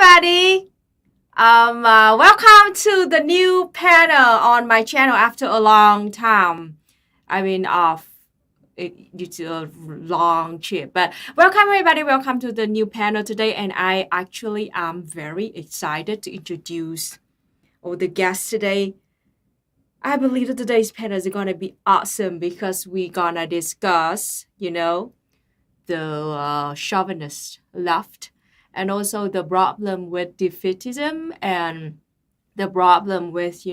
everybody. Welcome to the new panel on my channel after a long time. I've been off due to a long trip, but welcome everybody. Welcome to the new panel today, and I actually am very excited to introduce all the guests today. I believe that today's panel is gonna be awesome because we're gonna discuss, the chauvinist left, and also the problem with defeatism and the problem with,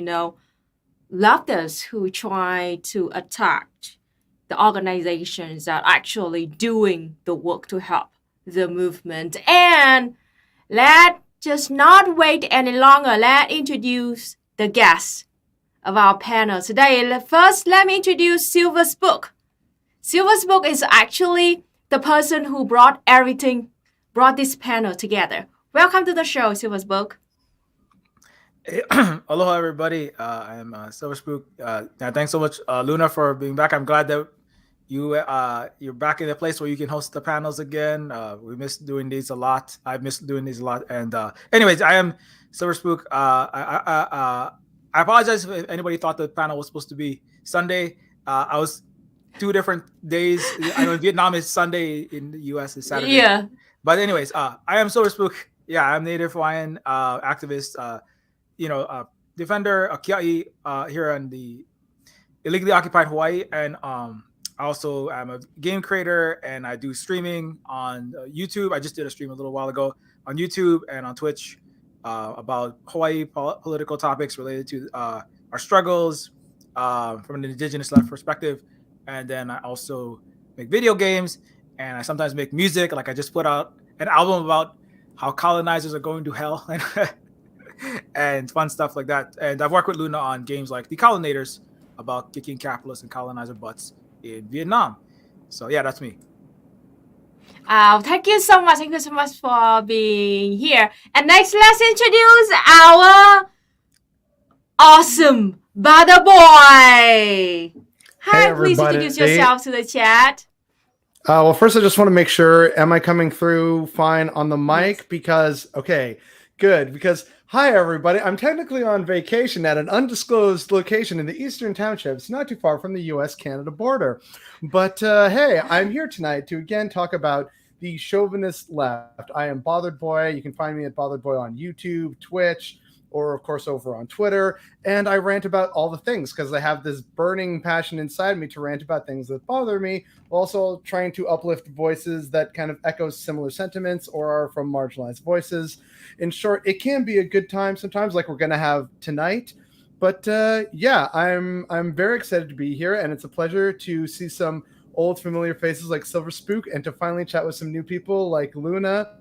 leftists who try to attack the organizations that are actually doing the work to help the movement. And let's just not wait any longer. Let's introduce the guests of our panel today. First, let me introduce Silverspook. Silverspook is actually the person who brought this panel together. Welcome to the show, Silverspook. Hey, aloha, everybody. I'm Silverspook. Thanks so much, Luna, for being back. I'm glad that you're back in a place where you can host the panels again. We miss doing these a lot. I've missed doing these a lot. And anyways, I am Silverspook. I apologize if anybody thought the panel was supposed to be Sunday. I was 2 different days. I know in Vietnam is Sunday, in the US is Saturday. Yeah. But anyways, I am Silverspook. Yeah, I'm Native Hawaiian activist, defender, a kia'i here in the illegally occupied Hawaii. And I also am a game creator, and I do streaming on YouTube. I just did a stream a little while ago on YouTube and on Twitch about Hawaii political topics related to our struggles from an Indigenous left perspective. And then I also make video games, and I sometimes make music. Like I just put out an album about how colonizers are going to hell and fun stuff like that. And I've worked with Luna on games like Decolonization, about kicking capitalist and colonizer butts in Vietnam. So yeah, that's me. Thank you so much. Thank you so much for being here. And next, let's introduce our awesome BotheredBoy. Hi, please introduce yourself to the chat. Well, first, I just want to make sure, am I coming through fine on the mic? Yes. Because, okay, good. Because, hi, everybody. I'm technically on vacation at an undisclosed location in the Eastern Townships, not too far from the U.S.-Canada border. But, hey, I'm here tonight to, again, talk about the chauvinist left. I am BotheredBoy. You can find me at BotheredBoy on YouTube, Twitch, or, of course, over on Twitter. And I rant about all the things because I have this burning passion inside me to rant about things that bother me, also trying to uplift voices that kind of echo similar sentiments or are from marginalized voices. In short, it can be a good time sometimes, like we're going to have tonight. But, yeah, I'm very excited to be here, and it's a pleasure to see some old familiar faces like Silverspook and to finally chat with some new people like Luna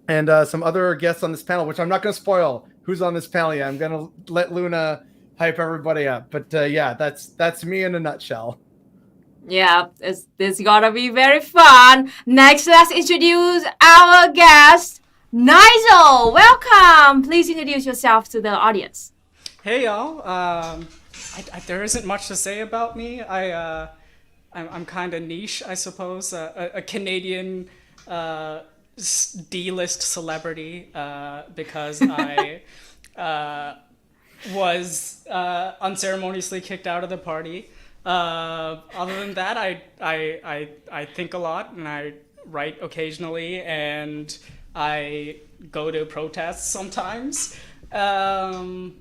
and some other guests on this panel, which I'm not going to spoil who's on this panel yet. I'm going to let Luna hype everybody up. But yeah, that's me in a nutshell. Yeah, this is gonna be very fun. Next, let's introduce our guest, Nigel. Welcome. Please introduce yourself to the audience. Hey, y'all. There isn't much to say about me. I'm kind of niche, I suppose. A Canadian D-list celebrity because I was unceremoniously kicked out of the party. Other than that, I think a lot, and I write occasionally, and I go to protests sometimes, and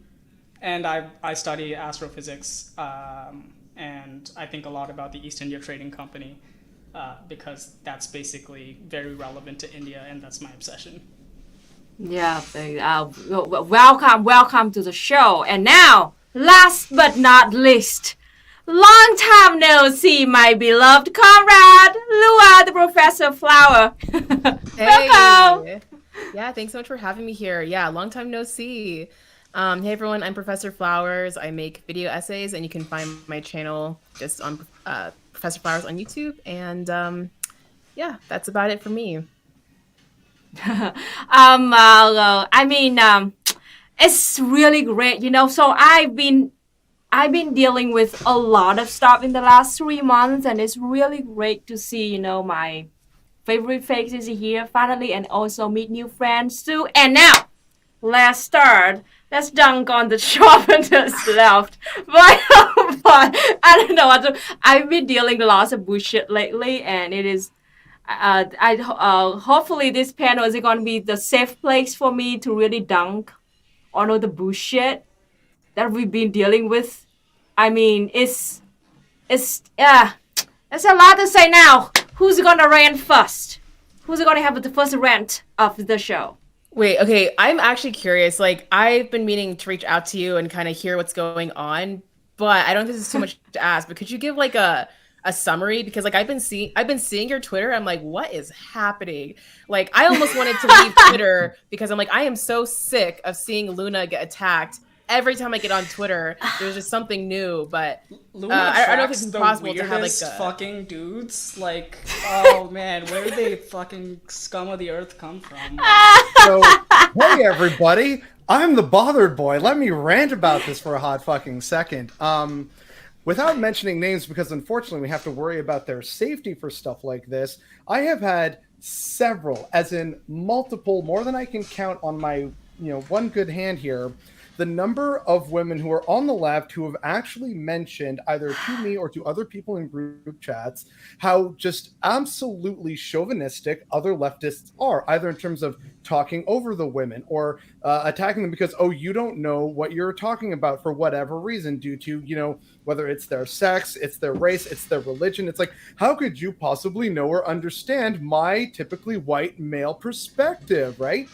I study astrophysics, and I think a lot about the East India Trading Company. Because that's basically very relevant to India, and that's my obsession. Yeah, welcome to the show. And now, last but not least, long time no see, my beloved comrade, Lua, the Professor Flower. Hey. Welcome. Yeah, thanks so much for having me here. Yeah, long time no see. Hey everyone, I'm Professor Flowers. I make video essays, and you can find my channel just on Professor Flowers on YouTube. And yeah, that's about it for me. It's really great, So I've been dealing with a lot of stuff in the last 3 months, and it's really great to see, my favorite faces here finally, and also meet new friends too. And now, let's start. Let's dunk on the Chauvinist left. But I don't know. I've been dealing with lots of bullshit lately, and it is. Hopefully this panel is going to be the safe place for me to really dunk on all the bullshit that we've been dealing with. I mean, it's there's a lot to say now. Who's gonna rant first? Who's gonna have the first rant of the show? Wait, okay, I'm actually curious. Like, I've been meaning to reach out to you and kind of hear what's going on, but I don't think this is too much to ask. But could you give like a summary? Because like I've been seeing your Twitter. I'm like, what is happening? Like, I almost wanted to leave Twitter because I'm like, I am so sick of seeing Luna get attacked. Every time I get on Twitter, there's just something new. But Luna I don't know if it's possible to have like fucking dudes. Like, oh man, where did they fucking scum of the earth come from? So, hey everybody, I'm the Bothered Boy. Let me rant about this for a hot fucking second. Without mentioning names, because unfortunately we have to worry about their safety for stuff like this, I have had several, as in multiple, more than I can count on my, one good hand here, the number of women who are on the left who have actually mentioned either to me or to other people in group chats how just absolutely chauvinistic other leftists are, either in terms of talking over the women or attacking them because, oh, you don't know what you're talking about for whatever reason due to, whether it's their sex, it's their race, it's their religion. It's like, how could you possibly know or understand my typically white male perspective, right?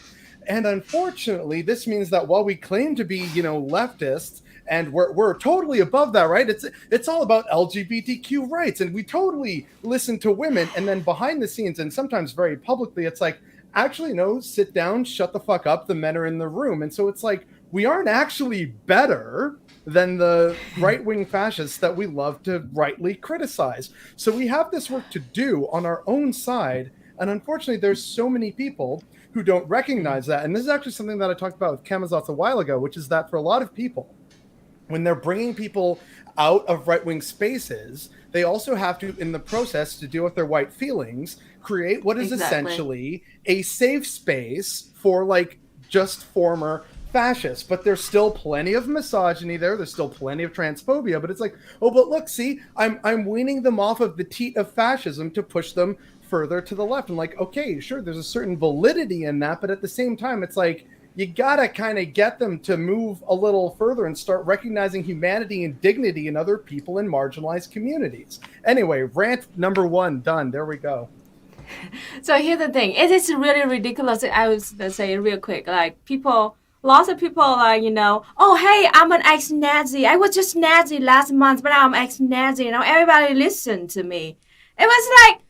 And unfortunately, this means that while we claim to be, leftists, and we're totally above that, right? It's all about LGBTQ rights, and we totally listen to women. And then behind the scenes, and sometimes very publicly, it's like, actually, no, sit down, shut the fuck up. The men are in the room. And so it's like, we aren't actually better than the right-wing fascists that we love to rightly criticize. So we have this work to do on our own side. And unfortunately, there's so many people who don't recognize that. And this is actually something that I talked about with Kamazats a while ago, which is that for a lot of people, when they're bringing people out of right-wing spaces, they also have to, in the process, to deal with their white feelings, create what is essentially a safe space for like just former fascists. But there's still plenty of misogyny there. There's still plenty of transphobia. But it's like, oh, but look, see, I'm weaning them off of the teat of fascism to push them further to the left. And like, okay, sure, there's a certain validity in that, but at the same time, it's like you gotta kind of get them to move a little further and start recognizing humanity and dignity in other people in marginalized communities. Anyway, rant number 1 done. There we go. So here's the thing: it is really ridiculous. I was gonna say real quick, like lots of people are like, oh hey, I'm an ex-Nazi. I was just Nazi last month, but now I'm ex-Nazi. Everybody listen to me. It was like,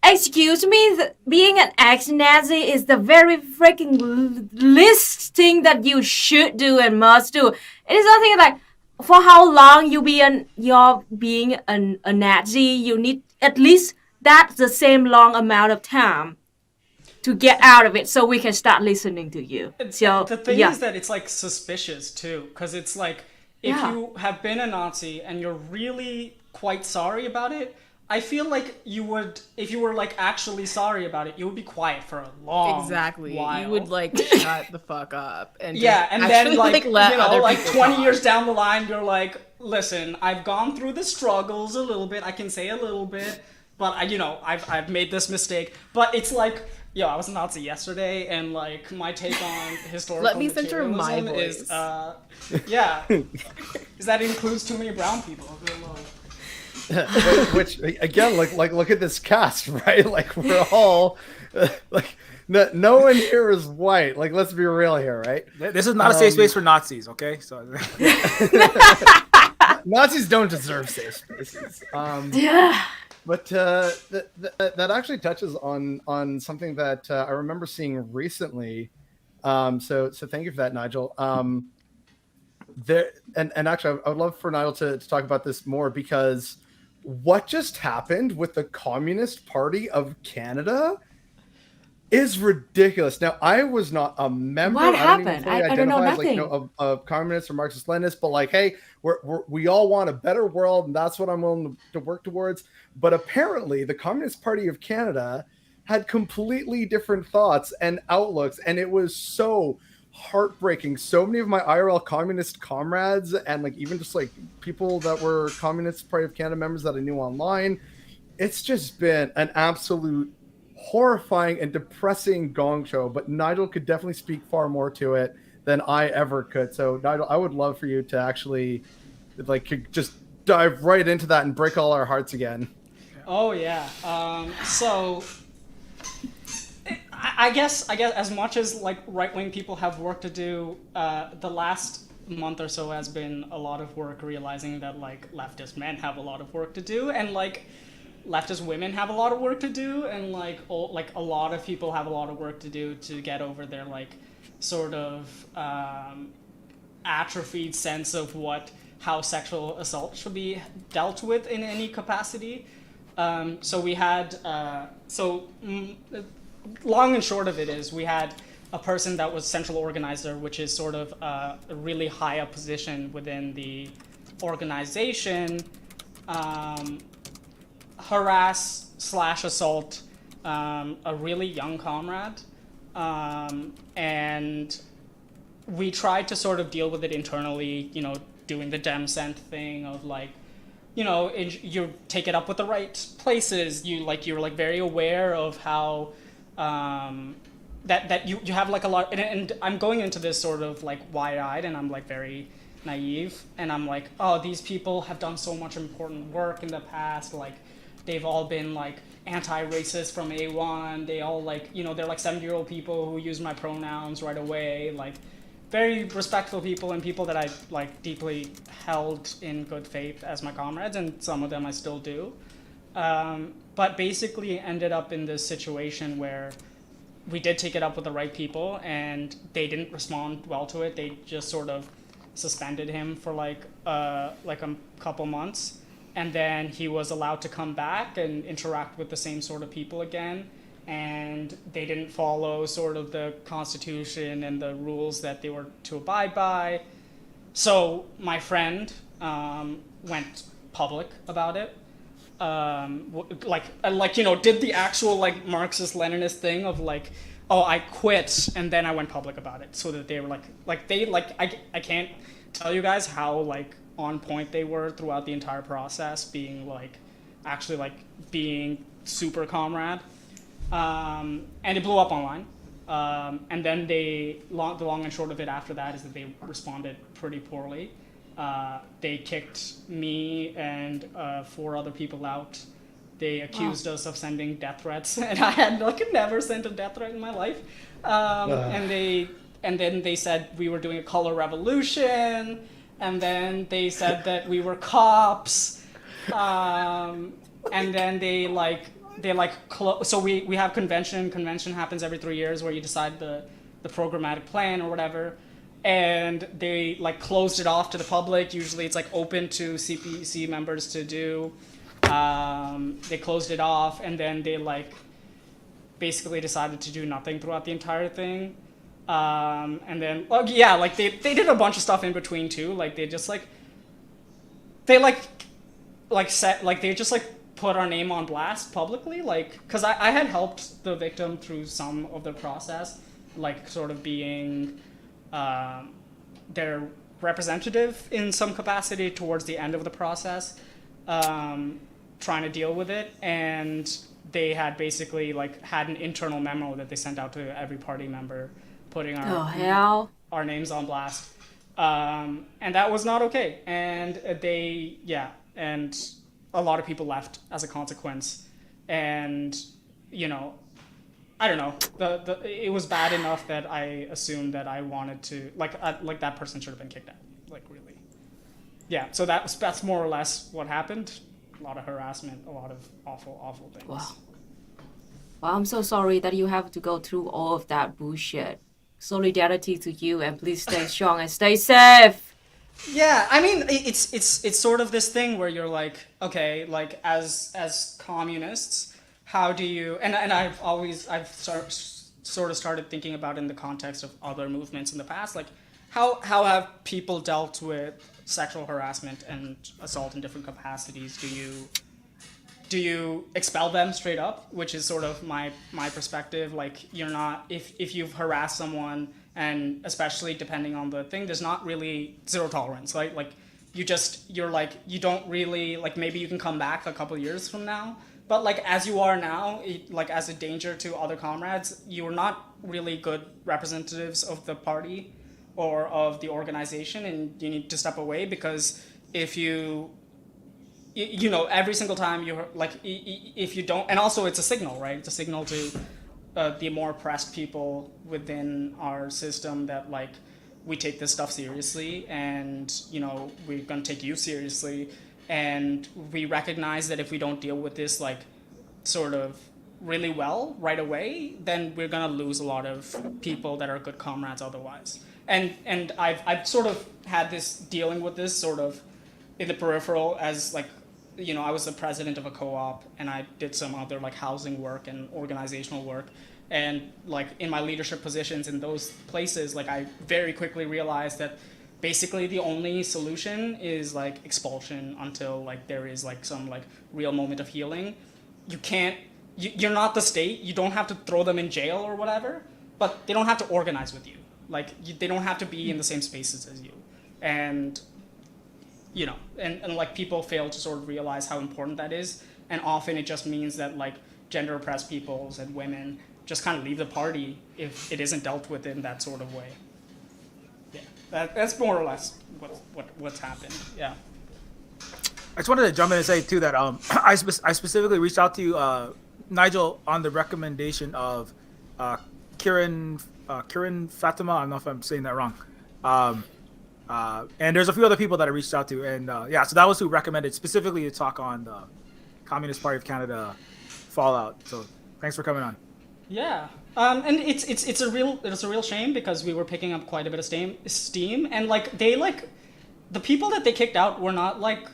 excuse me, being an ex-Nazi is the very freaking least thing that you should do and must do. It is nothing like, for how long you're being a Nazi, you need at least that's the same long amount of time to get out of it so we can start listening to you. So the thing is that it's like suspicious too, because it's like, if you have been a Nazi and you're really quite sorry about it, I feel like you would, if you were like actually sorry about it, you would be quiet for a long while. You would like shut the fuck up and and then like let other like people 20 talk. years down the line, you're like, listen, I've gone through the struggles a little bit. I can say a little bit, but I've made this mistake. But it's like, I was a Nazi yesterday, and like my take on historical Let me censor my materialism voice. is that it includes too many brown people. Which again, like look at this cast, right? Like we're all like no one here is white. Like, let's be real here, right? This is not a safe space for Nazis, okay? So Nazis don't deserve safe spaces. But that actually touches on something that I remember seeing recently. So thank you for that, Nigel. And actually, I would love for Nigel to talk about this more, because what just happened with the Communist Party of Canada is ridiculous. Now, I was not a member. What happened? I don't know as, nothing. a communist or Marxist-Leninist, but like, hey, we all want a better world, and that's what I'm willing to work towards. But apparently, the Communist Party of Canada had completely different thoughts and outlooks, and it was so heartbreaking. So many of my IRL communist comrades, and like even just like people that were Communist Party of Canada members that I knew online, it's just been an absolute horrifying and depressing gong show. But Nigel could definitely speak far more to it than I ever could. So Nigel, I would love for you to actually like just dive right into that and break all our hearts again. Oh yeah. So I guess as much as like right-wing people have work to do, the last month or so has been a lot of work realizing that like leftist men have a lot of work to do, and like leftist women have a lot of work to do, and like a lot of people have a lot of work to do to get over their like sort of atrophied sense of how sexual assault should be dealt with in any capacity. So we had long and short of it is we had a person that was central organizer, which is sort of a really high up position within the organization, harass/assault a really young comrade, and we tried to sort of deal with it internally, doing the Dem Cent thing of like, you take it up with the right places. You're very aware of how that you have like a lot, and I'm going into this sort of like wide-eyed, and I'm like very naive, and I'm like, oh, these people have done so much important work in the past, like they've all been like anti-racist from A1, they all like, they're like 70-year-old people who use my pronouns right away, like very respectful people, and people that I like deeply held in good faith as my comrades, and some of them I still do. But basically ended up in this situation where we did take it up with the right people, and they didn't respond well to it. They just sort of suspended him for like a couple months, and then he was allowed to come back and interact with the same sort of people again. And they didn't follow sort of the Constitution and the rules that they were to abide by. So my friend went public about it. Did the actual like Marxist-Leninist thing of like, oh, I quit, and then I went public about it, so that they were I can't tell you guys how like on point they were throughout the entire process, being like actually like being super comrade. And it blew up online. And then the long and short of it after that is that they responded pretty poorly. They kicked me and 4 other people out. They accused us of sending death threats, and I had never sent a death threat in my life. And then they said we were doing a color revolution, and then they said that we were cops, and then so we have convention happens every 3 years where you decide the programmatic plan or whatever, and they like closed it off to the public. Usually it's like open to CPC members to do. They closed it off, and then they like basically decided to do nothing throughout the entire thing. And then they did a bunch of stuff in between too. Like they just put our name on blast publicly, like, because I had helped the victim through some of the process, like sort of being their representative in some capacity towards the end of the process, trying to deal with it. And they had basically like had an internal memo that they sent out to every party member, putting our names on blast, and that was not okay. And and a lot of people left as a consequence, and I don't know, it was bad enough that I assumed that I wanted to like that person should have been kicked out, like really. Yeah, so that's more or less what happened. A lot of harassment, a lot of awful things. Wow. Well, I'm so sorry that you have to go through all of that bullshit. Solidarity to you, and please stay strong and stay safe. Yeah, I mean, it's sort of this thing where you're like, okay, like as communists, how do you? And I've sort of started thinking about it in the context of other movements in the past, like how have people dealt with sexual harassment and assault in different capacities? do you expel them straight up, which is sort of my perspective. Like, you're not, if you've harassed someone, and especially depending on the thing, there's not really zero tolerance, right? Like, you're like, you don't really, like, maybe you can come back a couple years from now, but like, as you are now, like, as a danger to other comrades, you're not really good representatives of the party or of the organization, and you need to step away, because if you every single time you're like, if you don't, and also it's a signal, right? It's a signal to the more oppressed people within our system that, like, we take this stuff seriously, and we're gonna take you seriously, and we recognize that if we don't deal with this, like, sort of really well right away, then we're gonna lose a lot of people that are good comrades otherwise. And I've sort of had this, dealing with this sort of in the peripheral, as like, I was the president of a co-op, and I did some other like housing work and organizational work, and like in my leadership positions in those places, like, I very quickly realized that basically the only solution is like expulsion until like there is like some like real moment of healing. You're not the state. You don't have to throw them in jail or whatever, but they don't have to organize with you. Like, they don't have to be in the same spaces as you. And and like, people fail to sort of realize how important that is, and often it just means that like gender oppressed peoples and women just kind of leave the party if it isn't dealt with in that sort of way. Yeah, that's more or less what's happened. Yeah. I just wanted to jump in and say too that I specifically reached out to you, Nigel, on the recommendation of Cheriyan Fatima. I don't know if I'm saying that wrong. And there's a few other people that I reached out to, and so that was who recommended specifically to talk on the Communist Party of Canada fallout. So thanks for coming on. Yeah, and it's a real shame, because we were picking up quite a bit of steam, and like, the people that they kicked out were not like,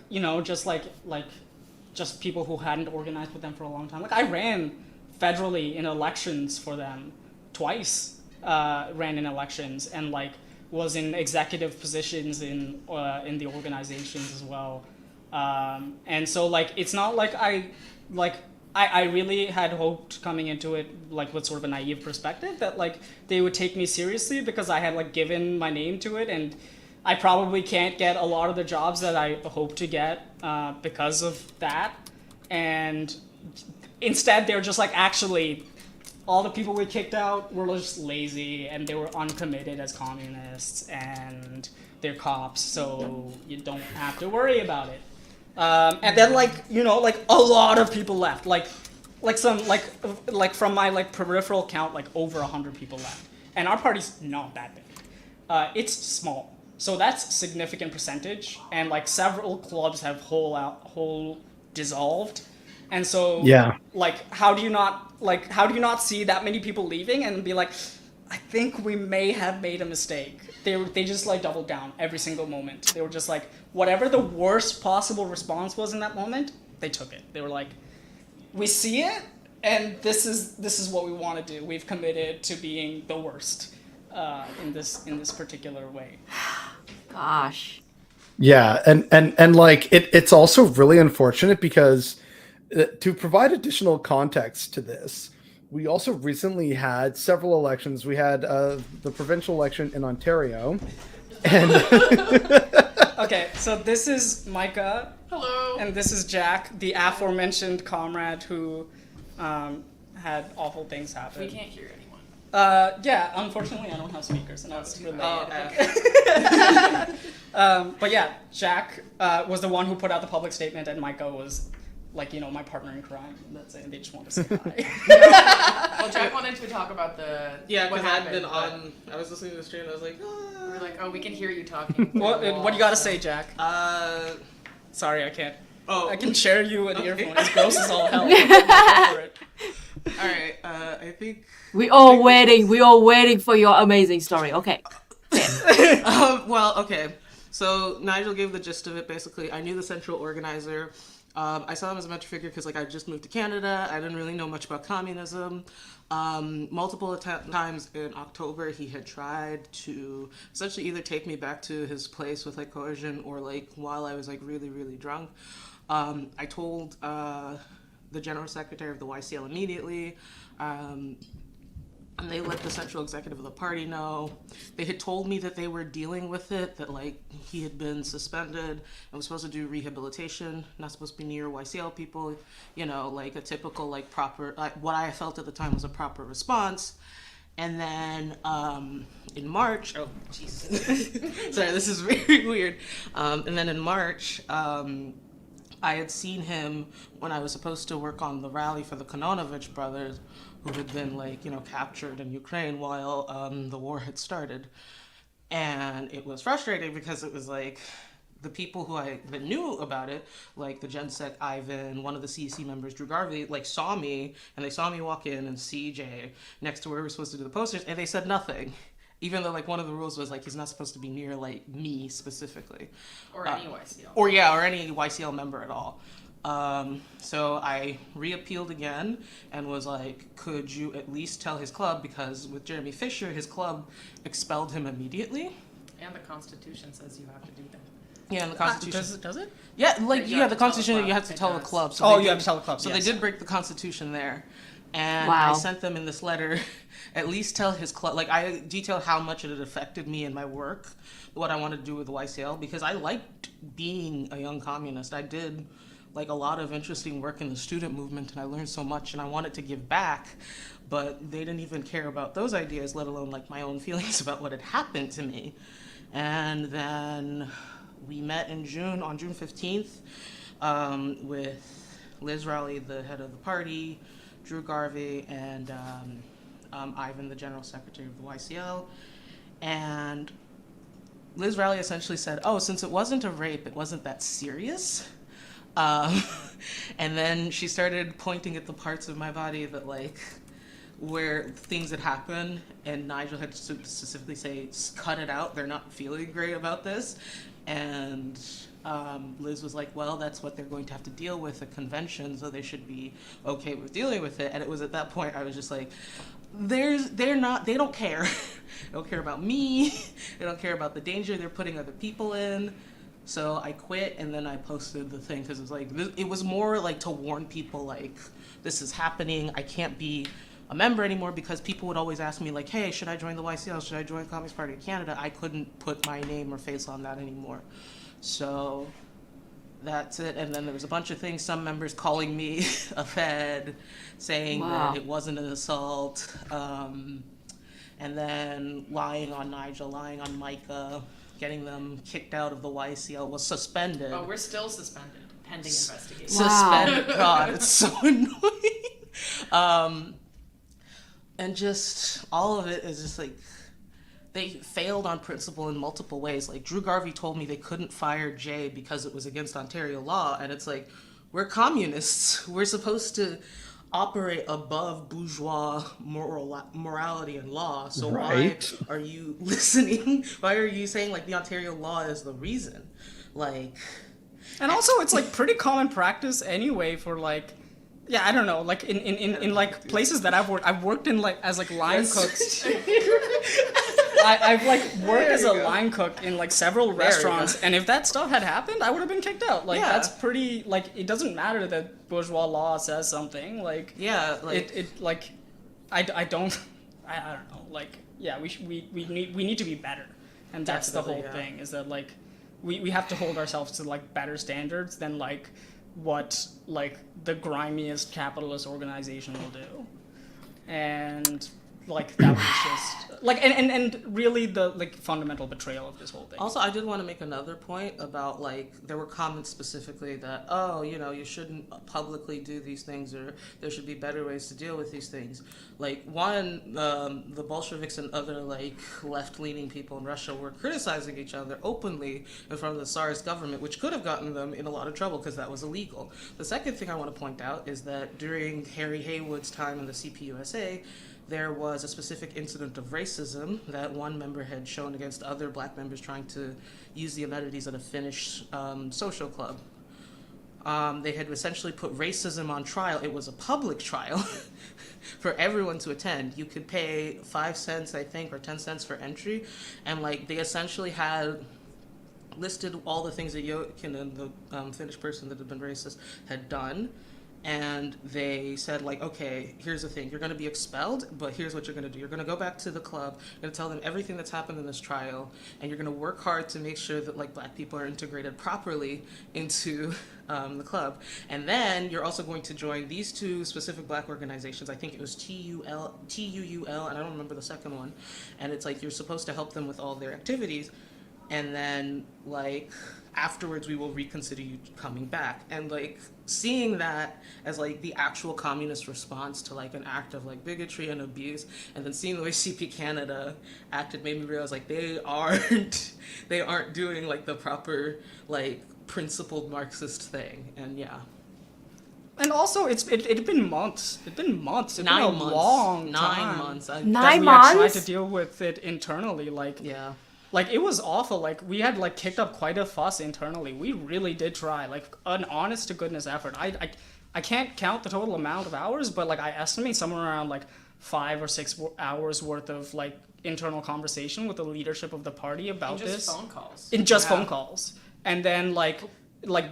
just people who hadn't organized with them for a long time. Like, I ran federally in elections for them twice, ran in elections, and like was in executive positions in the organizations as well. And so like, it's not like I really had hoped coming into it, like, with sort of a naive perspective, that like they would take me seriously, because I had like given my name to it, and I probably can't get a lot of the jobs that I hope to get because of that. And instead, they're just like, actually, all the people we kicked out were just lazy, and they were uncommitted as communists, and they're cops, so you don't have to worry about it. And then like, like a lot of people left, like some, like from my like peripheral count, like over 100 people left. And our party's not that big. It's small. So that's a significant percentage. And like, several clubs have whole dissolved. And so, yeah, like, how do you not see that many people leaving and be like, I think we may have made a mistake. They just like doubled down every single moment. They were just like, whatever the worst possible response was in that moment, they took it. They were like, we see it, and this is what we want to do. We've committed to being the worst in this particular way. Gosh. Yeah, and like, it's also really unfortunate, because to provide additional context to this, we also recently had several elections. We had the provincial election in Ontario, and okay, so this is Micah. Hello. And this is Jack, the aforementioned comrade who had awful things happen. We can't hear anyone. Yeah, unfortunately I don't have speakers, and that's really but yeah, Jack was the one who put out the public statement, and Micah was like, my partner in crime. That's it. They just want to say hi. Well, Jack wanted to talk about the because I'd been on. I was listening to the stream, and I was like, we were like, oh, we can hear you talking. What do you got to say, Jack? Sorry, I can't. Oh, I can share you an earphone. It's gross as all hell. All right. I think We all waiting for your amazing story. Okay. well, okay. So Nigel gave the gist of it. Basically, I knew the central organizer. I saw him as a mentor figure because, like, I just moved to Canada. I didn't really know much about communism. Multiple times in October, he had tried to essentially either take me back to his place with, like, coercion, or, like, while I was, like, really, really drunk. I told the general secretary of the YCL immediately. And they let the central executive of the party know. They had told me that they were dealing with it, that like he had been suspended and was supposed to do rehabilitation, not supposed to be near YCL people, you know, like a typical like proper, like what I felt at the time was a proper response. And then in March, oh Jesus, sorry, this is very weird. And then in March, I had seen him when I was supposed to work on the rally for the Kononovich brothers, who had been like, you know, captured in Ukraine while the war had started. And it was frustrating because it was like the people that knew about it, like the GenSec Ivan, one of the CEC members, Drew Garvey, like saw me, and they saw me walk in and CJ next to where we were supposed to do the posters, and they said nothing. Even though like one of the rules was like he's not supposed to be near like me specifically. Or any YCL. Or any YCL member at all. So I reappealed again and was like, could you at least tell his club, because with Jeremy Fisher, his club expelled him immediately. And the Constitution says you have to do that. Yeah, and the Constitution. Does it? Yeah, like You have the to tell the Constitution, club. you have to It tell the does. club. So Oh, they you have did- to tell the club. So yes. they did break the Constitution there. And Wow. I sent them in this letter, at least tell his club, like I detailed how much it had affected me in my work, what I wanted to do with the YCL, because I liked being a young communist. I did like a lot of interesting work in the student movement, and I learned so much, and I wanted to give back, but they didn't even care about those ideas, let alone like my own feelings about what had happened to me. And then we met in June, on June 15th, with Liz Rowley, the head of the party, Drew Garvey, and Ivan, the general secretary of the YCL. And Liz Rowley essentially said, oh, since it wasn't a rape, it wasn't that serious. And then she started pointing at the parts of my body that like where things had happened, and Nigel had to specifically say, cut it out, they're not feeling great about this. And Liz was like, well, that's what they're going to have to deal with at convention, so they should be okay with dealing with it. And it was at that point I was just like, they don't care. They don't care about me. They don't care about the danger they're putting other people in. So I quit, and then I posted the thing because it was like, it was more like to warn people like, this is happening. I can't be a member anymore, because people would always ask me like, hey, should I join the YCL? Should I join the Communist Party of Canada? I couldn't put my name or face on that anymore. So that's it. And then there was a bunch of things, some members calling me a Fed, saying Wow. that it wasn't an assault, and then lying on Nigel, lying on Micah, getting them kicked out of the YCL, was suspended. Oh, we're still suspended, pending investigation. Suspended. God, it's so annoying. And just all of it is just like, they failed on principle in multiple ways. Like Drew Garvey told me they couldn't fire Jay because it was against Ontario law, and it's like, we're communists. We're supposed to operate above bourgeois morality and law. So Right. why are you listening? Why are you saying like the Ontario law is the reason? Like, And also, it's like pretty common practice anyway for like, yeah, I don't know, like in like places that I've worked in like as like line cooks. I've like worked as a line cook in like several restaurants, and if that stuff had happened, I would have been kicked out. Like Yeah. that's pretty like, it doesn't matter that bourgeois law says something. Like yeah, like it like I don't know, like yeah, we need to be better, and that's the whole Definitely, yeah. thing, is that like we have to hold ourselves to like better standards than like what like the grimiest capitalist organization will do. And like that was just like and really the like fundamental betrayal of this whole thing. Also, I did want to make another point about like, there were comments specifically that, oh, you know, you shouldn't publicly do these things, or there should be better ways to deal with these things. Like one, the Bolsheviks and other like left-leaning people in Russia were criticizing each other openly in front of the Tsarist government, which could have gotten them in a lot of trouble because that was illegal. The second thing I want to point out is that during Harry Haywood's time in the CPUSA, there was a specific incident of racism that one member had shown against other black members trying to use the amenities at a Finnish social club. They had essentially put racism on trial. It was a public trial for everyone to attend. You could pay 5 cents, I think, or 10 cents for entry. And like, they essentially had listed all the things that Jokin and the Finnish person that had been racist had done. and they said like, okay, here's the thing, you're going to be expelled, but here's what you're going to do. You're going to go back to the club, you're going to tell them everything that's happened in this trial, and you're going to work hard to make sure that like Black people are integrated properly into the club. And then you're also going to join these two specific Black organizations. I think it was TUUL, and I don't remember the second one. And it's like you're supposed to help them with all their activities, and then like afterwards we will reconsider you coming back. And like seeing that as like the actual communist response to like an act of like bigotry and abuse, and then seeing the way CP Canada acted made me realize like they aren't doing like the proper like principled Marxist thing. And yeah. And also, it'd been months. It'd been months. It'd 9 been a months. long 9 time. months. That 9 we had tried months? to deal with it internally. Like, Yeah. like it was awful. Like we had like kicked up quite a fuss internally. We really did try. Like an honest to goodness effort. I can't count the total amount of hours, but like I estimate somewhere around like 5 or 6 hours worth of like internal conversation with the leadership of the party about this. phone calls. In just phone calls. And then like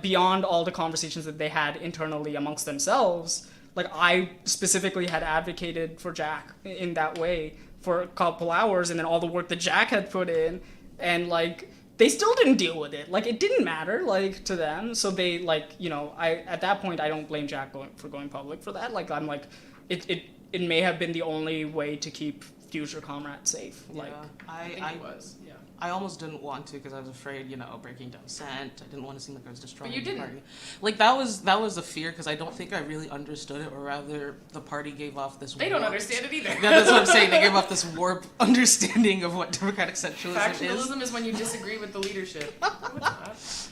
beyond all the conversations that they had internally amongst themselves, like I specifically had advocated for Jack in that way for a couple hours, and then all the work that Jack had put in, and like they still didn't deal with it. Like it didn't matter like to them. So they like, you know, I at that point I don't blame Jack for going public for that. Like I'm like it may have been the only way to keep future comrades safe. Like I was. Yeah. I almost didn't want to because I was afraid, you know, breaking down dissent. I didn't want to seem like I was destroying But you the didn't. party. Like that was a fear because I don't think I really understood it, or rather, the party gave off this. They don't understand it either. Yeah, that's what I'm saying. They gave off this warped understanding of what democratic centralism is. Factionalism is when you disagree with the leadership.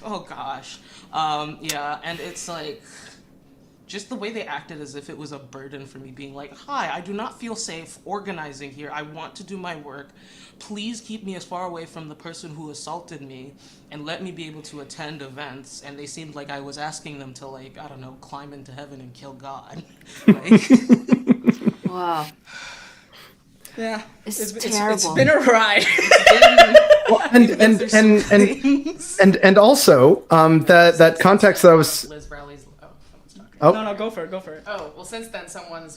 Oh gosh, yeah, and it's like just the way they acted as if it was a burden for me, being like, hi, I do not feel safe organizing here. I want to do my work. Please keep me as far away from the person who assaulted me and let me be able to attend events. And they seemed like I was asking them to, like, I don't know, climb into heaven and kill God. Like, Wow. yeah, It's terrible. It's been a ride. Well, and also that context that I was. Liz Rowley's. Oh, someone's talking. Oh. No, go for it. Oh, well, since then,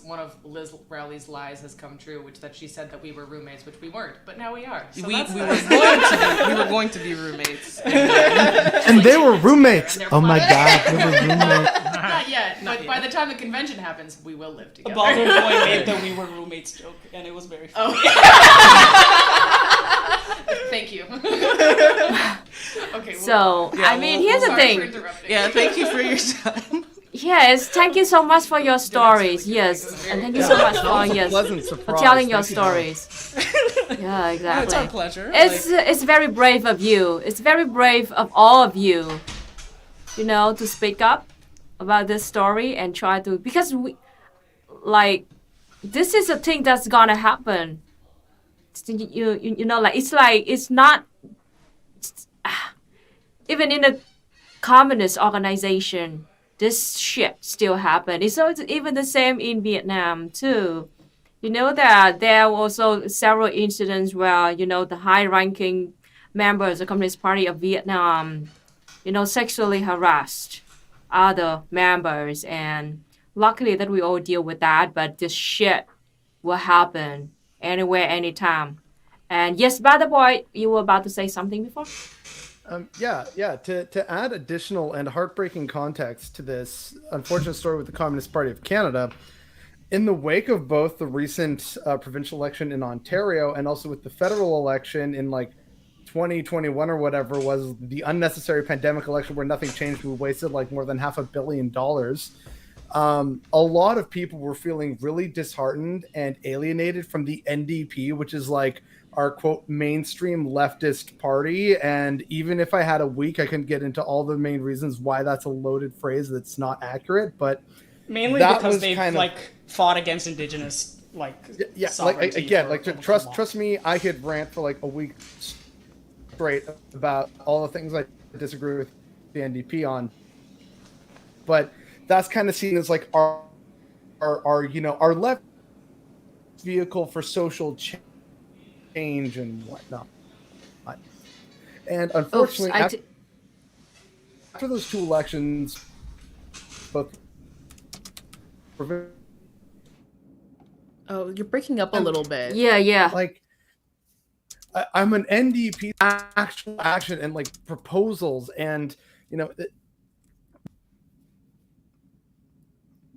one of Liz Rowley's lies has come true, which that she said that we were roommates, which we weren't, but now we are. So we that's were going to be roommates. And they were roommates. Oh my God, they were roommates. Not yet, Not but yet. by the time the convention happens, we will live A together. BotheredBoy made the we were roommates joke, and it was very funny. Thank you. Okay. So, I mean, here's the sorry thing. for interrupting. Yeah, thank you for your time. Yes, thank you so much for your stories. Yes, and thank you so much for Pleasant for surprise. telling your Thank you. stories. Yeah, It's our exactly. pleasure. It's very brave of you. It's very brave of all of you, you know, to speak up about this story and try to, because we, like, this is a thing that's gonna happen. You know, like it's not even in a communist organization, this shit still happen. It's also even the same in Vietnam too. You know that there are also several incidents where, you know, the high-ranking members of the Communist Party of Vietnam, you know, sexually harassed other members, and luckily that we all deal with that, but this shit will happen anywhere, anytime. And yes, BotheredBoy, you were about to say something before? Yeah. To add additional and heartbreaking context to this unfortunate story with the Communist Party of Canada, in the wake of both the recent provincial election in Ontario and also with the federal election in like 2021 or whatever was the unnecessary pandemic election where nothing changed, we wasted like more than $500 million. A lot of people were feeling really disheartened and alienated from the NDP, which is like our quote mainstream leftist party. And even if I had a week, I couldn't get into all the main reasons why that's a loaded phrase that's not accurate. But Mainly that because was they've kind of- like fought against Indigenous like yeah, like sovereignty again, for like almost a trust month. me, I could rant for like a week straight about all the things I disagree with the NDP on. But that's kind of seen as like our you know, our left vehicle for social change and whatnot. And unfortunately, after those two elections, both Oh, you're breaking up a little bit. Yeah. like I'm an NDP actual action and like proposals and Yep.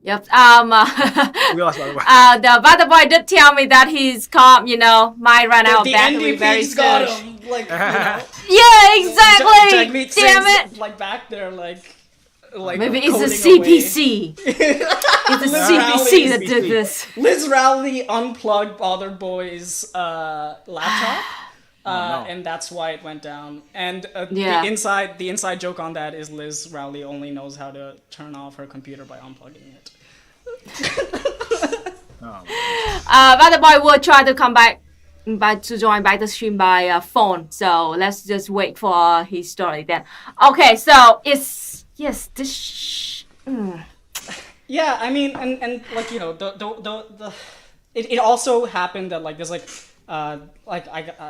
We lost by the way. The BotheredBoy did tell me that his comp, might run out of The battery very NDP's soon. got him. Like, Yeah, exactly. Jagmeet Damn Singh's, it. like back there, like Maybe it's the coding away. CPC. It's the CPC that did this. Liz Rowley unplugged BotheredBoy's laptop, no. and that's why it went down. And Yeah. the inside joke on that is Liz Rowley only knows how to turn off her computer by unplugging it. BotheredBoy will try to come back to join back the stream by phone. So let's just wait for his story then. Okay, so it's this. Yeah, I mean, and like it also happened that like there's like I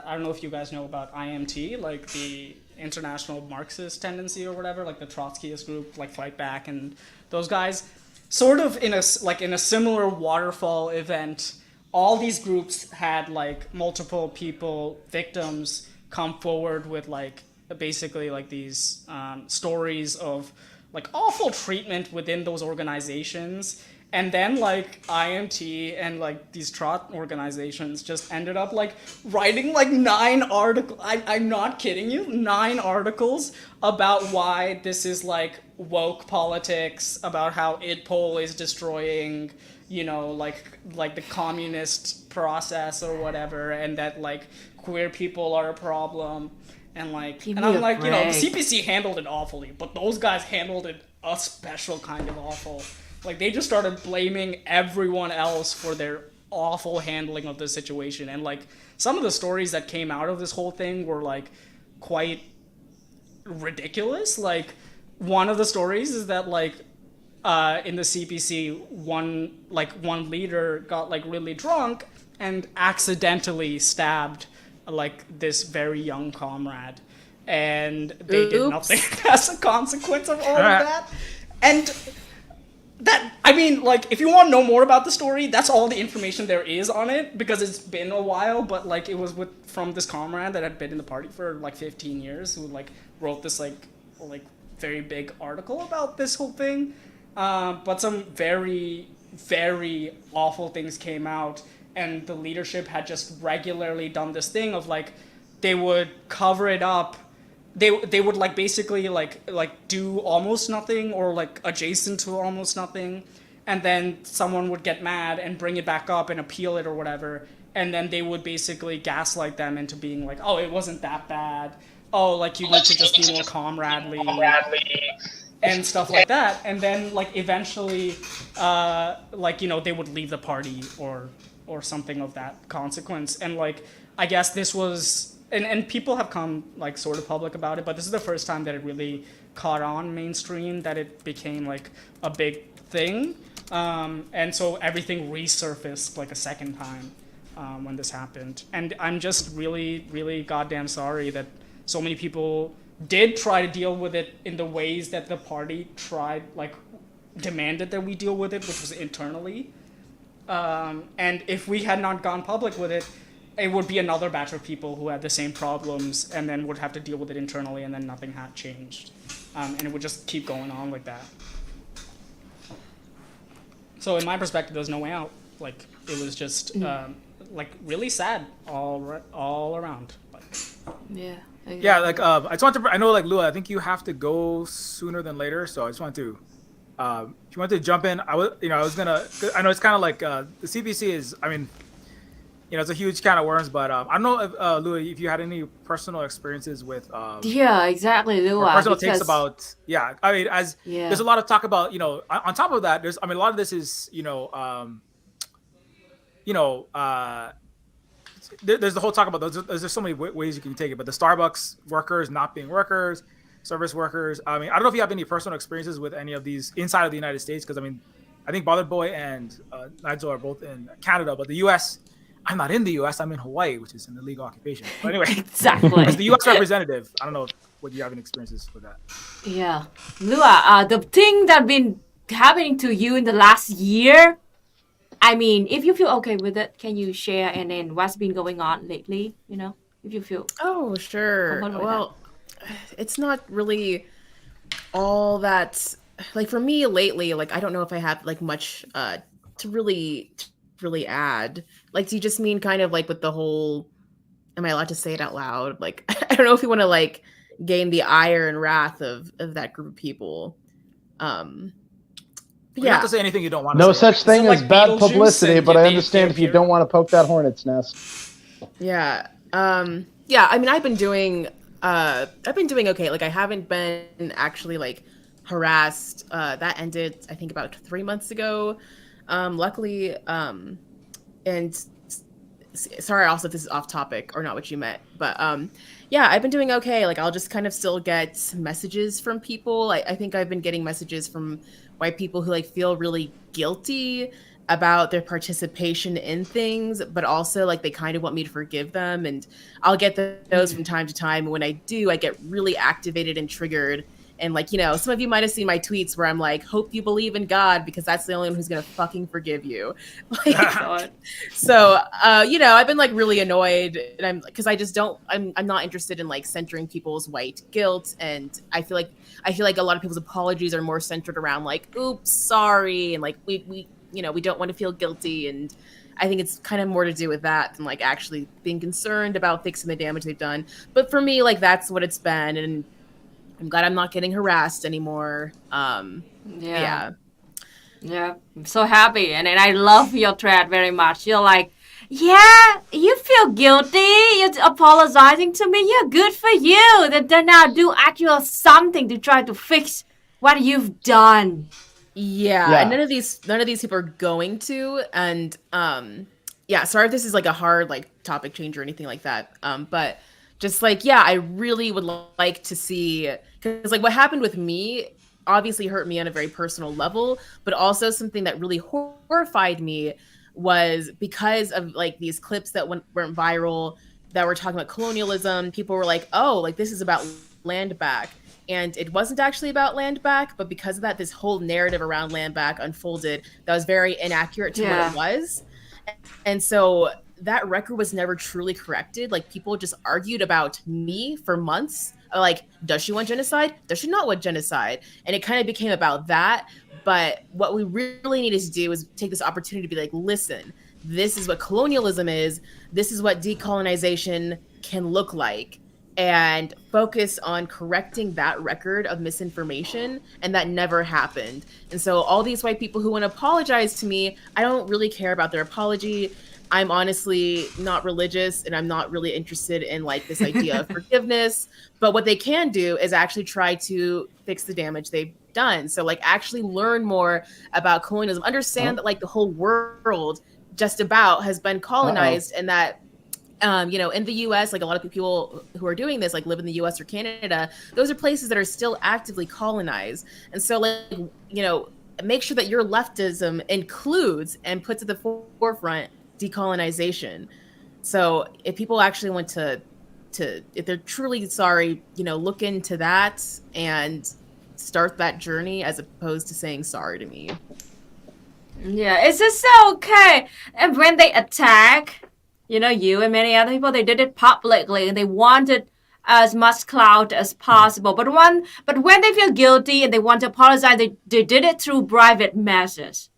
don't know if you guys know about IMT, like the International Marxist Tendency or whatever, like the Trotskyist group, like Fight Back and those guys, sort of in a similar waterfall event. All these groups had like multiple people, victims, come forward with like basically like these stories of like awful treatment within those organizations. And then like IMT and like these Trot organizations just ended up like writing like 9 articles. I'm not kidding you, 9 articles about why this is like woke politics, about how IDPOL is destroying, like the communist process or whatever, and that like queer people are a problem. And like, and I'm like, the CPC handled it awfully, but those guys handled it a special kind of awful. Like, they just started blaming everyone else for their awful handling of the situation. And like, some of the stories that came out of this whole thing were like quite ridiculous. Like, one of the stories is that like in the CPC, one leader got like really drunk and accidentally stabbed like this very young comrade, and they did nothing as a consequence of all of that. And that, I mean, like, if you want to know more about the story, that's all the information there is on it, because it's been a while. But like, it was from this comrade that had been in the party for like 15 years, who like wrote this like very big article about this whole thing. But some very, very awful things came out, and the leadership had just regularly done this thing of like, they would cover it up. They would like basically like do almost nothing or like adjacent to almost nothing, and then someone would get mad and bring it back up and appeal it or whatever, and then they would basically gaslight them into being like, oh, it wasn't that bad. Oh, like, you need to just be more comradely. And stuff like that. And then like eventually they would leave the party or something of that consequence. And like, I guess this was, and people have come like sort of public about it, but this is the first time that it really caught on mainstream, that it became like a big thing. And so everything resurfaced like a second time when this happened. And I'm just really, really goddamn sorry that so many people did try to deal with it in the ways that the party demanded that we deal with it, which was internally. And if we had not gone public with it, it would be another batch of people who had the same problems and then would have to deal with it internally, and then nothing had changed. And it would just keep going on like that. So in my perspective, there was no way out. Like, it was just really sad all around. Yeah. Exactly. Yeah, like I just want to. I know, like, Lua, I think you have to go sooner than later, so I just want to. If you want to jump in, I was gonna. I know it's kind of like the CPC is. I mean, it's a huge can of worms, but I don't know if Lua, if you had any personal experiences with. Yeah, exactly, Lua. Personal takes about. Yeah, I mean, there's a lot of talk about. On top of that, there's. I mean, a lot of this is. There's the whole talk about there's so many ways you can take it, but the Starbucks workers not being workers, service workers. I mean, I don't know if you have any personal experiences with any of these inside of the United States, because I mean, I think BotheredBoy and Nigel are both in Canada, but the U.S. I'm not in the U.S. I'm in Hawaii, which is an illegal occupation. But anyway, exactly. As the U.S. representative, I don't know what you have any experiences with that. Yeah, Lua. The thing that been happening to you in the last year? I mean, if you feel okay with it, can you share and then what's been going on lately? You know, if you feel Oh, sure. comfortable with that. Well, it's not really all that like for me lately, like I don't know if I have like much to really add. Like do you just mean kind of like with the whole am I allowed to say it out loud? Like I don't know if you want to like gain the ire and wrath of that group of people. You don't Yeah. have to say anything you don't want to No say. such thing like as bad Beetlejuice publicity, and but I they understand if you appear- don't want to poke that hornet's nest. Yeah. Yeah, I mean I've been doing okay. Like I haven't been actually like harassed. That ended I think about 3 months ago. Luckily and sorry also if this is off topic or not what you meant, but yeah, I've been doing okay. Like I'll just kind of still get messages from people. I think I've been getting messages from white people who like feel really guilty about their participation in things, but also like they kind of want me to forgive them, and I'll get those from time to time. When I do, I get really activated and triggered. And like, you know, some of you might have seen my tweets where I'm like, hope you believe in God because that's the only one who's gonna fucking forgive you. Like, God. so you know, I've been like really annoyed, and I'm because I just don't I'm not interested in like centering people's white guilt, and I feel like a lot of people's apologies are more centered around like oops sorry, and like we you know we don't want to feel guilty, and I think it's kind of more to do with that than like actually being concerned about fixing the damage they've done. But for me, like that's what it's been, and I'm glad I'm not getting harassed anymore. Yeah. Yeah, I'm so happy, and I love your thread very much. You're like, yeah, you feel guilty. You're apologizing to me. Yeah, good for you. Then now do actual something to try to fix what you've done. Yeah, and none of these people are going to, and yeah, sorry if this is like a hard like topic change or anything like that. But just like yeah, I really would like to see because like what happened with me obviously hurt me on a very personal level, but also something that really horrified me was because of like these clips that went viral that were talking about colonialism. People were like, oh, like this is about land back. And it wasn't actually about land back, but because of that, this whole narrative around land back unfolded that was very inaccurate to what it was. And so that record was never truly corrected. Like people just argued about me for months. Like, does she want genocide? Does she not want genocide? And it kind of became about that. But what we really needed to do is take this opportunity to be like, listen, this is what colonialism is. This is what decolonization can look like. And focus on correcting that record of misinformation, and that never happened. And so all these white people who want to apologize to me, I don't really care about their apology. I'm honestly not religious, and I'm not really interested in like this idea of forgiveness. But what they can do is actually try to fix the damage they've done. So like actually learn more about colonialism, understand that like the whole world just about has been colonized, and that you know, in the US, like a lot of people who are doing this, like live in the US or Canada, those are places that are still actively colonized. And so, like, you know, make sure that your leftism includes and puts at the forefront decolonization. So if people actually want to if they're truly sorry, you know, look into that and start that journey as opposed to saying sorry to me. Yeah, it's just okay. And when they attack, you know, you and many other people, they did it publicly and they wanted as much clout as possible. But when they feel guilty and they want to apologize, they did it through private messages.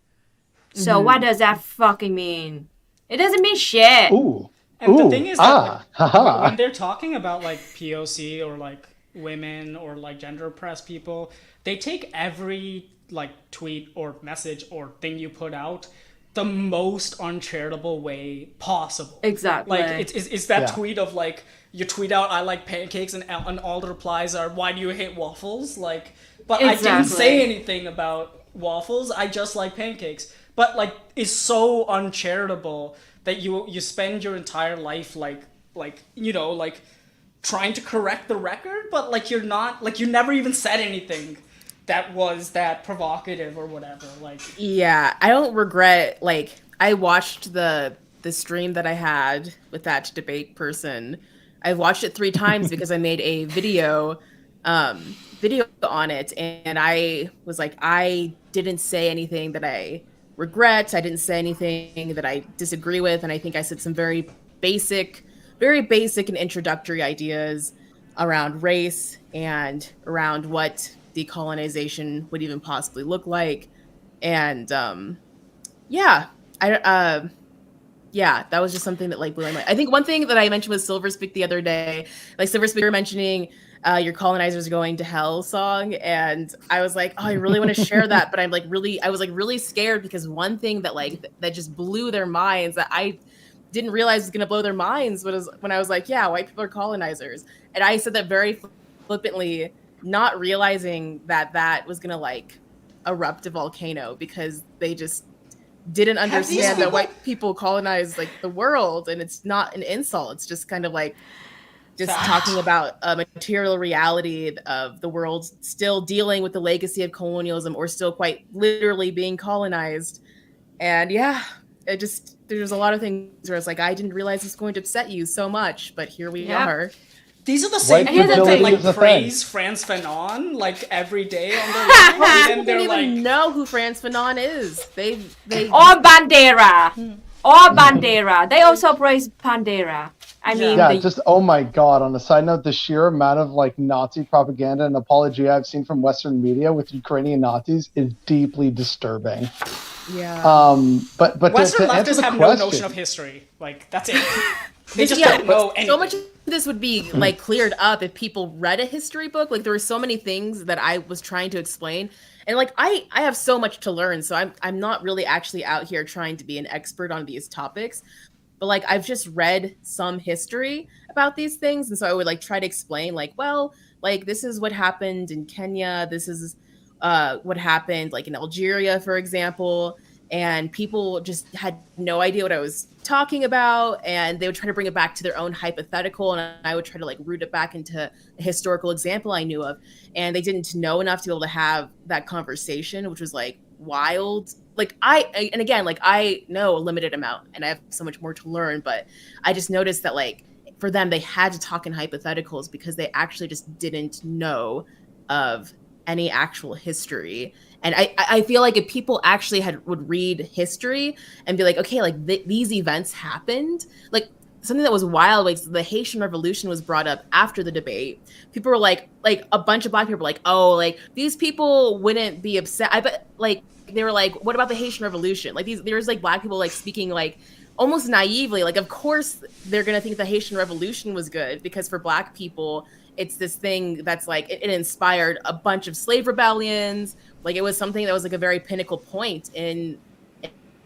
So what does that fucking mean? It doesn't mean shit. Ooh. And the thing is that haha. when they're talking about like POC or like women or like gender oppressed people, they take every like tweet or message or thing you put out the most uncharitable way possible. Exactly. Like it's that tweet of like you tweet out I like pancakes and all the replies are why do you hate waffles? Like, but I didn't say anything about waffles. I just like pancakes. But like it's so uncharitable that you spend your entire life like you know like trying to correct the record, but like you're not like you never even said anything that was that provocative or whatever. Like yeah, I don't regret like I watched the stream that I had with that debate person. I watched it 3 times because I made a video on it, and I was like, I didn't say anything that I regret. I didn't say anything that I disagree with. And I think I said some very basic and introductory ideas around race and around what decolonization would even possibly look like. And yeah, yeah, that was just something that like blew my mind. I think one thing that I mentioned was Silverspook the other day. Like Silverspook, you were mentioning your colonizers going to hell song, and I was like, oh, I really want to share that, but I was really scared because one thing that just blew their minds that I didn't realize was going to blow their minds was when I was like, yeah, white people are colonizers, and I said that very flippantly, not realizing that was going to like erupt a volcano because they just didn't understand that white people colonize like the world, and it's not an insult. It's just kind of like just talking about a material reality of the world still dealing with the legacy of colonialism or still quite literally being colonized. And yeah, there's a lot of things where it's like, I didn't realize it's going to upset you so much, but here we are. These are the same people that like praise Frantz Fanon like every day on their lives, and they're don't even know who Frantz Fanon is. They or Bandera. Or Bandera. They also praise Bandera. I mean, just oh my god. On a side note, the sheer amount of like Nazi propaganda and apology I've seen from Western media with Ukrainian Nazis is deeply disturbing. Yeah. But Western to answer leftists the have question, no notion of history. Like that's it. They just don't know anything. So much of this would be like cleared up if people read a history book. Like there were so many things that I was trying to explain. And like I have so much to learn. So I'm not really actually out here trying to be an expert on these topics. But like I've just read some history about these things. And so I would like try to explain like, well, like this is what happened in Kenya. This is what happened like in Algeria, for example. And people just had no idea what I was talking about, and they would try to bring it back to their own hypothetical, and I would try to like root it back into a historical example I knew of, and they didn't know enough to be able to have that conversation, which was like wild. Like I know a limited amount and I have so much more to learn, but I just noticed that like for them they had to talk in hypotheticals because they actually just didn't know of any actual history. And I feel like if people actually would read history and be like, okay, like these events happened, like something that was wild, like the Haitian Revolution was brought up after the debate. People were like a bunch of Black people were like, oh, like these people wouldn't be upset. I bet like they were like, what about the Haitian Revolution? Like there's like Black people like speaking like almost naively, like of course they're gonna think the Haitian Revolution was good because for Black people it's this thing that's like it inspired a bunch of slave rebellions. Like it was something that was like a very pinnacle point in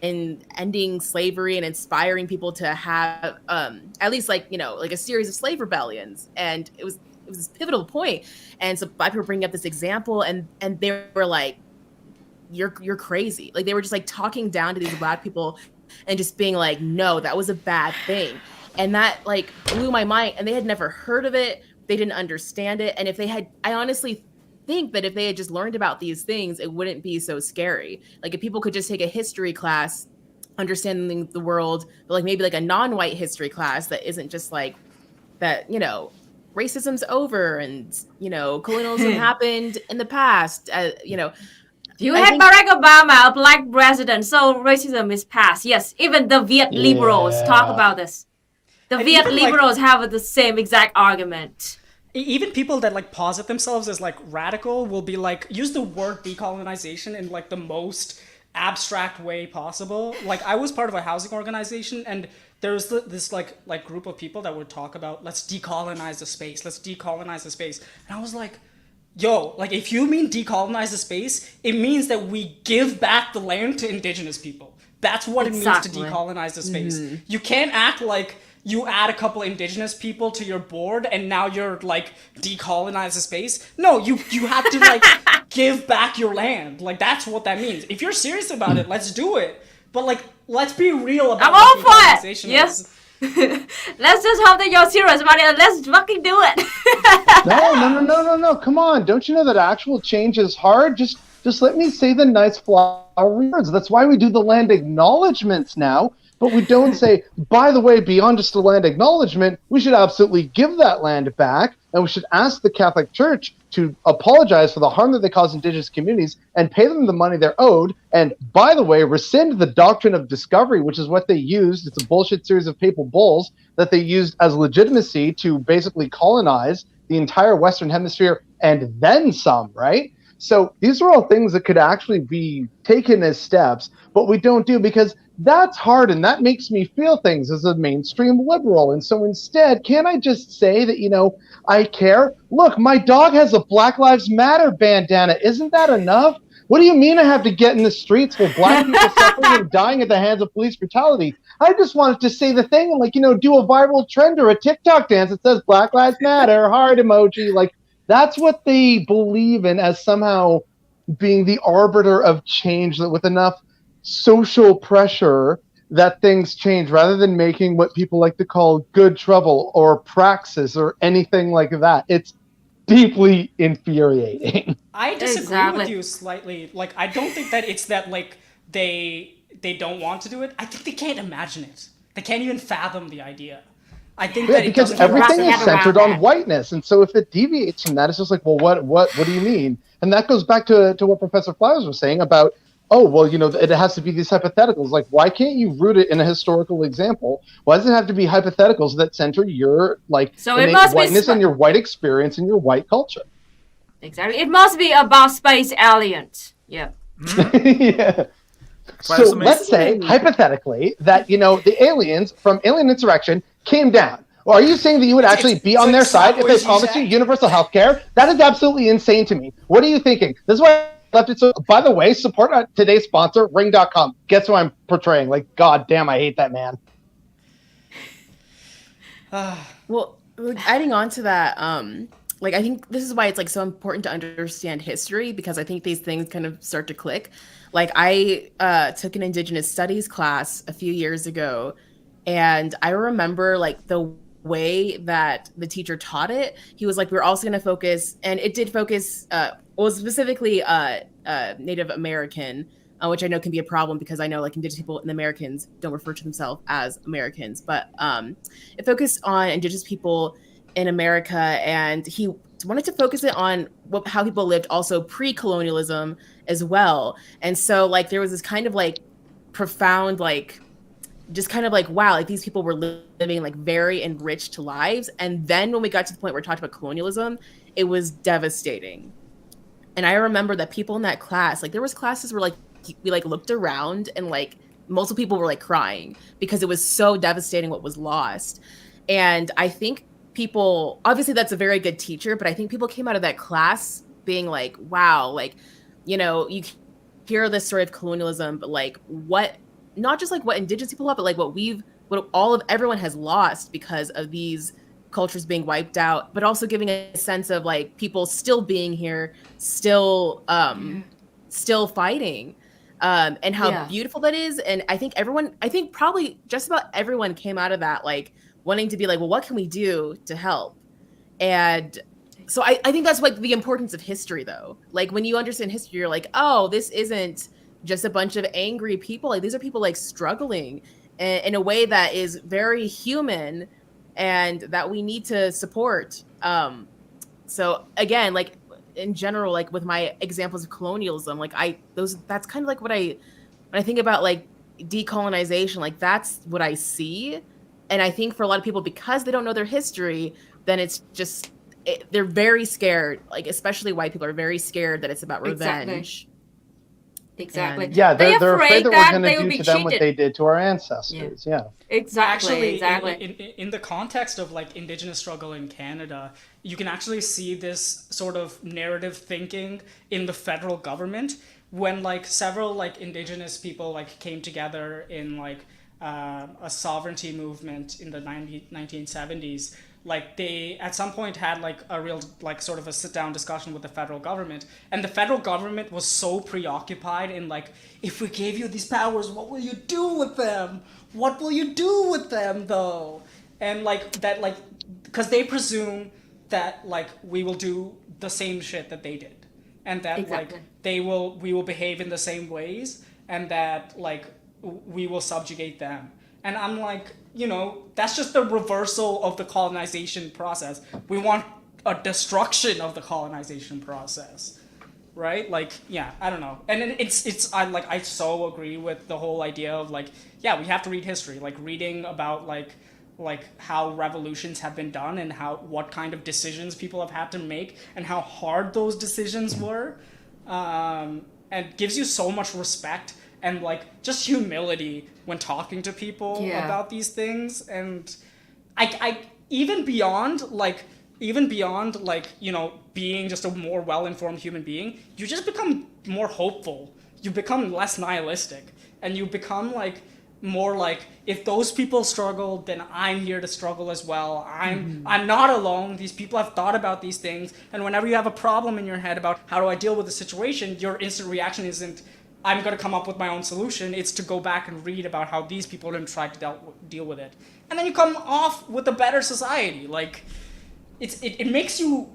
ending slavery and inspiring people to have at least like, you know, like a series of slave rebellions. And it was this pivotal point. And so Black people bring up this example and they were like, you're crazy. Like they were just like talking down to these Black people and just being like, no, that was a bad thing. And that like blew my mind, and they had never heard of it. They didn't understand it. And if they had, I honestly think that if they had just learned about these things, it wouldn't be so scary. Like if people could just take a history class, understanding the world, but like maybe like a non-white history class that isn't just like that, you know, racism's over and, you know, colonialism happened in the past, you know. You had Barack Obama, a Black president, so racism is past. Yes, even the Viet liberals talk about this. The Viet liberals have the same exact argument. Even people that like posit themselves as like radical will be like use the word decolonization in like the most abstract way possible. Like I was part of a housing organization, and there was this like group of people that would talk about let's decolonize the space, and I was like, yo, like if you mean decolonize the space, it means that we give back the land to Indigenous people. That's what it means to decolonize the space. You can't act like you add a couple Indigenous people to your board and now you're like decolonize the space. No, you have to like give back your land. Like that's what that means. If you're serious about it, let's do it. But like let's be real about I'm all for it. Yes. Let's just hope that you're serious about it and let's fucking do it. No. Come on. Don't you know that actual change is hard? Just let me say the nice flowery words. That's why we do the land acknowledgements now. But we don't say, by the way, beyond just a land acknowledgement, we should absolutely give that land back, and we should ask the Catholic Church to apologize for the harm that they cause Indigenous communities and pay them the money they're owed. And by the way, rescind the doctrine of discovery, which is what they used. It's a bullshit series of papal bulls that they used as legitimacy to basically colonize the entire Western Hemisphere and then some, right? So these are all things that could actually be taken as steps, but we don't do because that's hard and that makes me feel things as a mainstream liberal. And so instead, can't I just say that, I care? Look, my dog has a Black Lives Matter bandana. Isn't that enough? What do you mean I have to get in the streets while Black people suffering and dying at the hands of police brutality? I just wanted to say the thing and, do a viral trend or a TikTok dance that says Black Lives Matter, heart emoji. That's what they believe in as somehow being the arbiter of change, that with enough social pressure that things change, rather than making what people like to call good trouble or praxis or anything like that. It's deeply infuriating. I disagree Exactly. with you slightly. I don't think that it's that they don't want to do it. I think they can't imagine it. They can't even fathom the idea. I think that it because doesn't everything wrap is their head centered around on that. whiteness, and so if it deviates from that, it's just like, well, what do you mean? And that goes back to what Professor Flowers was saying about, oh, well, it has to be these hypotheticals. Why can't you root it in a historical example? Why does it have to be hypotheticals that center your So it innate must be whiteness and your white experience and your white culture? Exactly. It must be about space aliens. Yeah. Yeah. So let's say, hypothetically, that, the aliens from Alien Insurrection came down. Or are you saying that you would actually be on their side if they promised you universal health care? That is absolutely insane to me. What are you thinking? This is why I left it so. By the way, support today's sponsor, Ring.com. Guess who I'm portraying? God damn, I hate that man. Well, adding on to that, I think this is why it's so important to understand history, because I think these things kind of start to click. I took an Indigenous studies class a few years ago, and I remember the way that the teacher taught it. He was we're also going to focus, and it did focus, specifically Native American, which I know can be a problem because I know Indigenous people and Americans don't refer to themselves as Americans, but it focused on Indigenous people in America, and he wanted to focus it on how people lived also pre-colonialism as well. And so there was this kind of profound wow, these people were living very enriched lives. And then when we got to the point where we talked about colonialism, it was devastating. And I remember that people in that class, there was classes where we looked around and multiple people were crying because it was so devastating what was lost. And I think people, obviously that's a very good teacher, but I think people came out of that class being wow, you hear this story of colonialism, but what, not just what Indigenous people have, but what everyone has lost because of these cultures being wiped out, but also giving a sense of people still being here, still fighting, and how beautiful that is. And I think probably just about everyone came out of that wanting to be well, what can we do to help? And so I think that's the importance of history, though. When you understand history, you're oh, this isn't just a bunch of angry people. These are people struggling in a way that is very human and that we need to support. So again, in general, with my examples of colonialism, that's kind of when I think about decolonization, that's what I see. And I think for a lot of people, because they don't know their history, then it's just, they're very scared, especially white people are very scared that it's about revenge. Exactly. And, yeah, they're afraid that we're going they to will do be to them what cheated. they did to our ancestors. Yeah. Exactly. Actually, in the context of Indigenous struggle in Canada, you can actually see this sort of narrative thinking in the federal government when several Indigenous people came together in a sovereignty movement in the 1970s. They at some point had a real sort of a sit down discussion with the federal government, and the federal government was so preoccupied in if we gave you these powers, what will you do with them? What will you do with them though? And that because they presume that we will do the same shit that they did, and that we will behave in the same ways, and that we will subjugate them. And I'm like, that's just the reversal of the colonization process. We want a destruction of the colonization process, right? Like, yeah, I don't know. And I so agree with the whole idea of like, yeah, we have to read history, like reading about like how revolutions have been done and what kind of decisions people have had to make and how hard those decisions were, and gives you so much respect and like just humility when talking to people about these things. And I even beyond being just a more well-informed human being, you just become more hopeful, you become less nihilistic, and you become like more like, if those people struggled, then I'm here to struggle as well. I'm not alone. These people have thought about these things, and whenever you have a problem in your head about how do I deal with the situation, your instant reaction isn't I'm going to come up with my own solution. It's to go back and read about how these people have tried to deal with it, and then you come off with a better society. Like it makes you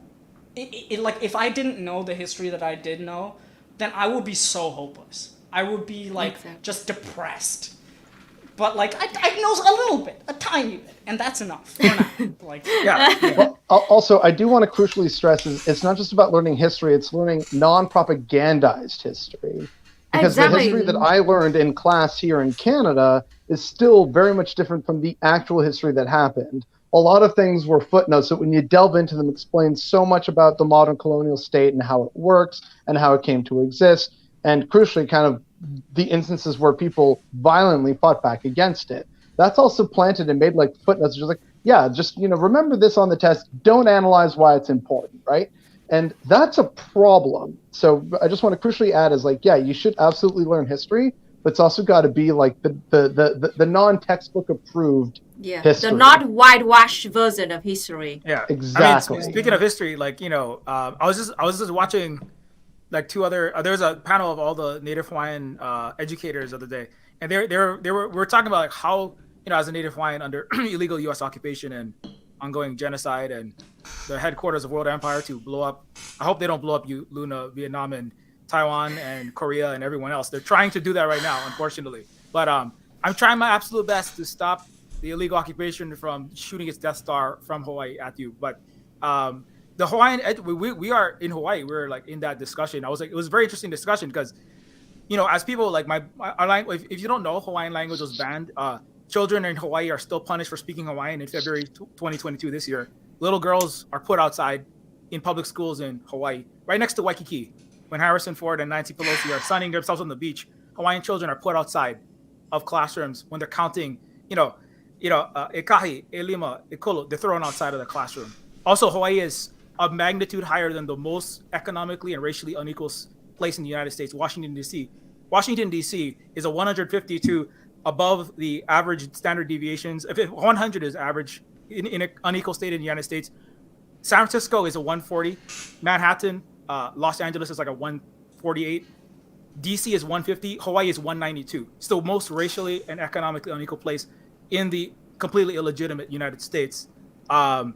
like, if I didn't know the history that I did know, then I would be so hopeless. I would be like just depressed. But like I know a little bit, a tiny bit, and that's enough for now. Like, Well, also, I do want to crucially stress is it's not just about learning history; it's learning non-propagandized history. Because the history that I learned in class here in Canada is still very much different from the actual history that happened. A lot of things were footnotes, so when you delve into them, explain so much about the modern colonial state and how it works and how it came to exist, and crucially, kind of the instances where people violently fought back against it. That's also planted and made like footnotes, just like, yeah, just, remember this on the test. Don't analyze why it's important, right? And that's a problem. So I just want to crucially add is like, yeah, you should absolutely learn history, but it's also got to be like the non-textbook approved history. The not whitewashed version of history. Yeah, exactly. I mean, speaking of history, like, I was just watching like two other. There's a panel of all the Native Hawaiian educators of the day, and we were talking about like how, as a Native Hawaiian under illegal U.S. occupation and ongoing genocide and the headquarters of World Empire to blow up. I hope they don't blow up Luna, Vietnam, and Taiwan and Korea and everyone else. They're trying to do that right now, unfortunately. But I'm trying my absolute best to stop the illegal occupation from shooting its Death Star from Hawaii at you. But the Hawaiian, we are in Hawaii. We're like in that discussion. I was like, it was a very interesting discussion because, as people like our language, if you don't know, Hawaiian language was banned. Children in Hawaii are still punished for speaking Hawaiian in February 2022 this year. Little girls are put outside in public schools in Hawaii, right next to Waikiki. When Harrison Ford and Nancy Pelosi are sunning themselves on the beach, Hawaiian children are put outside of classrooms when they're counting, ekahi, elima, ekolo, they're thrown outside of the classroom. Also, Hawaii is a magnitude higher than the most economically and racially unequal place in the United States, Washington, D.C. Washington, D.C. is a 152 above the average standard deviations. If 100 is average in an unequal state in the United States, San Francisco is a 140. Manhattan, Los Angeles is like a 148. DC is 150. Hawaii is 192. It's the most racially and economically unequal place in the completely illegitimate United States. And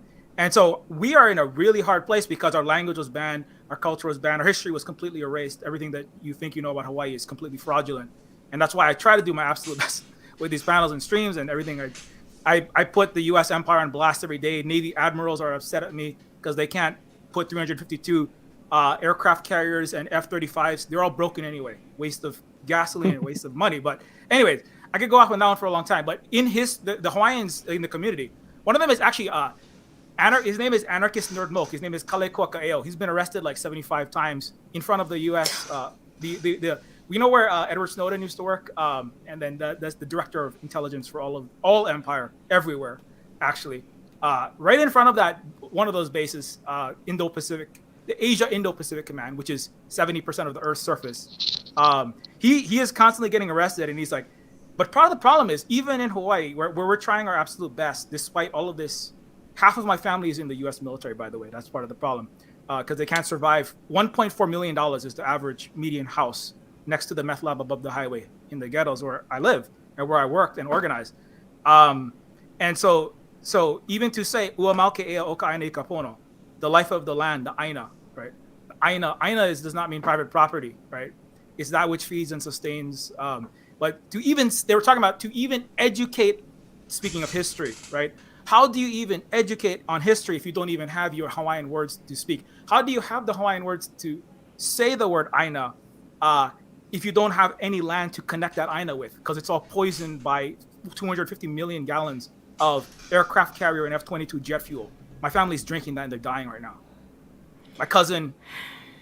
so we are in a really hard place because our language was banned, our culture was banned, our history was completely erased. Everything that you think you know about Hawaii is completely fraudulent. And that's why I try to do my absolute best with these panels and streams and everything. I put the U.S. empire on blast every day. Navy admirals are upset at me because they can't put 352 aircraft carriers and F-35s. They're all broken anyway. Waste of gasoline and waste of money. But anyways, I could go off and down for a long time. But in the Hawaiians in the community, one of them is actually his name is Anarchist Nerd Milk. His name is Kalekua Ka'eo. He's been arrested like 75 times in front of the U.S. We know where Edward Snowden used to work, and then that's the director of intelligence for all empire, everywhere, actually. Right in front of that, one of those bases, Indo-Pacific, the Asia Indo-Pacific Command, which is 70% of the Earth's surface. He is constantly getting arrested, and he's like, but part of the problem is, even in Hawaii, where we're trying our absolute best, despite all of this, half of my family is in the U.S. military, by the way. That's part of the problem, because they can't survive. $1.4 million is the average median house next to the meth lab above the highway in the ghettos where I live and where I worked and organized. And so even to say, Uamalke ea oka aina kapono, the life of the land, the aina, right? Aina does not mean private property, right? It's that which feeds and sustains But they were talking about to even educate, speaking of history, right? How do you even educate on history if you don't even have your Hawaiian words to speak? How do you have the Hawaiian words to say the word Aina if you don't have any land to connect that Aina with? Because it's all poisoned by 250 million gallons of aircraft carrier and F-22 jet fuel. My family's drinking that and they're dying right now. My cousin,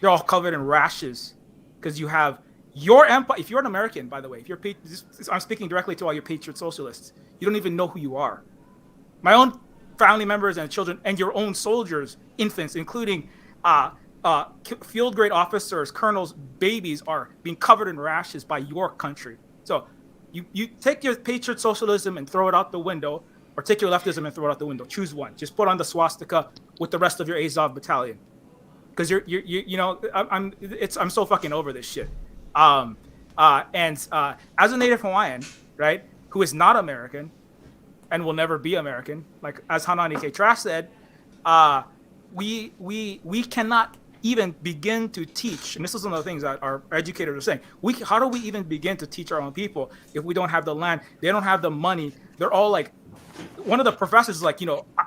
they're all covered in rashes because you have your empire. If you're an American, by the way, I'm speaking directly to all your patriot socialists. You don't even know who you are. My own family members and children and your own soldiers, infants, including field grade officers, colonels, babies are being covered in rashes by your country. So you take your patriot socialism and throw it out the window, or take your leftism and throw it out the window. Choose one. Just put on the swastika with the rest of your Azov battalion, because I'm so fucking over this shit. And as a native Hawaiian, right, who is not American and will never be American, like as Hanani K. Trash said, we cannot even begin to teach, and this is one of the things that our educators are saying. How do we even begin to teach our own people if we don't have the land? They don't have the money. They're all like, one of the professors is like,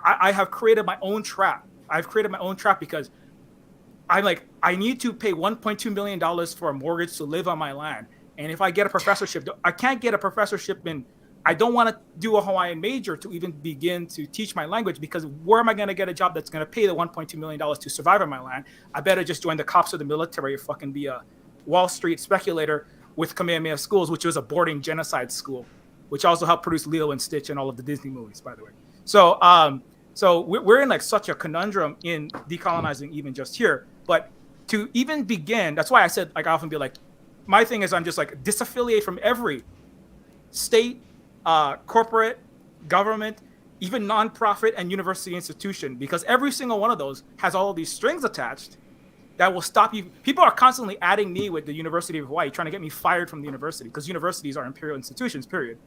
I have created my own trap. I've created my own trap because I'm like, I need to pay $1.2 million for a mortgage to live on my land. And if I get a professorship, I can't get a professorship in, I don't want to do a Hawaiian major to even begin to teach my language, because where am I going to get a job that's going to pay the $1.2 million to survive on my land? I better just join the cops or the military or fucking be a Wall Street speculator with Kamehameha Schools, which was a boarding genocide school, which also helped produce Lilo and Stitch and all of the Disney movies, by the way. So we're in like such a conundrum in decolonizing even just here. But to even begin, that's why I said, like, I often be like, my thing is I'm just like disaffiliate from every state, corporate, government, even nonprofit and university institution, because every single one of those has all of these strings attached that will stop you. People are constantly adding me with the University of Hawaii, trying to get me fired from the university, because universities are imperial institutions, period,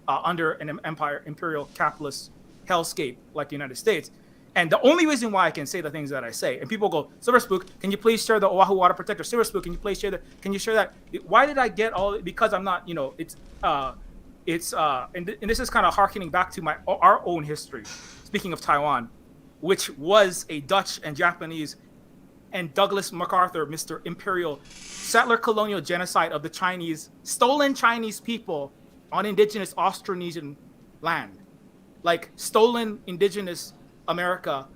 under an imperial capitalist hellscape like the United States. And the only reason why I can say the things that I say, and people go, Silverspook, can you please share the Oahu Water Protector? Silverspook, can you please share that? Can you share that? Why did I get all? Because I'm not, and this is kind of harkening back to our own history. Speaking of Taiwan, which was a Dutch and Japanese and Douglas MacArthur, Mr. Imperial settler colonial genocide of the Chinese, stolen Chinese people on indigenous Austronesian land, like stolen indigenous America,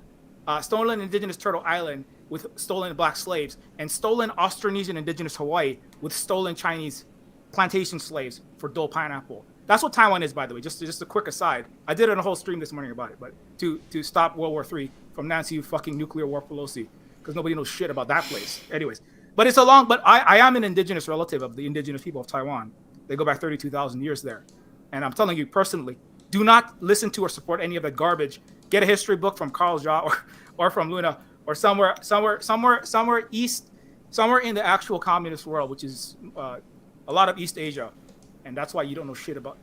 stolen indigenous Turtle Island with stolen black slaves, and stolen Austronesian indigenous Hawaii with stolen Chinese plantation slaves for Dole pineapple. That's what Taiwan is, by the way. Just a quick aside. I did a whole stream this morning about it, but to stop World War III from Nancy fucking nuclear war Pelosi, because nobody knows shit about that place. Anyways, but it's a long. But I am an indigenous relative of the indigenous people of Taiwan. They go back 32,000 years there, and I'm telling you personally, do not listen to or support any of that garbage. Get a history book from Carl Jha or from Luna or somewhere east, somewhere in the actual communist world, which is a lot of East Asia. And that's why you don't know shit about,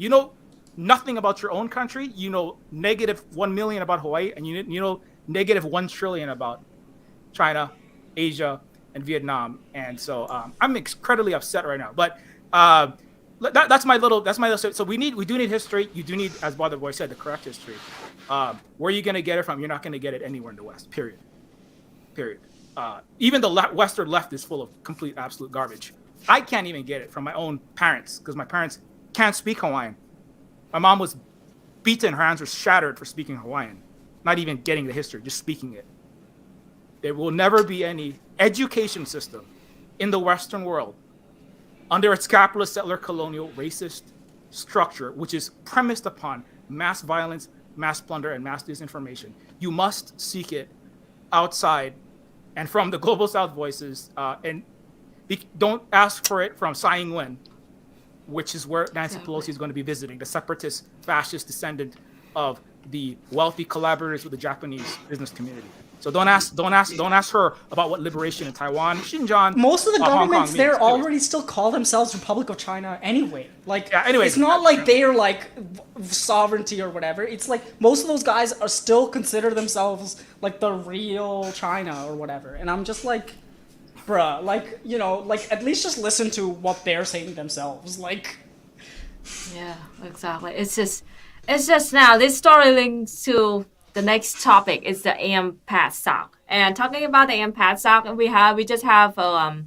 nothing about your own country. You know negative 1 million about Hawaii, and you know negative 1 trillion about China, Asia, and Vietnam. And so I'm incredibly upset right now. But that's my little. So we do need history. You do need, as BotheredBoy said, the correct history. Where are you going to get it from? You're not going to get it anywhere in the West. Period. Even the Western left is full of complete, absolute garbage. I can't even get it from my own parents, because my parents can't speak Hawaiian. My mom was beaten; her hands were shattered for speaking Hawaiian. Not even getting the history, just speaking it. There will never be any education system in the Western world under its capitalist, settler, colonial, racist structure, which is premised upon mass violence, mass plunder, and mass disinformation. You must seek it outside and from the Global South voices, and don't ask for it from Tsai Ing-wen, which is where Nancy Pelosi is going to be visiting, the separatist, fascist descendant of the wealthy collaborators with the Japanese business community. So don't ask her about what liberation in Taiwan, Xinjiang, most of the governments there means. already still call themselves Republic of China anyway. Like, anyways, it's not like they're like sovereignty or whatever. It's like most of those guys are still consider themselves like the real China or whatever. And I'm just like, bruh, like, like at least just listen to what they're saying themselves. Like, Yeah, exactly. It's just now this story links to the next topic is the AmPatSoc. And talking about the AmPatSoc, we just have a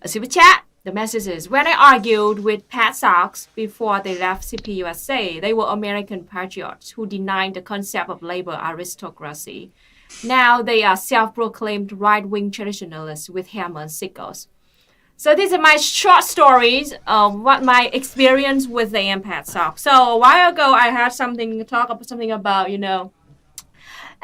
super chat. The message is, when I argued with PATSocs before they left CPUSA, they were American patriots who denied the concept of labor aristocracy. Now they are self-proclaimed right-wing traditionalists with hammer and sickles. So these are my short stories of what my experience with the AmPatSoc. So a while ago, I had something about,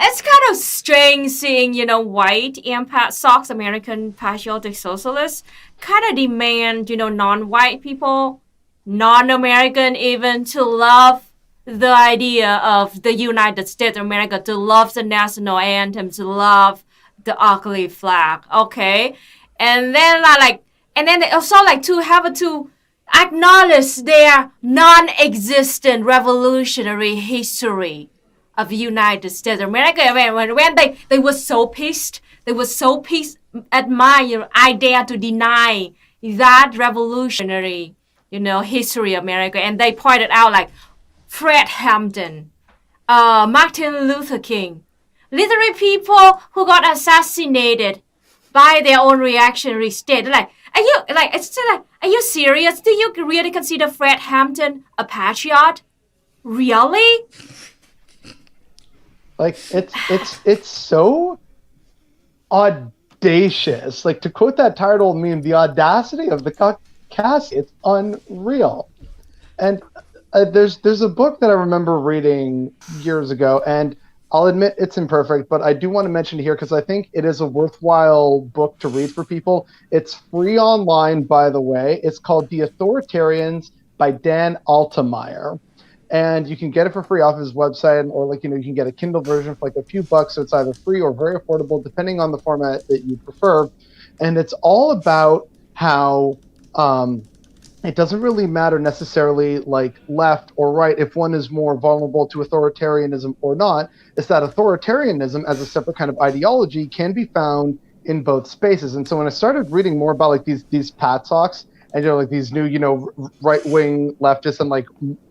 it's kind of strange seeing, white AmPatSocs, American patriotic socialists, kind of demand, non-white people, non-American even, to love the idea of the United States of America, to love the national anthem, to love the ugly flag, okay? And then they also like to have to acknowledge their non-existent revolutionary history of the United States of America. When they were so pissed, at my idea to deny that revolutionary, history of America. And they pointed out like Fred Hampton, Martin Luther King, literally people who got assassinated by their own reactionary state. Are you serious? Do you really consider Fred Hampton a patriot? Really? Like it's so audacious. Like, to quote that tired old meme, the audacity of the Caucasian, it's unreal. And there's a book that I remember reading years ago, and I'll admit it's imperfect, but I do want to mention it here because I think it is a worthwhile book to read for people. It's free online, by the way. It's called The Authoritarians by Dan Altemeyer. And you can get it for free off his website, or you can get a Kindle version for like a few bucks. So it's either free or very affordable, depending on the format that you prefer. And it's all about how it doesn't really matter necessarily like left or right if one is more vulnerable to authoritarianism or not. It's that authoritarianism as a separate kind of ideology can be found in both spaces. And so when I started reading more about like these PATSocs and like these new right-wing leftists and like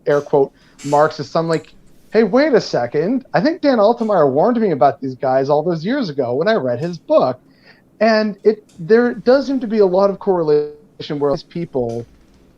air quote Marxists, I'm like, hey, wait a second. I think Dan Altemeyer warned me about these guys all those years ago when I read his book. And there does seem to be a lot of correlation where these people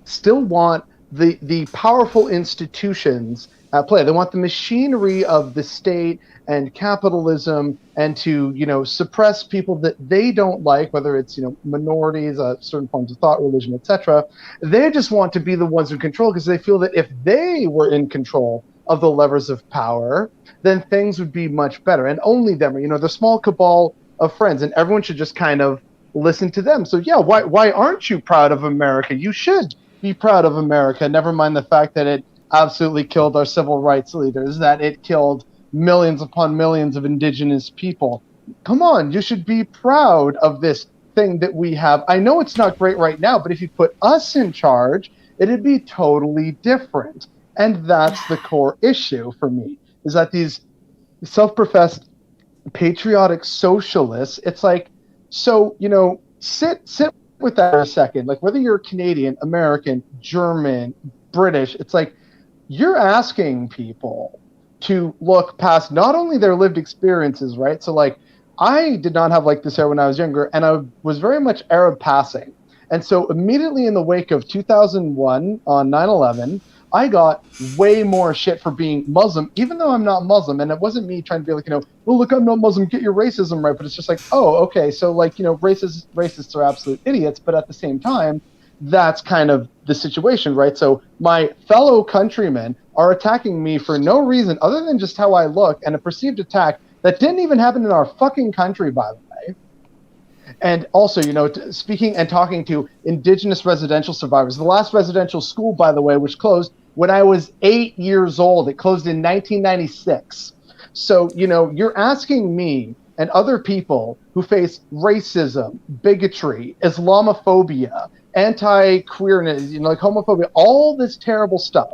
still want the powerful institutions at play. They want the machinery of the state and capitalism, and to suppress people that they don't like, whether it's minorities, certain forms of thought, religion, etc. They just want to be the ones in control because they feel that if they were in control of the levers of power, then things would be much better. And only them, the small cabal of friends, and everyone should just kind of listen to them. So yeah, why aren't you proud of America? You should be proud of America. Never mind the fact that it absolutely killed our civil rights leaders, that it killed millions upon millions of indigenous people. Come on, you should be proud of this thing that we have. I know it's not great right now, but if you put us in charge, it'd be totally different. And that's the core issue for me, is that these self-professed patriotic socialists, it's like, so, sit with that for a second. Like, whether you're Canadian, American, German, British, it's like you're asking people to look past not only their lived experiences, right? So like, I did not have like this hair when I was younger, and I was very much Arab passing. And so immediately in the wake of 2001 on 9/11, I got way more shit for being Muslim, even though I'm not Muslim. And it wasn't me trying to be like, well, look, I'm not Muslim, get your racism right. But it's just like, oh, okay. So like, racists are absolute idiots. But at the same time, that's kind of the situation, right? So my fellow countrymen are attacking me for no reason other than just how I look, and a perceived attack that didn't even happen in our fucking country, by the way. And also, speaking and talking to Indigenous residential survivors. The last residential school, by the way, which closed when I was 8 years old. It closed in 1996. So, you're asking me and other people who face racism, bigotry, Islamophobia, anti-queerness, like homophobia, all this terrible stuff.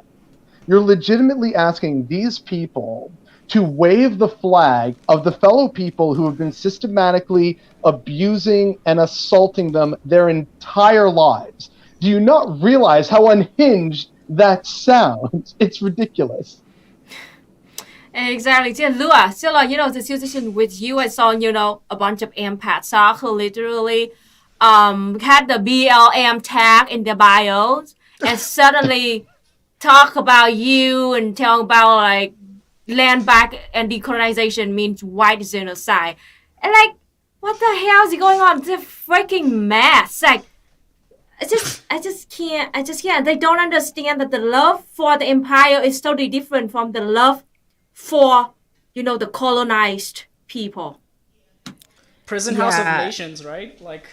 You're legitimately asking these people to wave the flag of the fellow people who have been systematically abusing and assaulting them their entire lives. Do you not realize how unhinged that sound. It's ridiculous. Exactly. The situation with you, I saw, a bunch of AmPatSoc who literally had the BLM tag in their bios and suddenly talk about you and tell about like land back and decolonization means white genocide. And like, what the hell is going on? It's a freaking mess. Like, I just can't. They don't understand that the love for the empire is totally different from the love for, the colonized people. Prison House of Nations, right? Like,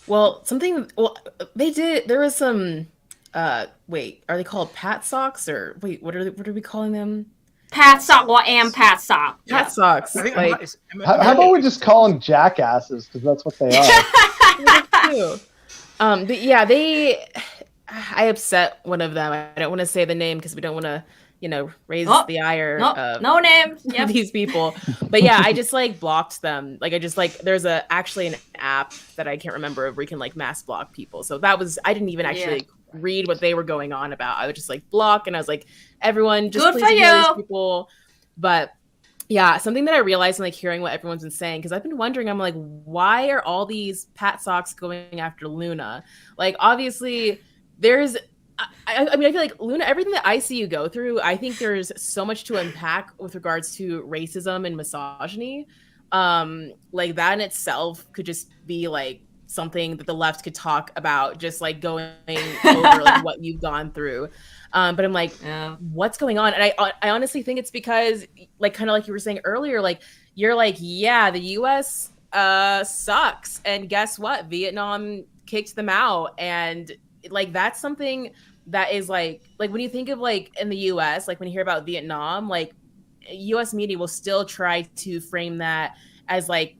well, they did. There was some. Wait, are they called PATSocs or wait? What are we calling them? PATSoc or AmPatSoc. PATSocs. I think Like, How about we just call them jackasses, because that's what they are. but yeah, I upset one of them. I don't want to say the name because we don't want to, raise the ire of no names. Yep. these people. But yeah, I just like blocked them. Like there's actually an app that I can't remember where you can like mass block people. So I didn't even actually read what they were going on about. I would just like block, and I was like, everyone just good please for ignore these you. people. But yeah, something that I realized in like hearing what everyone's been saying, because I've been wondering, I'm like, why are all these PATSocs going after Luna? Like, obviously, there's, I mean, I feel like Luna, everything that I see you go through, I think there's so much to unpack with regards to racism and misogyny. Like that in itself could just be like something that the left could talk about, just like going over like what you've gone through. But I'm like, what's going on? And I honestly think it's because, like, kind of like you were saying earlier, like, you're like, yeah, the US sucks. And guess what? Vietnam kicked them out. And like, that's something that is like when you think of like in the US, like when you hear about Vietnam, like US media will still try to frame that as like,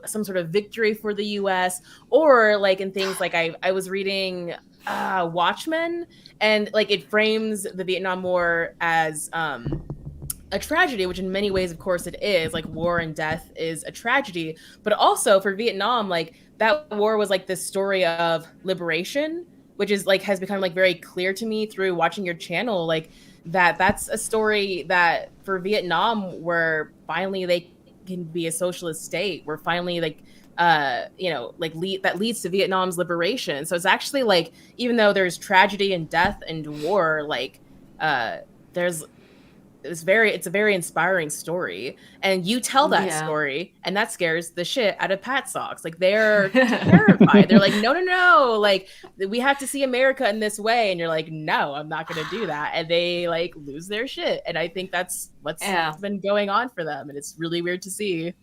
some sort of victory for the US, or like in things like I was reading Watchmen, and like it frames the Vietnam War as a tragedy, which in many ways, of course, it is. Like, war and death is a tragedy, but also for Vietnam, like that war was like this story of liberation, which is like has become like very clear to me through watching your channel. Like that's a story that for Vietnam, where finally they can be a socialist state, where finally like that leads to Vietnam's liberation. So it's actually like, even though there's tragedy and death and war, like it's a very inspiring story, and you tell that story, and that scares the shit out of PATSocs. Like, they're terrified. They're like, no, like, we have to see America in this way, and you're like, no, I'm not gonna do that, and they like lose their shit. And I think that's what's been going on for them, and it's really weird to see.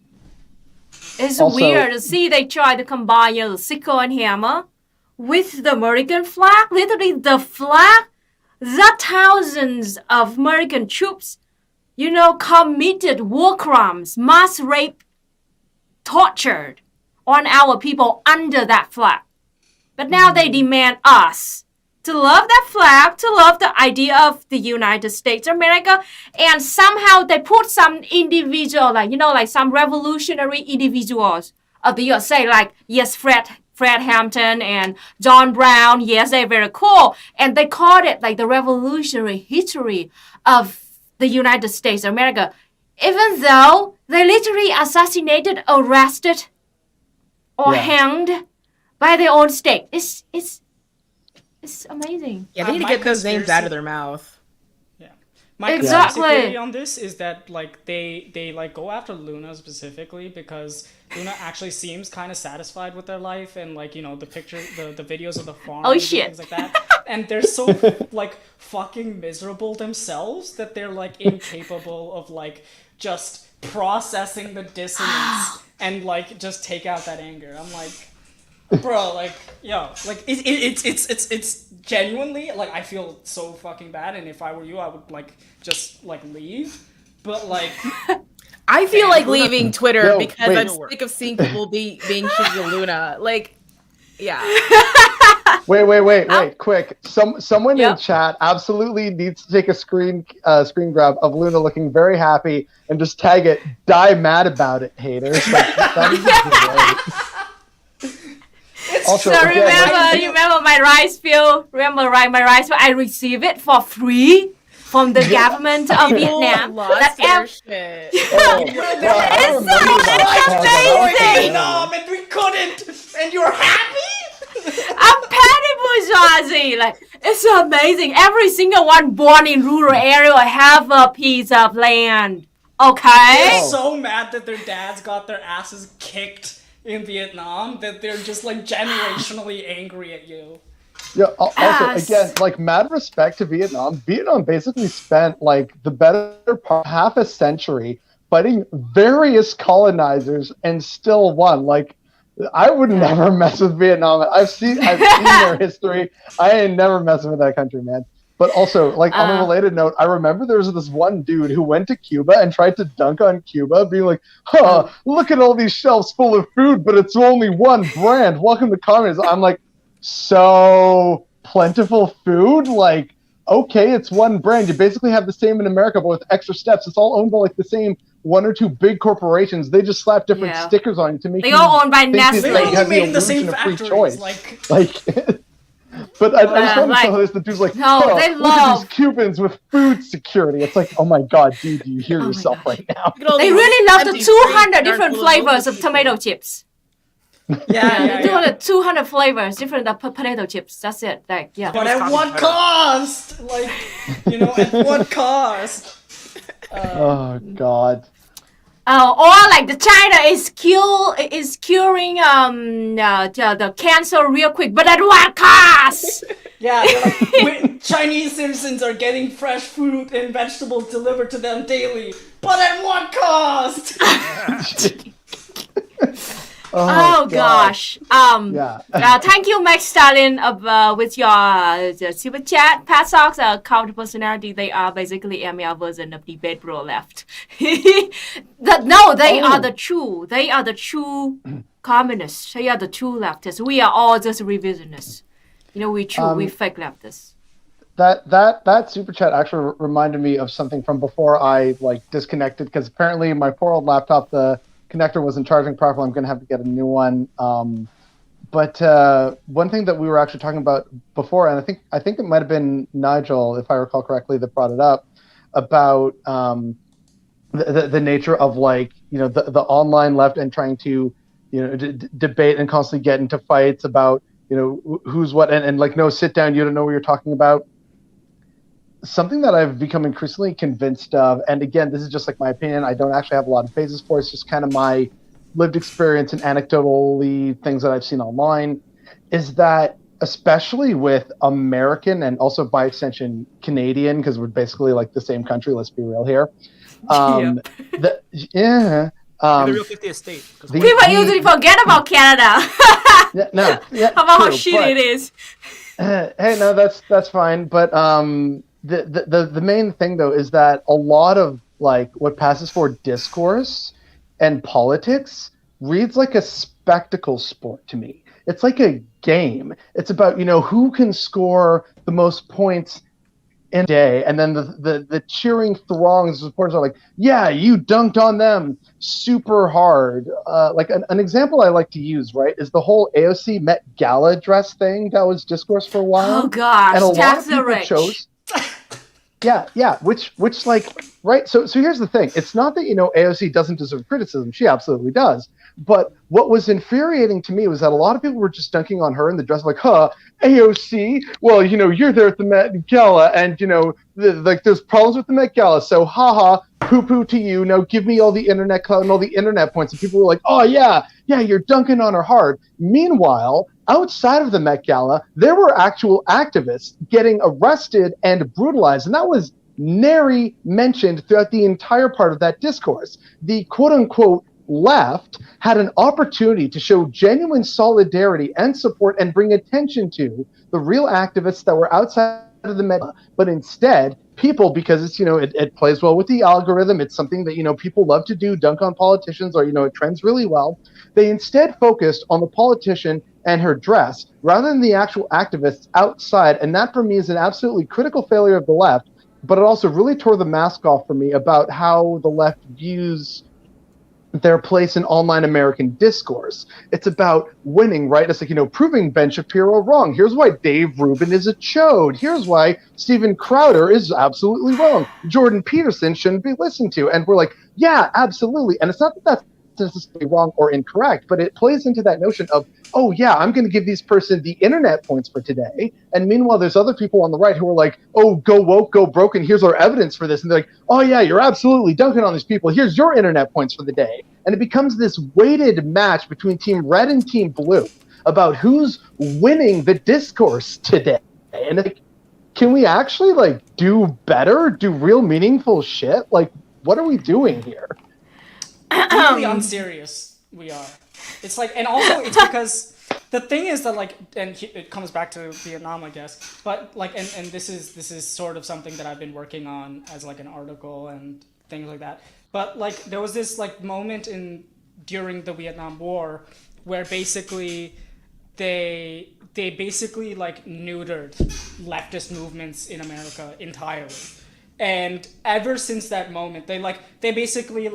It's also weird to see they try to combine the sickle and hammer with the American flag. Literally, the flag that thousands of American troops, committed war crimes, mass rape, tortured on our people under that flag. But now they demand us to love that flag, to love the idea of the United States of America, and somehow they put some individual, like some revolutionary individuals of the USA, like, yes, Fred Hampton and John Brown, yes, they're very cool. And they called it like the revolutionary history of the United States of America, even though they literally assassinated, arrested, or hanged by their own state. It's amazing. Yeah, they need to get those names out of their mouth. My conspiracy theory on this is that like they like go after Luna specifically because Luna actually seems kind of satisfied with their life, and like, the videos of the farm and things like that, and they're so like fucking miserable themselves that they're like incapable of like just processing the dissonance and like just take out that anger. I'm like, bro, like, like it's genuinely like, I feel so fucking bad, and if I were you, I would like just like leave. But like, I feel like leaving Twitter because I'm sick of seeing people being shitty to Luna. Like, yeah. Wait, quick! Someone in chat absolutely needs to take a screen grab of Luna looking very happy and just tag it. Die mad about it, haters. Like, that is great. Also, So again, you remember my rice field? Remember, right? My rice field, I received it for free from the government of Vietnam. Lost their shit. oh, well, I remember that part of it. Vietnam, and we couldn't, and you're happy? I'm petty bourgeoisie. Like, it's amazing. Every single one born in rural area have a piece of land. Okay? They're so mad that their dads got their asses kicked in Vietnam that they're just like generationally angry at you. Yeah. Also, Yes. again, like mad respect to Vietnam. Vietnam basically spent like the better part half a century fighting various colonizers and still won. Like, I would never mess with Vietnam. I've seen their history. I ain't never messing with that country, man. But also, like on a related note, I remember there was this one dude who went to Cuba and tried to dunk on Cuba, being like, look at all these shelves full of food, but it's only one brand. Welcome to communism. I'm like, so plentiful food? Like, okay, it's one brand. You basically have the same in America, but with extra steps. It's all owned by like the same one or two big corporations. They just slap different stickers on you to make They you all owned by think Nestle. that They you only have the made the same illusion of free factories. choice. Like, But I just want to like- tell this, the dude's like, No, oh, they look at love- these Cubans with food security. It's like, oh my God, dude, do you hear Oh my yourself gosh. right now? Look at all They these really love the empty 200 crates different full of flavors of homeless tomato people. chips. yeah. They do the 200 flavors, different potato chips. That's it. Like, yeah. But at what cost? Like, at what cost? Oh God. Or like the China is curing the cancer real quick, but at what cost? Yeah, they're like, Chinese citizens are getting fresh fruit and vegetables delivered to them daily, but at what cost? Oh gosh. Yeah. Thank you, Max Stalin, with your super chat. PANELISTS, cult personality. They are basically ML version of debate bro left. They are the true. They are the true communists. They are the true leftists. We are all just revisionists. We fake leftists. That super chat actually reminded me of something from before I disconnected, because apparently my poor old laptop, the connector wasn't charging properly. I'm going to have to get a new one. But one thing that we were actually talking about before, and I think it might have been Nigel, if I recall correctly, that brought it up, about the nature of the online left and trying to debate and constantly get into fights about who's what, and no, sit down, you don't know what you're talking about. Something that I've become increasingly convinced of, and again, this is just my opinion, I don't actually have a lot of basis for it, it's just kind of my lived experience and anecdotally things that I've seen online, is that especially with American and also by extension Canadian, because we're basically the same country, let's be real here. Yep. The real 50th state. People usually forget about Canada. No, yeah, About how true, shitty but- it is. Hey, no, that's fine. But the main thing though is that a lot of what passes for discourse and politics reads like a spectacle sport to me. It's like a game. It's about who can score the most points in a day, and then the cheering throngs of supporters are like, yeah, you dunked on them super hard. An example I like to use, right, is the whole AOC Met Gala dress thing that was discourse for a while. Oh gosh, and a lot tax of the people rich. chose. Yeah, which right. So here's the thing. It's not that AOC doesn't deserve criticism. She absolutely does. But what was infuriating to me was that a lot of people were just dunking on her in the dress, AOC. Well, you're there at the Met Gala, and there's problems with the Met Gala. So haha, poo to you. Now give me all the internet clout and all the internet points. And people were like, oh yeah, you're dunking on her hard. Meanwhile, outside of the Met Gala, there were actual activists getting arrested and brutalized, and that was nary mentioned throughout the entire part of that discourse. The quote-unquote left had an opportunity to show genuine solidarity and support and bring attention to the real activists that were outside of the Met Gala, but instead, people, because it's it plays well with the algorithm, it's something that people love to do, dunk on politicians, or it trends really well. They instead focused on the politician and her dress rather than the actual activists outside, and that for me is an absolutely critical failure of the left. But it also really tore the mask off for me about how the left views their place in online American discourse. It's about winning, right? It's like, proving Ben Shapiro wrong. Here's why Dave Rubin is a chode. Here's why Steven Crowder is absolutely wrong. Jordan Peterson shouldn't be listened to. And we're like, yeah, absolutely. And it's not that that's necessarily wrong or incorrect, but it plays into that notion of, oh yeah, I'm going to give this person the internet points for today. And meanwhile, there's other people on the right who are like, oh, go woke, go broke, and here's our evidence for this. And they're like, oh yeah, you're absolutely dunking on these people. Here's your internet points for the day. And it becomes this weighted match between Team Red and Team Blue about who's winning the discourse today. And like, can we actually do better, do real meaningful shit? Like, what are we doing here? Really unserious we are. It's like, and also it's because the thing is that and it comes back to Vietnam, I guess. But and this is sort of something that I've been working on as an article and things like that. But there was this moment during the Vietnam War where basically they basically neutered leftist movements in America entirely. And ever since that moment, they basically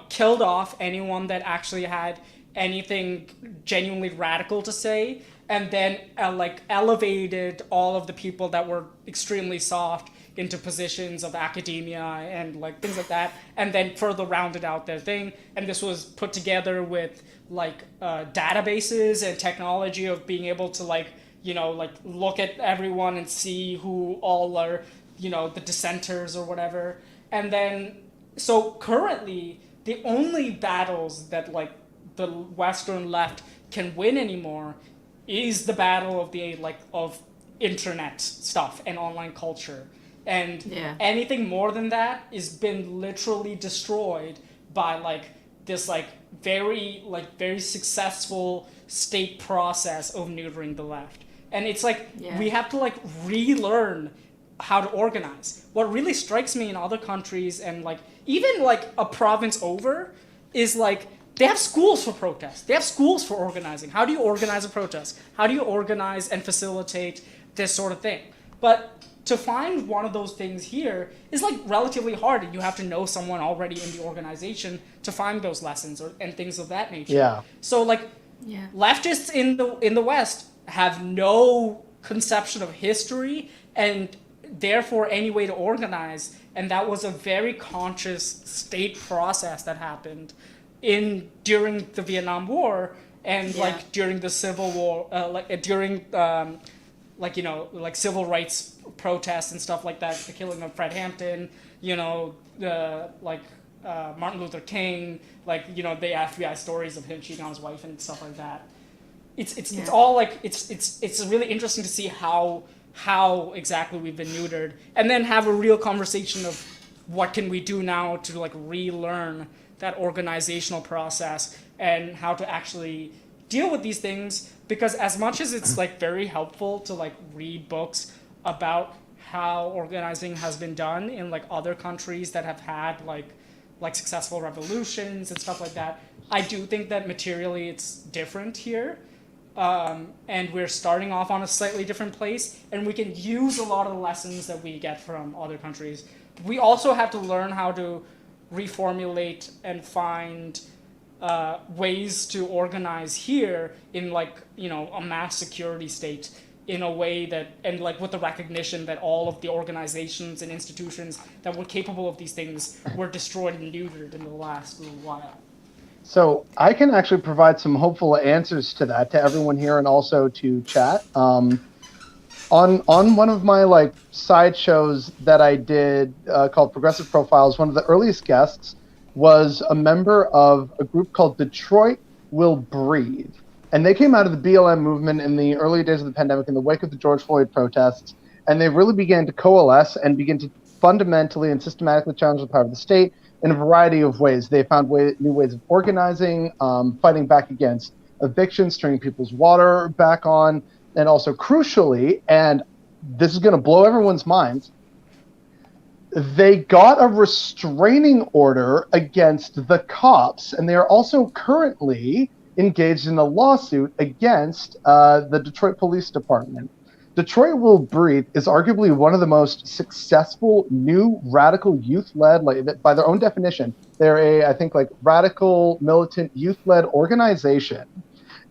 killed off anyone that actually had anything genuinely radical to say, and then elevated all of the people that were extremely soft into positions of academia and things like that, and then further rounded out their thing. And this was put together with databases and technology of being able to look at everyone and see who all are the dissenters or whatever. And then so currently the only battles that the Western left can win anymore is the battle of the of internet stuff and online culture. And anything more than that has been literally destroyed by this very successful state process of neutering the left. And it's we have to relearn how to organize. What really strikes me in other countries and even a province over is they have schools for protest. They have schools for organizing. How do you organize a protest? How do you organize and facilitate this sort of thing? But to find one of those things here is relatively hard, and you have to know someone already in the organization to find those lessons and things of that nature. Yeah. So leftists in the West have no conception of history and therefore any way to organize, and that was a very conscious state process that happened during the Vietnam War and during the Civil War, during civil rights protests and stuff like that, the killing of Fred Hampton, the Martin Luther King, the FBI stories of him cheating on his wife and stuff like that. It's all it's really interesting to see how exactly we've been neutered, and then have a real conversation of what can we do now to relearn that organizational process and how to actually deal with these things. Because as much as it's very helpful to read books about how organizing has been done in other countries that have had successful revolutions and stuff like that, I do think that materially it's different here. And we're starting off on a slightly different place, and we can use a lot of the lessons that we get from other countries. We also have to learn how to reformulate and find ways to organize here in a mass security state in a way that, and with the recognition that all of the organizations and institutions that were capable of these things were destroyed and neutered in the last little while. So I can actually provide some hopeful answers to that to everyone here and also to chat. On one of my side shows that I did called Progressive Profiles, one of the earliest guests was a member of a group called Detroit Will Breathe. And they came out of the BLM movement in the early days of the pandemic in the wake of the George Floyd protests. And they really began to coalesce and begin to fundamentally and systematically challenge the power of the state in a variety of ways. They found new ways of organizing, fighting back against evictions, turning people's water back on, and also crucially, and this is going to blow everyone's minds, they got a restraining order against the cops, and they are also currently engaged in a lawsuit against the Detroit Police Department. Detroit Will Breathe is arguably one of the most successful new radical youth-led, like by their own definition, they're I think like radical militant youth-led organization.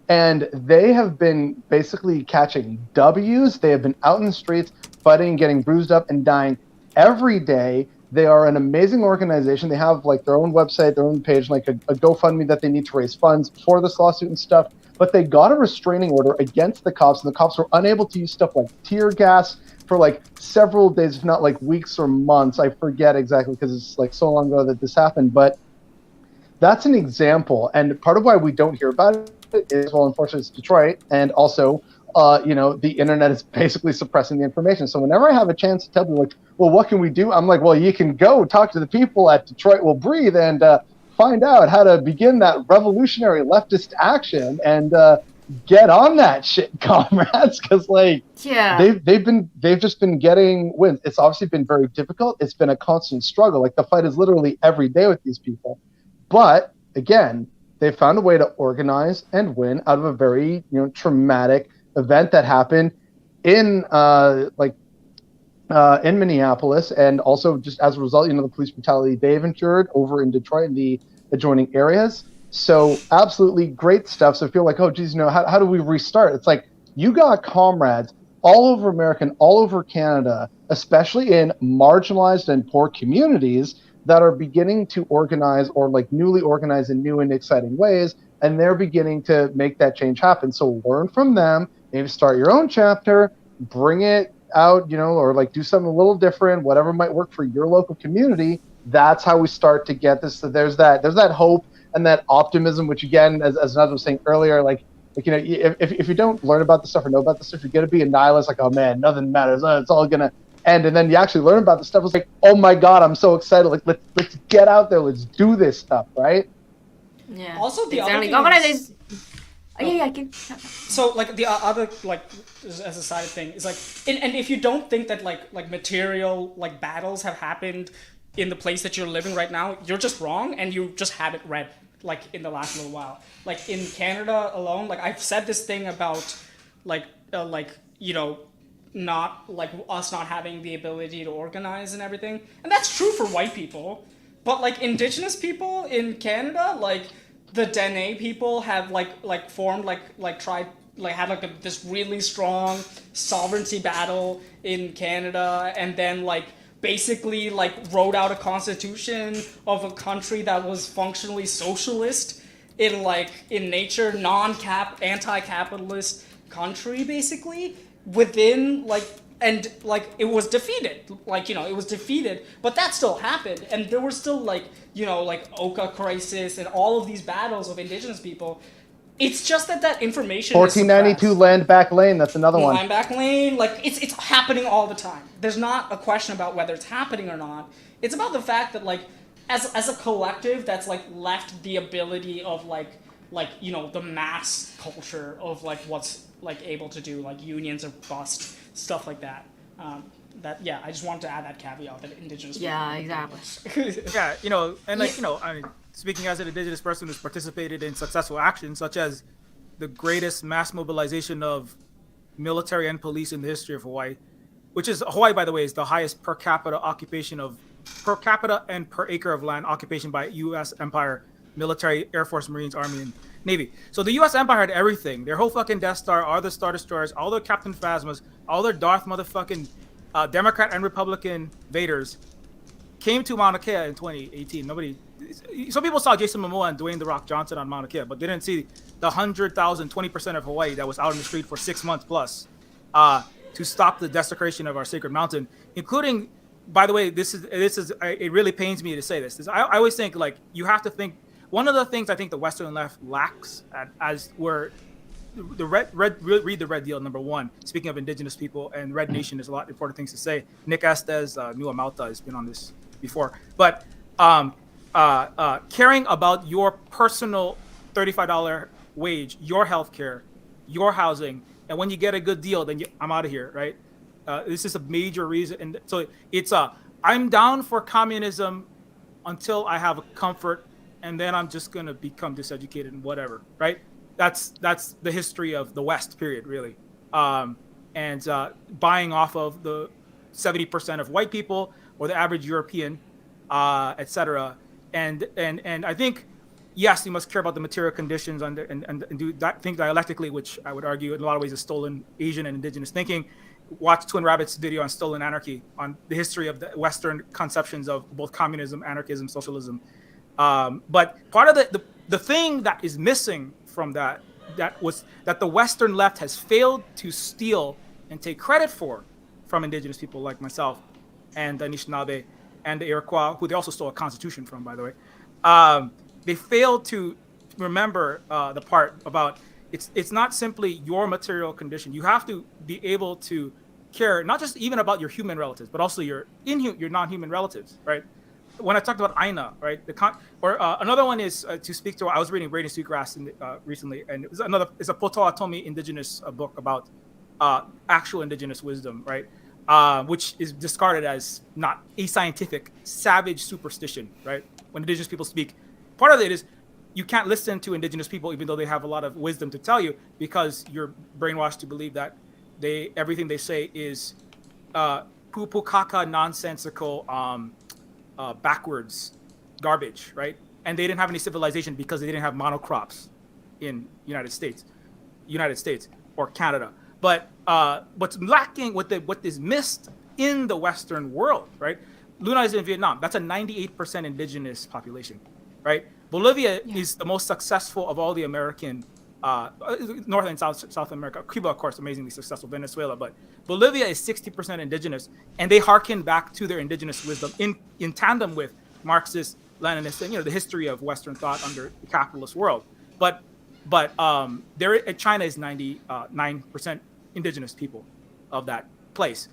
And they have been basically catching W's. They have been out in the streets fighting, getting bruised up and dying every day. They are an amazing organization. They have like their own website, their own page, like a GoFundMe that they need to raise funds for this lawsuit and stuff. But they got a restraining order against the cops, and the cops were unable to use stuff like tear gas for like several days, if not like weeks or months. I forget exactly because it's like so long ago that this happened. But that's an example. And part of why we don't hear about it is, well, unfortunately, it's Detroit. And also, the internet is basically suppressing the information. So whenever I have a chance to tell people, like, well, what can we do? I'm like, well, you can go talk to the people at Detroit Will Breathe and find out how to begin that revolutionary leftist action and get on that shit, comrades. Because like, they've just been getting wins. It's obviously been very difficult. It's been a constant struggle. Like the fight is literally every day with these people. But again, they found a way to organize and win out of a very traumatic event that happened in in Minneapolis, and also just as a result, the police brutality they've endured over in Detroit and the adjoining areas. So absolutely great stuff. So I feel like, oh geez, how do we restart? It's like you got comrades all over America and all over Canada, especially in marginalized and poor communities, that are beginning to organize or like newly organize in new and exciting ways, and they're beginning to make that change happen. So learn from them, maybe start your own chapter, bring it out, or like do something a little different, whatever might work for your local community. That's how we start to get this. So there's that hope and that optimism, which again, as Naz was saying earlier, if you don't learn about this stuff or know about this stuff, you're going to be a nihilist, like, oh man, nothing matters. It's all going to end. And then you actually learn about the stuff. It's like, oh my God, I'm so excited. Like, let's get out there. Let's do this stuff, right? Yeah. Also, the exactly. other thing is, so like the other like as a side thing is like, and if you don't think that like material like battles have happened in the place that you're living right now, you're just wrong, and you just haven't read like in the last little while. Like in Canada alone, like I've said this thing about not like us not having the ability to organize and everything, and that's true for white people, but like Indigenous people in Canada, like the Dene people have formed had this really strong sovereignty battle in Canada, and then basically wrote out a constitution of a country that was functionally socialist in nature, anti-capitalist country basically within and it was defeated. It was defeated, but that still happened, and there were still Oka crisis and all of these battles of Indigenous people. It's just that information 1492 Land Back Lane, that's another one. Land Back Lane, it's happening all the time. There's not a question about whether it's happening or not. It's about the fact that as a collective that's left the ability of the mass culture of what's able to do, unions are bust, stuff like that. I just wanted to add that caveat that Indigenous people. Yeah, exactly. Yeah, I mean, speaking as an Indigenous person who's participated in successful actions such as the greatest mass mobilization of military and police in the history of Hawaii, which is Hawaii, by the way, is the highest per capita and per acre of land occupation by U.S. Empire, military, Air Force, Marines, Army, and Navy. So the U.S. Empire had everything. Their whole fucking Death Star, all their Star Destroyers, all their Captain Phasmas, all their Darth motherfucking Democrat and Republican Vaders came to Mauna Kea in 2018. Some people saw Jason Momoa and Dwayne "The Rock" Johnson on Mauna Kea, but they didn't see the 100,000, 20% of Hawaii that was out in the street for 6 months plus to stop the desecration of our sacred mountain, including, by the way, it really pains me to say this. I always think you have to think. One of the things I think the Western left lacks, read the Red Deal, number one. Speaking of Indigenous people and Red Nation, there's a lot of important things to say. Nick Estes, Nua Malta has been on this before. But caring about your personal $35 wage, your health care, your housing, and when you get a good deal, then I'm out of here, right? This is a major reason. And so it's I'm down for communism until I have a comfort, and then I'm just going to become diseducated and whatever, right? That's the history of the West, period, really. and buying off of the 70% of white people or the average European, etc. And I think, yes, you must care about the material conditions and do that, think dialectically, which I would argue in a lot of ways is stolen Asian and indigenous thinking. Watch Twin Rabbit's video on Stolen Anarchy, on the history of the Western conceptions of both communism, anarchism, socialism. But part of the thing that is missing from that was that the Western left has failed to steal and take credit for from indigenous people like myself and the Anishinaabe and the Iroquois, who they also stole a constitution from, by the way. They failed to remember the part about it's not simply your material condition. You have to be able to care not just even about your human relatives, but also your non-human relatives, right? When I talked about Aina, right? Another one is to speak to. I was reading Braden Sweetgrass recently, and it's a Potawatomi indigenous book about actual indigenous wisdom, right? Which is discarded as not ascientific, savage superstition, right? When indigenous people speak, part of it is you can't listen to indigenous people even though they have a lot of wisdom to tell you, because you're brainwashed to believe that everything they say is poo-poo caca, nonsensical, backwards garbage, right? And they didn't have any civilization because they didn't have monocrops in United States or Canada. But what's lacking, what is missed in the Western world, right? Luna is in Vietnam. That's a 98% indigenous population, right? Bolivia is the most successful of all the American, North and South America. Cuba, of course, amazingly successful. Venezuela, but Bolivia is 60% indigenous, and they harken back to their indigenous wisdom in tandem with Marxist, Leninist, and the history of Western thought under the capitalist world. But China is 99% indigenous people of that place.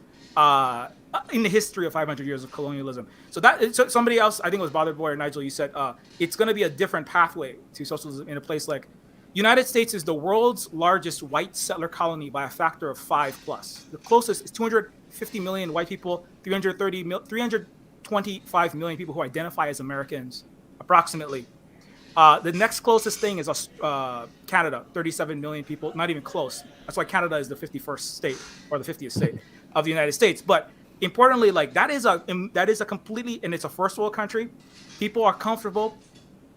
In the history of 500 years of colonialism. So somebody else, I think it was BotheredBoy or Nigel, you said it's going to be a different pathway to socialism in a place like United States is the world's largest white settler colony by a factor of 5+. The closest is 250 million white people, 325 million people who identify as Americans, approximately. The next closest thing is Canada, 37 million people, not even close. That's why Canada is the 51st state or the 50th state of the United States. But importantly, like that is a completely, and it's a first world country. People are comfortable,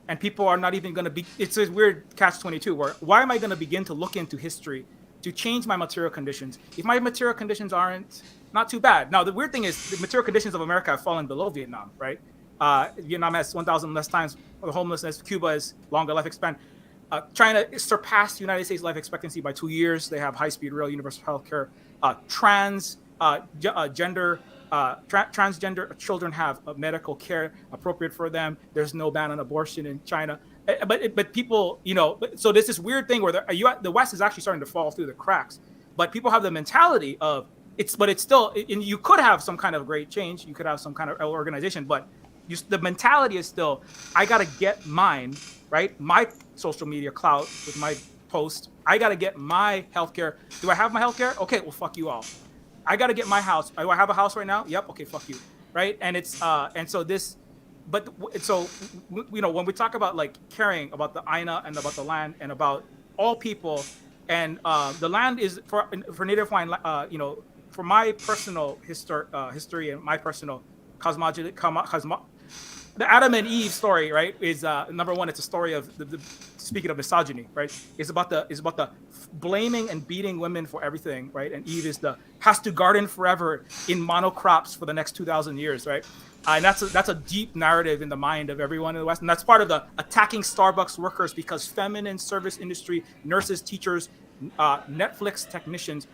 and people are not even going to be. It's a weird catch-22 where why am I going to begin to look into history to change my material conditions if my material conditions aren't not too bad? Now the weird thing is the material conditions of America have fallen below Vietnam, right? Vietnam has 1,000 less times the homelessness. Cuba is longer life expectancy. China surpassed the United States life expectancy by 2 years. They have high-speed rail, universal healthcare. Transgender children have medical care appropriate for them. There's no ban on abortion in China. But people, so there's this weird thing where the West is actually starting to fall through the cracks. But people have the mentality of but it's still, you could have some kind of great change. You could have some kind of organization, but the mentality is still, I got to get mine, right? My social media clout with my post. I got to get my healthcare. Do I have my healthcare? Okay, well, fuck you all. I got to get my house. Do I have a house right now? Yep. Okay, fuck you. Right. And it's, when we talk about like caring about the Aina and about the land and about all people, and the land is for Native Hawaiian, for my personal history and my personal cosmology, the Adam and Eve story, right, is number one. It's a story of speaking of misogyny, right? It's about the blaming and beating women for everything, right? And Eve has to garden forever in monocrops for the next 2,000 years, right? And that's a deep narrative in the mind of everyone in the West, and that's part of the attacking Starbucks workers because feminine service industry, nurses, teachers, Netflix technicians,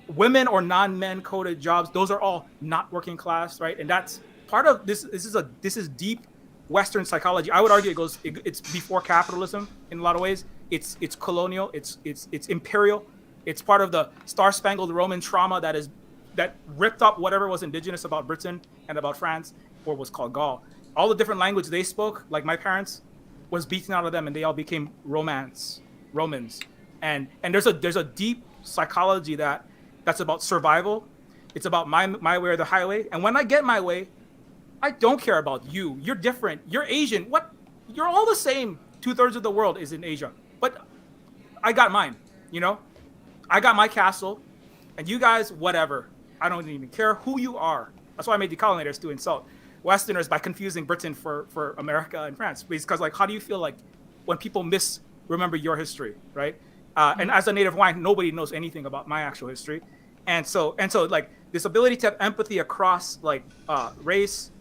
women or non-men coded jobs, those are all not working class, right? And that's part of this. This is deep Western psychology. I would argue it's before capitalism in a lot of ways. It's colonial. It's imperial. It's part of the Star-Spangled Roman trauma that ripped up whatever was indigenous about Britain and about France, or was called Gaul. All the different language they spoke, like my parents, was beaten out of them, and they all became Romans. And there's a deep psychology that's about survival. It's about my way or the highway. And when I get my way, I don't care about you. You're different. You're Asian. What? You're all the same. 2/3 of the world is in Asia. But I got mine, I got my castle. And you guys, whatever. I don't even care who you are. That's why I made Decolonizers, to insult Westerners by confusing Britain for America and France. Because like, how do you feel like when people remember your history, right? And as a native Hawaiian, nobody knows anything about my actual history. And so like this ability to have empathy across like race,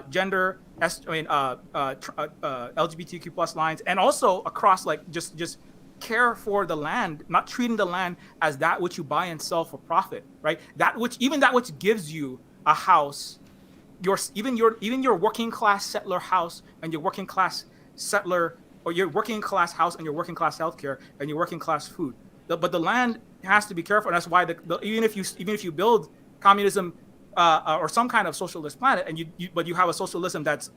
gender, LGBTQ plus lines, and also across like just care for the land, not treating the land as that which you buy and sell for profit, right? That which gives you a house, even your working class settler house and your working class settler, or your working class house and your working class healthcare and your working class food. But the land has to be careful, and that's why even if you build communism or some kind of socialist planet, and but you have a socialism that's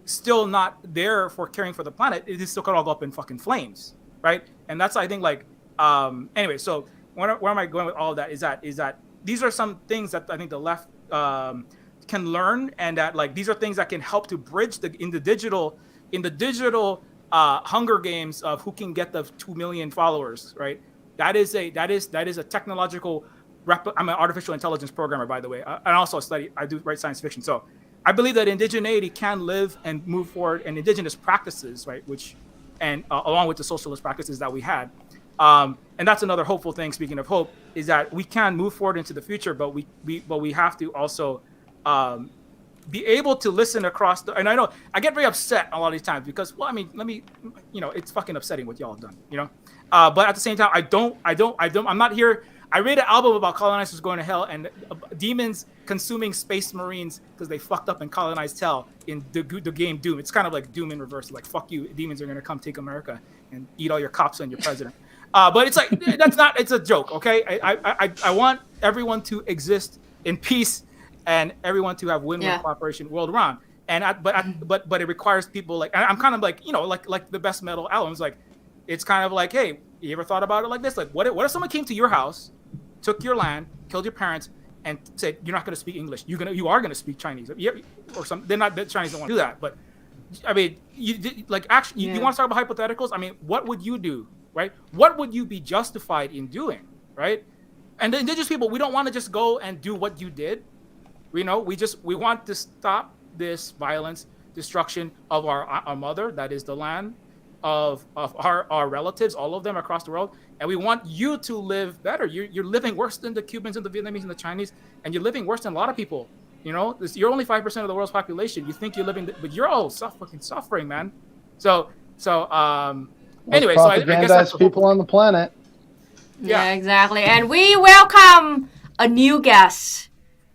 still not there for caring for the planet, it is still gonna all go up in fucking flames, right? And that's, I think, like anyway. So where am I going with all of that? Is that these are some things that I think the left can learn, and that like these are things that can help to bridge in the digital Hunger Games of who can get the 2 million followers, right? That is a technological. I'm an artificial intelligence programmer, by the way. I also I do write science fiction. So I believe that indigeneity can live and move forward, and indigenous practices, right? Along with the socialist practices that we had. And that's another hopeful thing. Speaking of hope, is that we can move forward into the future, but we have to also be able to listen across and I know I get very upset a lot of these times because, well, I mean, it's fucking upsetting what y'all have done, but at the same time, I'm not here. I made an album about colonizers going to hell and demons consuming space marines because they fucked up and colonized hell in the game Doom. It's kind of like Doom in reverse. Like, fuck you, demons are going to come take America and eat all your cops and your president. But it's like, it's a joke, okay? I want everyone to exist in peace and everyone to have win-win cooperation world around. But it requires people like, I'm kind of like, like the best metal albums, like, it's kind of like, hey, you ever thought about it like this? Like, what if someone came to your house, took your land, killed your parents, and said, you're not going to speak English. You are going to speak Chinese. Or some, they're not, the Chinese don't want to do that. But I mean, you want to talk about hypotheticals? I mean, what would you do, right? What would you be justified in doing, right? And the indigenous people, we don't want to just go and do what you did. We want to stop this violence, destruction of our mother, that is the land, of our relatives, all of them across the world, and we want you to live better. You're living worse than the Cubans and the Vietnamese and the Chinese, and you're living worse than a lot of people. You're only 5% of the world's population. You think you're living, but you're all fucking suffering, man. So anyway, so I guess that's people on the planet. Yeah, exactly. And we welcome a new guest.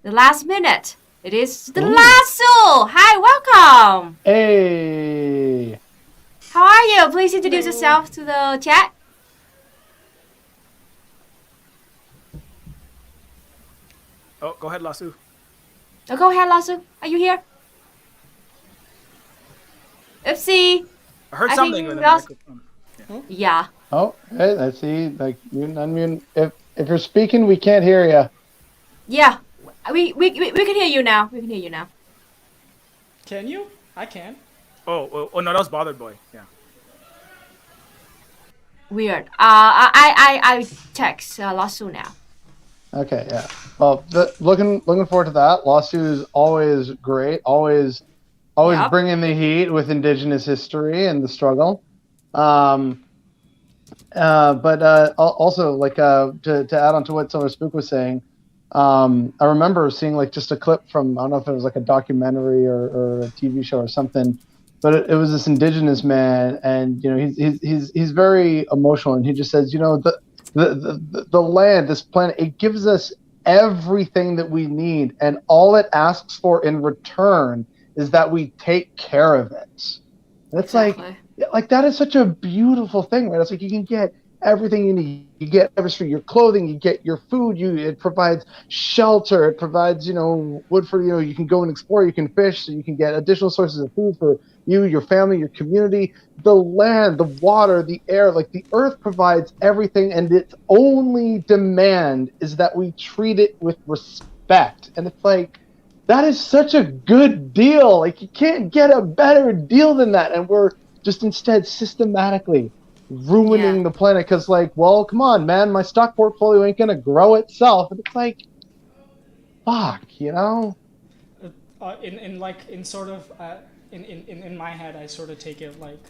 The last minute. It is the Lasso. Hi, welcome. Hey. How are you? Please introduce yourself to the chat. Oh, go ahead, Lasso. Oh, go ahead, Lasso. Are you here? Oopsie. I heard something with the microphone. Yeah. Oh, hey, I see. Like, you unmute. If you're speaking, we can't hear you. Yeah. We can hear you now. We can hear you now. Can you? I can. Oh no, that was BotheredBoy. Yeah. Weird. I text Lasso now. Okay, yeah. Well, looking forward to that. Lasso is always great. Always bringing the heat with Indigenous history and the struggle. But also, like, to add on to what Silverspook was saying, I remember seeing like just a clip from, I don't know if it was like a documentary or a TV show or something, but it was this Indigenous man, and he's very emotional, and he just says, the land, this planet, it gives us everything that we need, and all it asks for in return is that we take care of it. And it's exactly. like that is such a beautiful thing, right? It's like you can get everything you need. You get everything, your clothing, you get your food, it provides shelter, it provides, wood for, you can go and explore, you can fish, so you can get additional sources of food for you, your family, your community, the land, the water, the air, like the earth provides everything, and its only demand is that we treat it with respect. And it's like, that is such a good deal. Like, you can't get a better deal than that. And we're just instead systematically ruining the planet because, like, well, come on, man, my stock portfolio ain't gonna grow itself. And it's like, fuck, you know. In my head, I sort of take it like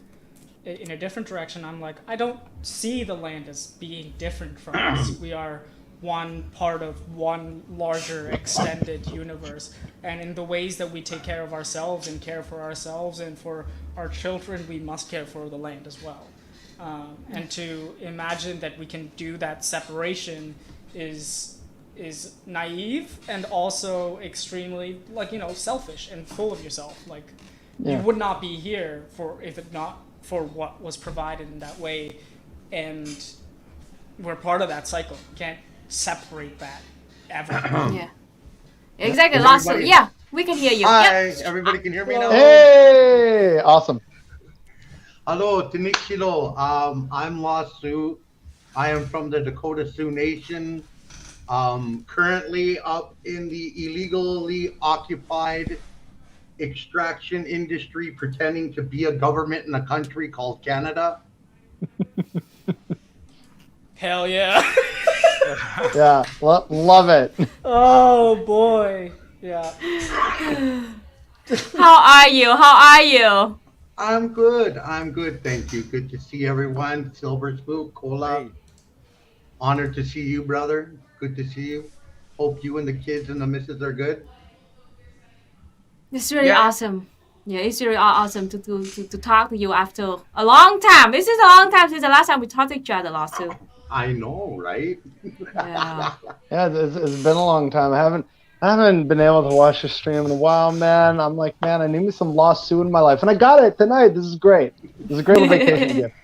in a different direction. I'm like, I don't see the land as being different from us. We are one part of one larger extended universe, and in the ways that we take care of ourselves and care for ourselves and for our children, we must care for the land as well. And to imagine that we can do that separation is naive and also extremely, like, you know, selfish and full of yourself. Like, you would not be here if it not for what was provided in that way, and we're part of that cycle. You can't separate that ever. Yeah. Exactly. Lasso. Yeah, we can hear you. Hi, Yep. everybody can hear me now? Hey, awesome. Hello, Tanichilo. I'm Lasso. I am from the Dakota Sioux Nation. Currently up in the illegally occupied extraction industry, pretending to be a government in a country called Canada. Hell yeah. Yeah, love it. Oh boy. Yeah. How are you? How are you? I'm good. Thank you. Good to see everyone. Silverspook, Cola. Hey. Honored to see you, brother. Good to see you. Hope you and the kids and the missus are good. It's really awesome. Yeah, it's really awesome to talk to you after a long time. This is a long time since the last time we talked to each other, Lasso. I know, right? Yeah. Yeah, it's been a long time. I haven't been able to watch the stream in a while, man. I'm like, man, I need me some Lost Sioux in my life, and I got it tonight. This is great. This is a great little vacation gift.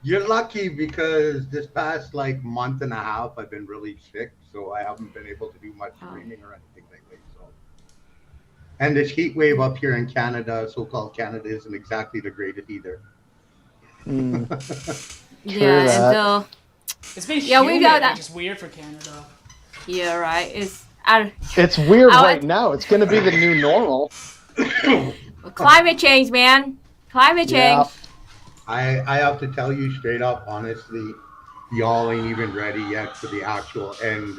You're lucky because this past like month and a half, I've been really sick, so I haven't been able to do much streaming or anything lately. So, and this heat wave up here in Canada, so-called Canada, isn't exactly the greatest either. Yeah, and It's been Yeah, we humid, got that. which is weird for Canada. yeah, right. It's It's weird I- right now. It's going to be the new normal. climate change, man. Climate change. Yeah. I have to tell you straight up, honestly, y'all ain't even ready yet for the actual end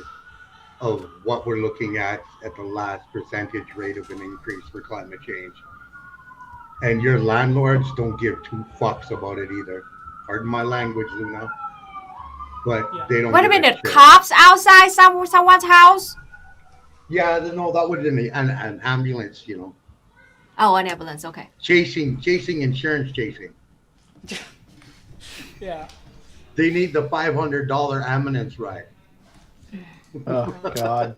of what we're looking at the last percentage rate of an increase for climate change. And your landlords don't give two fucks about it either. Pardon my language, Luna. But they don't. Wait a give minute, shit. cops outside someone's house? Yeah, no, that was an ambulance, you know, Oh, an ambulance. Okay. chasing, insurance chasing. Yeah. They need the $500 ambulance ride. Oh God.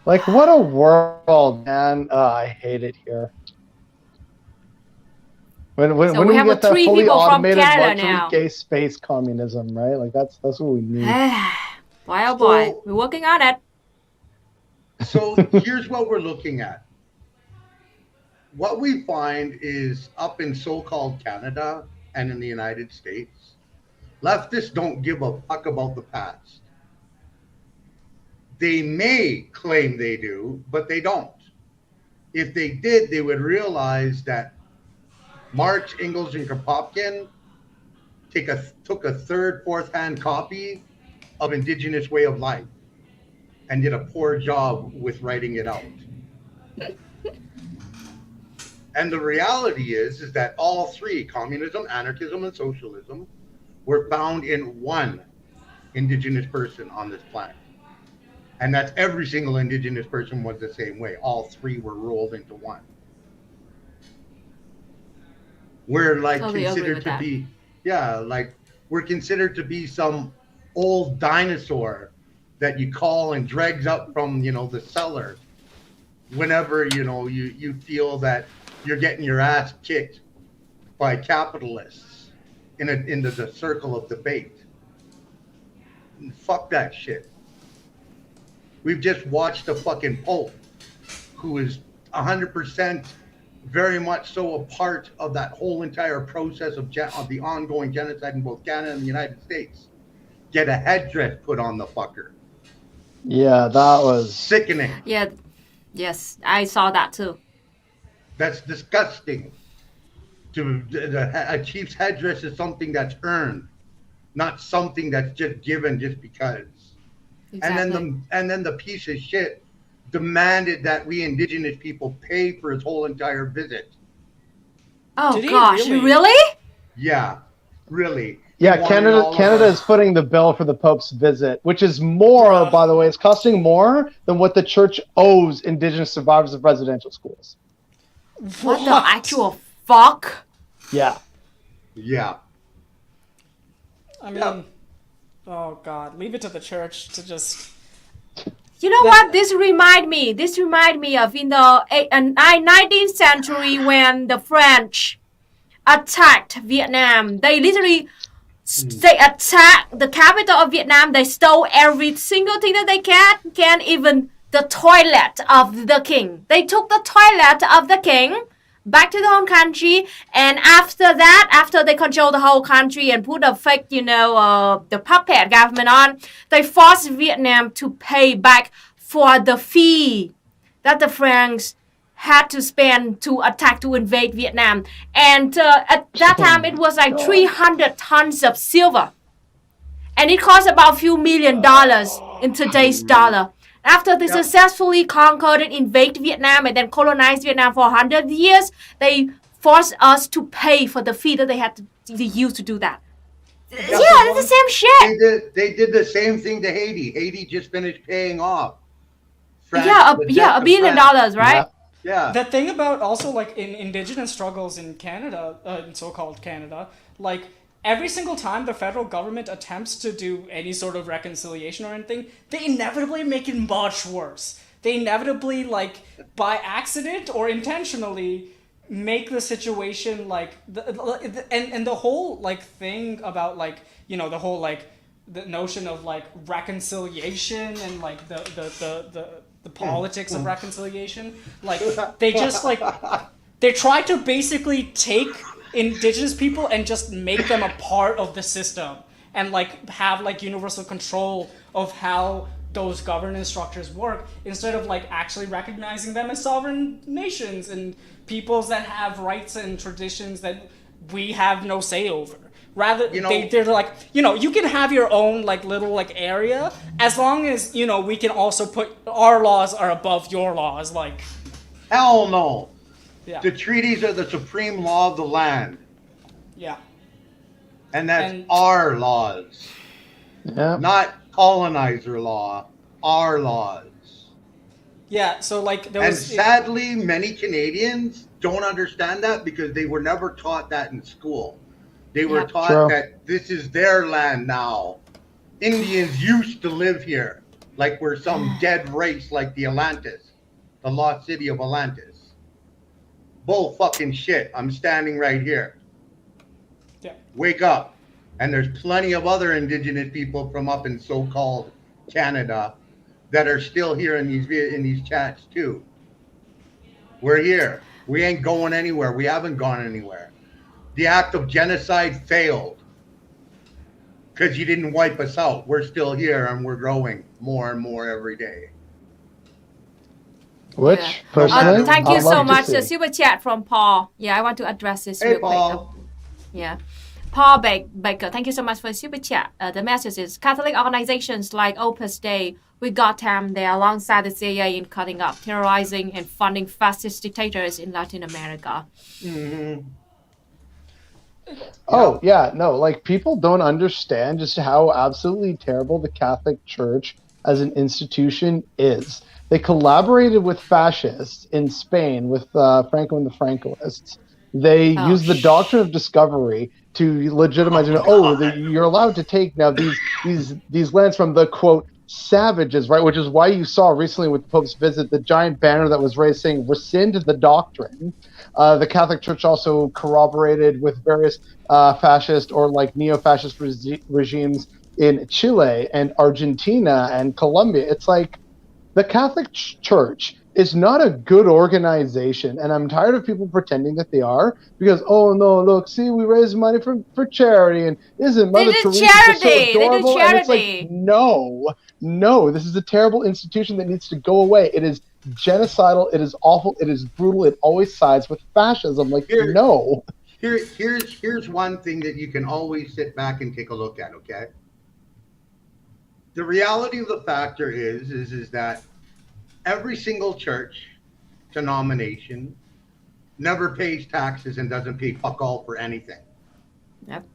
Like, what a world, man. I hate it here. When So we we have get that three fully people from automated Canada luxury now. gay space communism, right? Like that's what we need. Boy, oh boy, So- we're working on it. So here's what we're looking at. What we find is up in so-called Canada and in the United States, leftists don't give a fuck about the past. They may claim they do, but they don't. If they did, they would realize that Marx, Engels, and Kropotkin took a third, fourth-hand copy of Indigenous way of life and did a poor job with writing it out. And the reality is that all three, communism, anarchism, and socialism, were found in one Indigenous person on this planet. And that's every single Indigenous person was the same way. All three were rolled into one. We're like Totally agree considered with to that. be, like we're considered to be some old dinosaur that you call and dregs up from, the cellar whenever, you feel that you're getting your ass kicked by capitalists in the circle of debate. Fuck that shit. We've just watched a fucking Pope who is 100% very much so a part of that whole entire process of the ongoing genocide in both Canada and the United States get a headdress put on the fucker. Yeah, that was Sickening. Yeah, yes, I saw that too. That's disgusting. A chief's headdress is something that's earned, not something that's just given just because. Exactly. And then the piece of shit demanded that we indigenous people pay for his whole entire visit. Oh Did he gosh, really? really? Yeah, really. Yeah, He wanted Canada all of Canada our- is footing the bill for the Pope's visit, which is more, Bruh. by the way, it's costing more than what the church owes Indigenous survivors of residential schools. What the actual fuck? Yeah. Yeah. I mean, oh God, leave it to the church to just. You know what? This remind me of in the 19th century when the French attacked Vietnam. They literally they attacked the capital of Vietnam. They stole every single thing that they can even the toilet of the king. They took the toilet of the king back to their own country, and after that, after they control the whole country and put a fake, the puppet government on, they forced Vietnam to pay back for the fee that the French had to spend to invade Vietnam. And at that time, it was like 300 tons of silver. And it cost about a few $1 million in today's dollar. After they successfully conquered and invaded Vietnam and then colonized Vietnam for 100 years, they forced us to pay for the fee that they had to use to do that. Yeah, it's the same shit. They did the same thing to Haiti. Haiti just finished paying off. France, $1 billion, right? Yeah. The thing about also like in indigenous struggles in Canada, in so-called Canada, like every single time the federal government attempts to do any sort of reconciliation or anything, they inevitably make it much worse. They inevitably, like, by accident or intentionally, make the situation like and the whole like thing about like the whole like the notion of like reconciliation and like the politics of reconciliation, like they just like they try to basically take indigenous people and just make them a part of the system and like have like universal control of how those governance structures work, instead of like actually recognizing them as sovereign nations and peoples that have rights and traditions that we have no say over. Rather, they're like, you can have your own like little like area as long as we can also put our laws are above your laws. Like, hell no. Yeah. The treaties are the supreme law of the land. Yeah. And that's our laws. Yeah. Not colonizer law, our laws. Yeah, so like there was... And sadly, many Canadians don't understand that because they were never taught that in school. They were taught that this is their land now. Indians used to live here, like we're some dead race like the Atlantis, the lost city of Atlantis. Bull fucking shit. I'm standing right here. Yeah. Wake up. And there's plenty of other indigenous people from up in so-called Canada that are still here in these chats too. We're here. We ain't going anywhere. We haven't gone anywhere. The act of genocide failed because you didn't wipe us out. We're still here and we're growing more and more every day. Which personally, thank you I'd so love to much. see. The super chat from Paul. Yeah, I want to address this Hey, real quick. Paul. Yeah. Paul Baker, thank you so much for the super chat. The message is Catholic organizations like Opus Dei, we got them there alongside the CIA in cutting up, terrorizing, and funding fascist dictators in Latin America. Mm-hmm. Oh, yeah, no, like people don't understand just how absolutely terrible the Catholic Church as an institution is. They collaborated with fascists in Spain with Franco and the Francoists. They used the doctrine of discovery to legitimize, you're allowed to take now these lands from the, quote, savages, right? Which is why you saw recently with the Pope's visit the giant banner that was raised saying rescind the doctrine. The Catholic Church also corroborated with various fascist or like neo-fascist regimes in Chile and Argentina and Colombia. It's like the Catholic Church is not a good organization, and I'm tired of people pretending that they are, because, oh no, look, see, we raise money for charity, and isn't Mother Teresa just so adorable? And it's like, no, this is a terrible institution that needs to go away. It is genocidal, it is awful, it is brutal, it always sides with fascism. Like, no. Here's one thing that you can always sit back and take a look at, okay? The reality of the factor is that every single church denomination never pays taxes and doesn't pay fuck all for anything. Yep.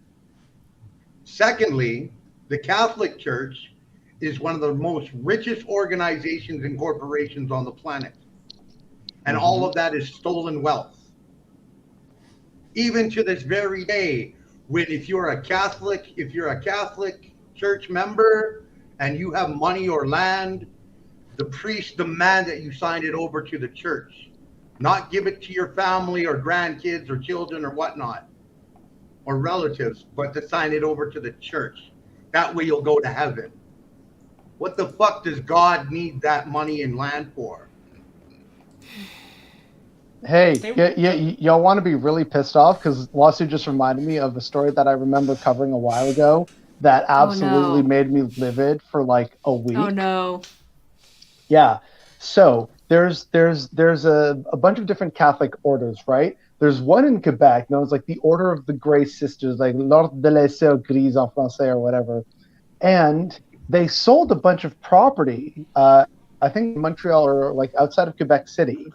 Secondly, the Catholic Church is one of the most richest organizations and corporations on the planet. And all of that is stolen wealth. Even to this very day, if you're a Catholic church member and you have money or land, the priests demand that you sign it over to the church, not give it to your family or grandkids or children or whatnot, or relatives, but to sign it over to the church. That way you'll go to heaven. What the fuck does God need that money and land for? Hey, y'all want to be really pissed off because lawsuit just reminded me of a story that I remember covering a while ago that absolutely made me livid for like a week. Oh no. Yeah. So there's a bunch of different Catholic orders, right? There's one in Quebec known as like the Order of the Grey Sisters, like L'Ordre de les Sœurs Grises en français or whatever. And they sold a bunch of property, I think Montreal or like outside of Quebec City.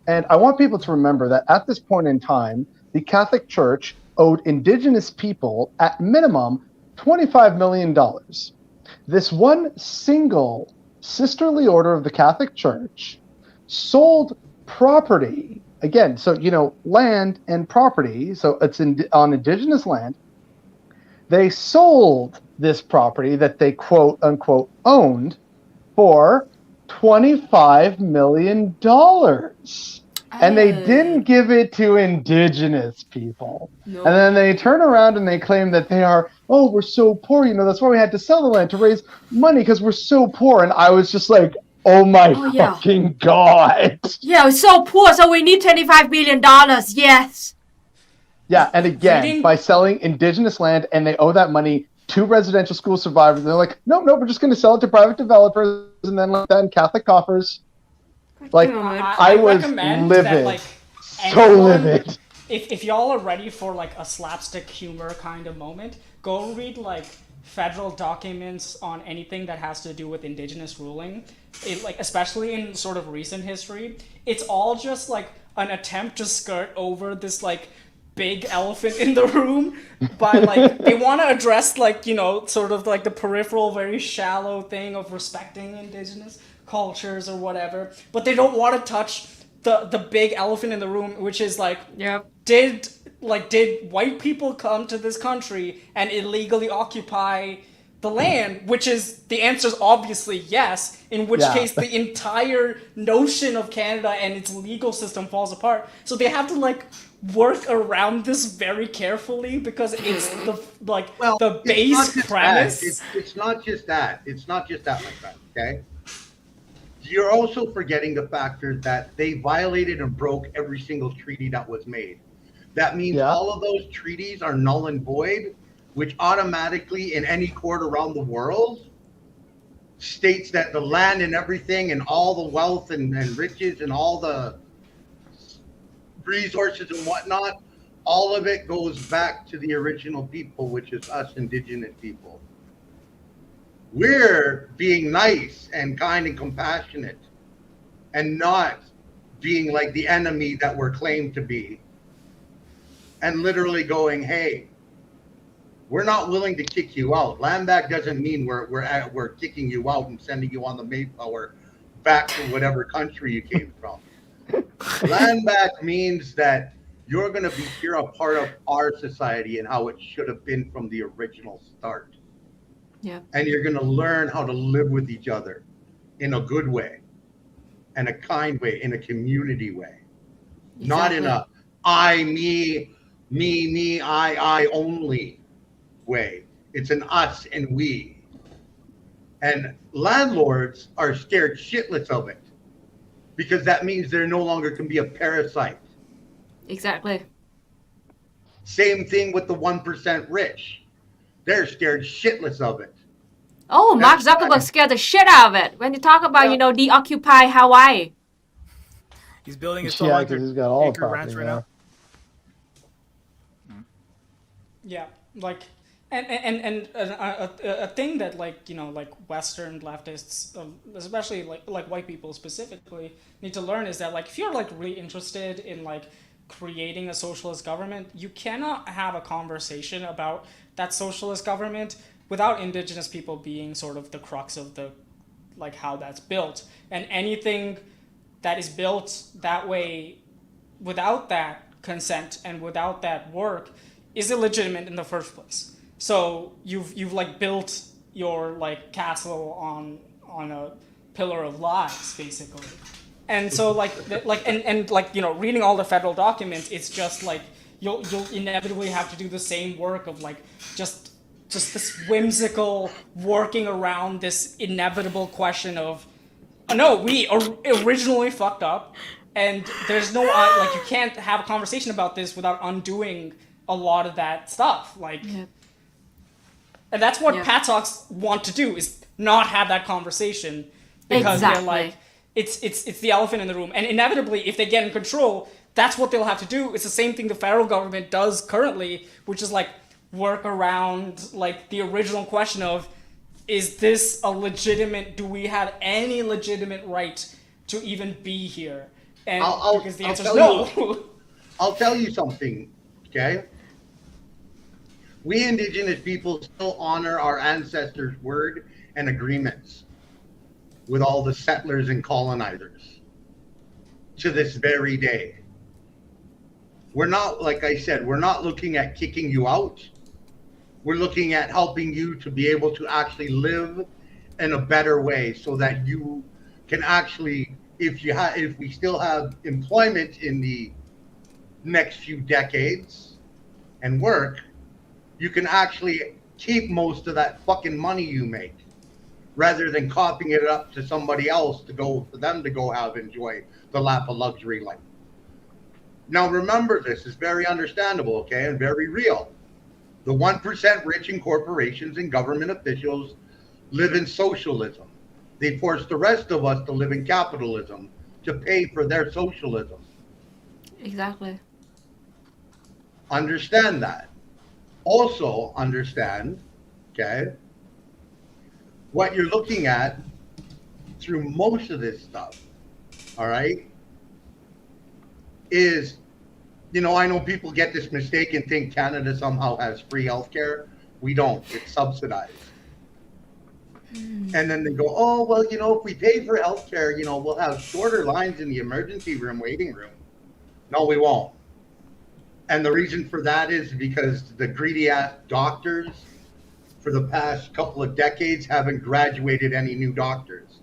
And I want people to remember that at this point in time, the Catholic Church owed Indigenous people at minimum $25 million. This one single sisterly order of the Catholic Church sold property, again, so, land and property, so it's on Indigenous land. They sold this property that they quote unquote owned for $25 million. And they didn't give it to Indigenous people. No. And then they turn around and they claim that they are, we're so poor, that's why we had to sell the land to raise money because we're so poor. And I was just like, fucking God. Yeah, we're so poor, so we need $25 billion, yes. Yeah, and again, by selling Indigenous land, and they owe that money to residential school survivors, and they're like, no, we're just going to sell it to private developers and then let that in Catholic coffers. Like, I was livid. That, so livid. If y'all are ready for like a slapstick humor kind of moment, go read like federal documents on anything that has to do with Indigenous ruling. Especially in sort of recent history, it's all just like an attempt to skirt over this like big elephant in the room by like they want to address like sort of like the peripheral, very shallow thing of respecting Indigenous cultures or whatever, but they don't want to touch the big elephant in the room, which is like, did white people come to this country and illegally occupy the land? Which is, the answer is obviously yes, in which case the entire notion of Canada and its legal system falls apart. So they have to like work around this very carefully because it's the base premise. It's not just that. It's not just that, my friend, okay? You're also forgetting the factor that they violated and broke every single treaty that was made. That means all of those treaties are null and void, which automatically in any court around the world states that the land and everything and all the wealth and riches and all the resources and whatnot, all of it goes back to the original people, which is us Indigenous people. We're being nice and kind and compassionate and not being like the enemy that we're claimed to be, and literally going, hey, we're not willing to kick you out. Land back doesn't mean we're kicking you out and sending you on the Mayflower back to whatever country you came from. Land back means that you're a part of our society and how it should have been from the original start. Yeah. And you're going to learn how to live with each other in a good way, in a kind way, in a community way. Exactly. Not in a I, me, I only way. It's an us and we. And landlords are scared shitless of it because that means there no longer can be a parasite. Exactly. Same thing with the 1% rich. They're scared shitless of it. Oh, Mark Zuckerberg scared the shit out of it when you talk about, deoccupy Hawaii. He's building his 1,200 acre ranch right now. Yeah, like, and a thing that, like, like Western leftists, especially like white people specifically, need to learn is that, like, if you're like really interested in like creating a socialist government, you cannot have a conversation about that socialist government without indigenous people being sort of the crux of the, like, how that's built. And anything that is built that way without that consent and without that work is illegitimate in the first place. So you've like built your like castle on a pillar of lies, basically. And so like reading all the federal documents, it's just like you'll inevitably have to do the same work of like just this whimsical working around this inevitable question of, oh, no, we originally fucked up, and there's no like you can't have a conversation about this without undoing a lot of that stuff, like. Yeah. And that's what PANELISTs want to do, is not have that conversation, because they're like, it's the elephant in the room, and inevitably, if they get in control, that's what they'll have to do. It's the same thing the federal government does currently, which is like work around like the original question of, is this a legitimate? Do we have any legitimate right to even be here? And because the answer is no. I'll tell you something, okay? We indigenous people still honor our ancestors' word and agreements with all the settlers and colonizers to this very day. We're not, like I said, we're not looking at kicking you out. We're looking at helping you to be able to actually live in a better way, so that you can actually, if we still have employment in the next few decades and work, you can actually keep most of that fucking money you make, rather than copying it up to somebody else for them to go enjoy the lap of luxury life. Now remember, this is very understandable, okay, and very real. The 1% rich in corporations and government officials live in socialism. They force the rest of us to live in capitalism to pay for their socialism. Exactly. Understand that. Also understand, okay, what you're looking at through most of this stuff, all right, is, I know people get this mistake and think Canada somehow has free healthcare. We don't. It's subsidized. And then they go, oh, well, if we pay for healthcare, we'll have shorter lines in the emergency room, waiting room. No, we won't. And the reason for that is because the greedy ass doctors for the past couple of decades haven't graduated any new doctors,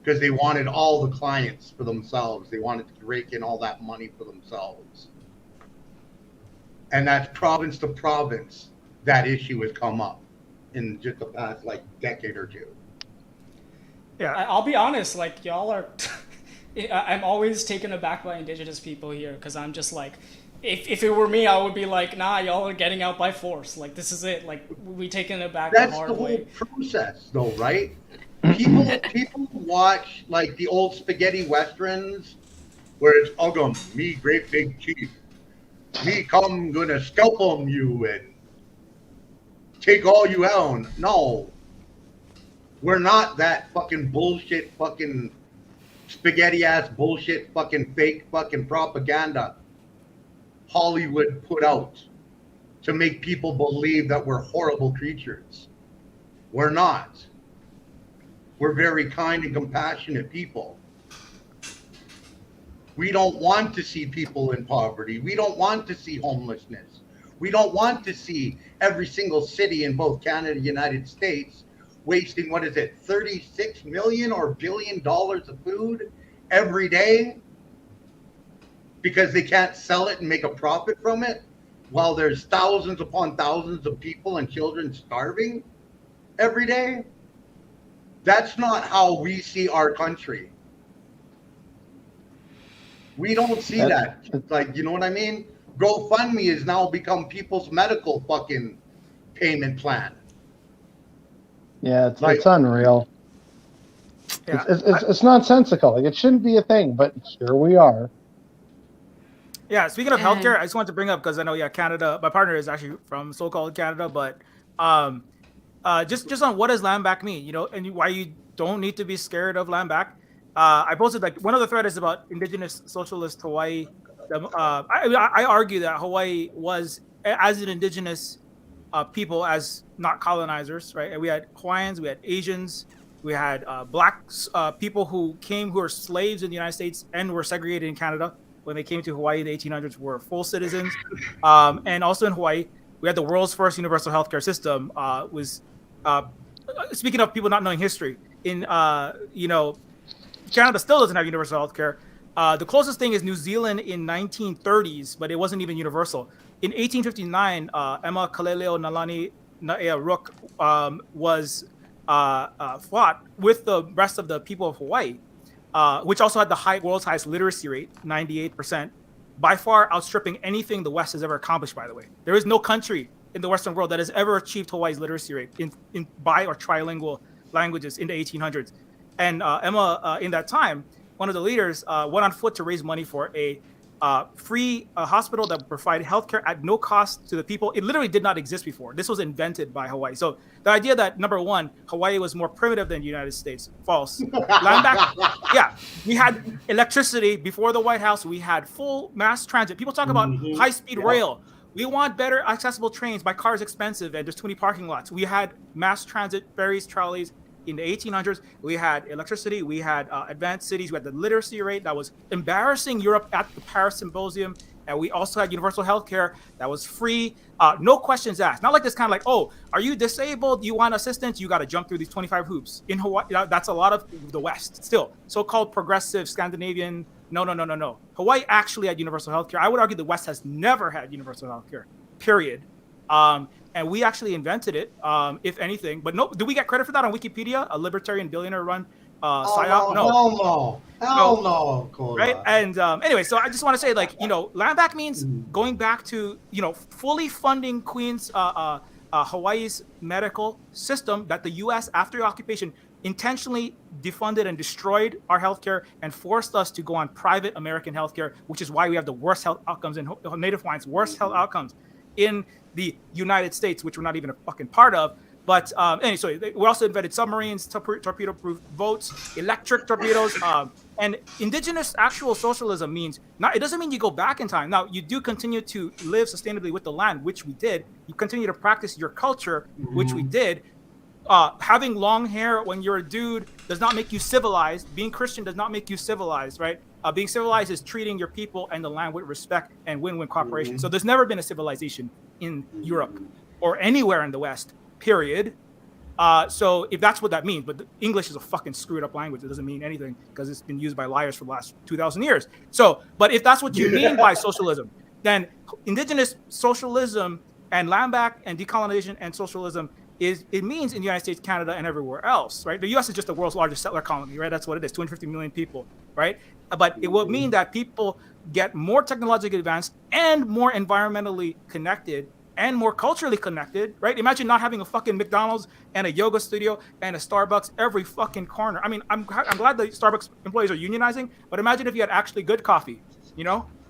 because they wanted all the clients for themselves. They wanted to rake in all that money for themselves. And that's province to province, that issue has come up in just the past like decade or two. Yeah, I'll be honest, like, y'all are I'm always taken aback by Indigenous people here, because I'm just like, if it were me, I would be like, nah, y'all are getting out by force. Like, this is it. Like, we taken it back the hard way. That's the whole process, though, right? People watch like the old spaghetti westerns where it's Uggum, me great big chief, me come gonna scalp on you and take all you own. No, we're not that fucking bullshit, fucking spaghetti ass bullshit, fucking fake fucking propaganda Hollywood put out to make people believe that we're horrible creatures. We're not. We're very kind and compassionate people. We don't want to see people in poverty. We don't want to see homelessness. We don't want to see every single city in both Canada and the United States wasting, 36 million or billion dollars of food every day because they can't sell it and make a profit from it, while there's thousands upon thousands of people and children starving every day. That's not how we see our country. We don't see that. Like, you know what I mean? GoFundMe has now become people's medical fucking payment plan. Yeah, it's unreal. Yeah. It's nonsensical. Like, it shouldn't be a thing, but here we are. Yeah, speaking of And- healthcare, I just wanted to bring up because I know, Canada. My partner is actually from so-called Canada, but just on what does land back mean, and why you don't need to be scared of land back. I posted like one of the threads is about indigenous socialist Hawaii. I argue that Hawaii was as an indigenous people, as not colonizers, right? And we had Hawaiians, we had Asians, we had black people who were slaves in the United States and were segregated in Canada. When they came to Hawaii in the 1800s, were full citizens. And also in Hawaii, we had the world's first universal healthcare system. Speaking of people not knowing history, in Canada still doesn't have universal healthcare. The closest thing is New Zealand in 1930s, but it wasn't even universal. In 1859, Emma Kaleleo Nalani Naea Rook was fought with the rest of the people of Hawaii, which also had the world's highest literacy rate, 98%, by far outstripping anything the West has ever accomplished, by the way. There is no country in the Western world that has ever achieved Hawaii's literacy rate in bi or trilingual languages in the 1800s. And Emma, in that time, one of the leaders, went on foot to raise money for a free hospital that provided healthcare at no cost to the people. It literally did not exist before. This was invented by Hawaii. So the idea that, number one, Hawaii was more primitive than the United States, false. Land back, we had electricity before the White House. We had full mass transit. People talk about high-speed rail. We want better accessible trains. My car is expensive and there's too many parking lots. We had mass transit, ferries, trolleys. In the 1800s, we had electricity, we had advanced cities, we had the literacy rate that was embarrassing Europe at the Paris Symposium, and we also had universal healthcare that was free, no questions asked. Not like this kind of like, oh, are you disabled? You want assistance? You got to jump through these 25 hoops. In Hawaii, that's a lot of the West still. So-called progressive Scandinavian, no. Hawaii actually had universal healthcare. I would argue the West has never had universal healthcare, period. And we actually invented it, if anything. But no, do we get credit for that on Wikipedia? A libertarian billionaire run psyop? No. Hell no. Right? And anyway, so I just want to say, like, land back means going back to, fully funding Queens, Hawaii's medical system that the U.S. after occupation intentionally defunded and destroyed our healthcare and forced us to go on private American healthcare, which is why we have the worst health outcomes in Native Hawaiians, worst health outcomes in the United States, which we're not even a fucking part of. But anyway, so we also invented submarines, torpedo-proof boats, electric torpedoes, and indigenous actual socialism means it doesn't mean you go back in time. Now, you do continue to live sustainably with the land, which we did. You continue to practice your culture, which we did. Having long hair when you're a dude does not make you civilized. Being Christian does not make you civilized, right? Being civilized is treating your people and the land with respect and win-win cooperation. So there's never been a civilization in Europe or anywhere in the West, period. So if that's what that means, but English is a fucking screwed up language. It doesn't mean anything because it's been used by liars for the last 2,000 years. So, but if that's what you mean by socialism, then indigenous socialism and land back and decolonization and socialism it means in the United States, Canada, and everywhere else, right? The U.S. is just the world's largest settler colony, right? That's what it is, 250 million people, right? But it will mean that people get more technologically advanced and more environmentally connected and more culturally connected, right? Imagine not having a fucking McDonald's and a yoga studio and a Starbucks every fucking corner. I mean, I'm glad the Starbucks employees are unionizing, but imagine if you had actually good coffee,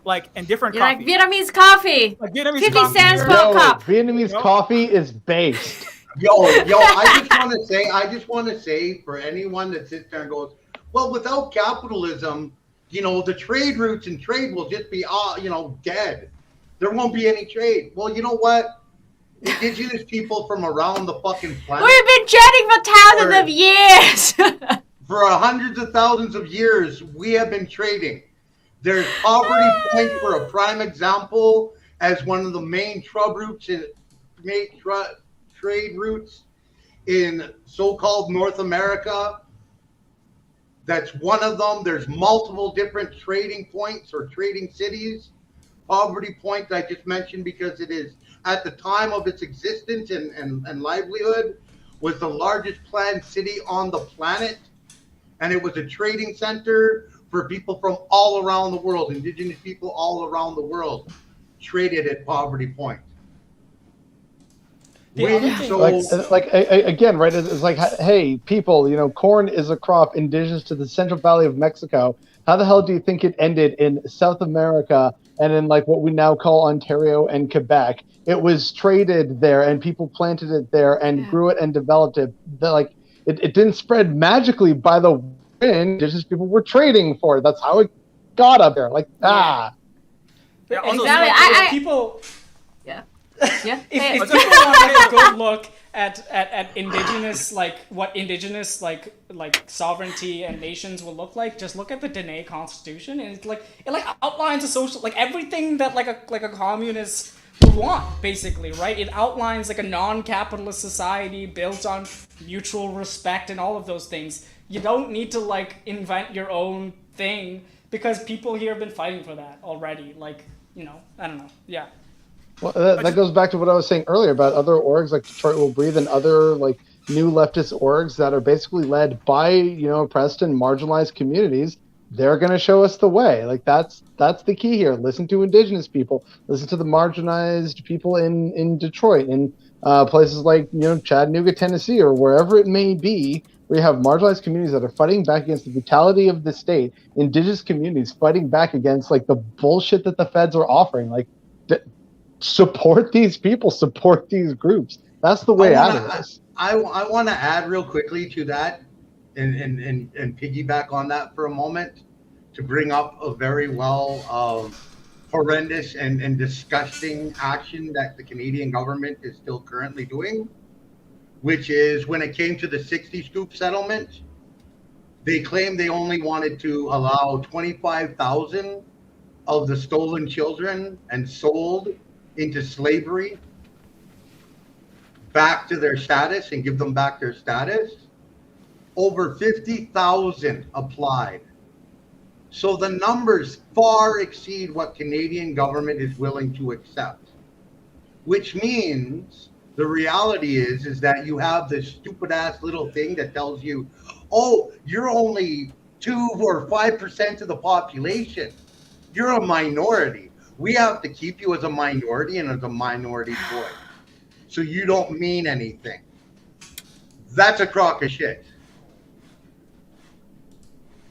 like, and different coffee. Like Vietnamese coffee. Like Vietnamese 50 coffee. cents for a cup. Vietnamese coffee is based. Yo, I just want to say for anyone that sits there and goes, well, without capitalism, the trade routes and trade will just be, dead. There won't be any trade. Well, you know what? Indigenous people from around the fucking planet. We've been chatting for thousands of years. For hundreds of thousands of years, we have been trading. There's Poverty Point for a prime example as one of the main trade routes in so-called North America. That's one of them. There's multiple different trading points or trading cities. Poverty Point I just mentioned because it is at the time of its existence and livelihood was the largest planned city on the planet, and it was a trading center for people from all around the world. Indigenous people all around the world traded at Poverty Point. Again, right? It's like, hey, people, corn is a crop indigenous to the Central Valley of Mexico How the hell do you think it ended in South America and in like what we now call Ontario and Quebec? It was traded there, and people planted it there and grew it and developed it. It didn't spread magically by the wind. It's just people were trading for it. That's how it got up there. Like Yeah, And also, Exactly. if people Yeah. if people want to get a good look at indigenous, like what indigenous like sovereignty and nations will look like, just look at the Dene Constitution, and it outlines a social, like everything that like a communist would want, basically, right? It outlines like a non-capitalist society built on mutual respect and all of those things. You don't need to like invent your own thing, because people here have been fighting for that already. Like, I don't know. Yeah. Well, that goes back to what I was saying earlier about other orgs like Detroit Will Breathe and other like new leftist orgs that are basically led by oppressed and marginalized communities. They're going to show us the way. Like that's the key here. Listen to indigenous people. Listen to the marginalized people in Detroit, in places like Chattanooga, Tennessee, or wherever it may be, where you have marginalized communities that are fighting back against the brutality of the state. Indigenous communities fighting back against like the bullshit that the feds are offering. Like. Support these people, support these groups. That's the way out of this. I want to add real quickly to that and piggyback on that for a moment to bring up a very horrendous and disgusting action that the Canadian government is still currently doing, which is when it came to the 60 Scoop settlement, they claimed they only wanted to allow 25,000 of the stolen children and sold into slavery back to their status and give them back their status. Over 50,000 applied. So the numbers far exceed what Canadian government is willing to accept, which means the reality is that you have this stupid ass little thing that tells you, oh, you're only 2 or 5% of the population. You're a minority. We have to keep you as a minority and as a minority voice. So you don't mean anything. That's a crock of shit.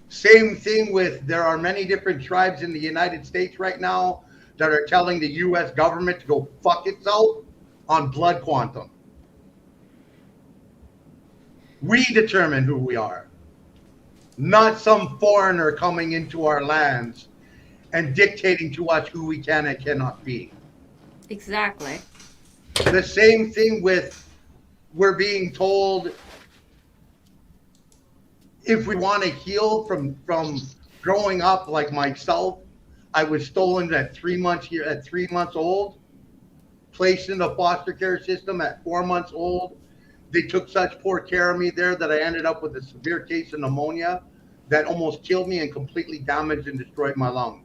Same thing with, there are many different tribes in the United States right now that are telling the US government to go fuck itself on blood quantum. We determine who we are, not some foreigner coming into our lands and dictating to us who we can and cannot be. Exactly. The same thing with, we're being told if we want to heal from growing up like myself, I was stolen at 3 months old, placed in the foster care system at 4 months old. They took such poor care of me there that I ended up with a severe case of pneumonia that almost killed me and completely damaged and destroyed my lungs.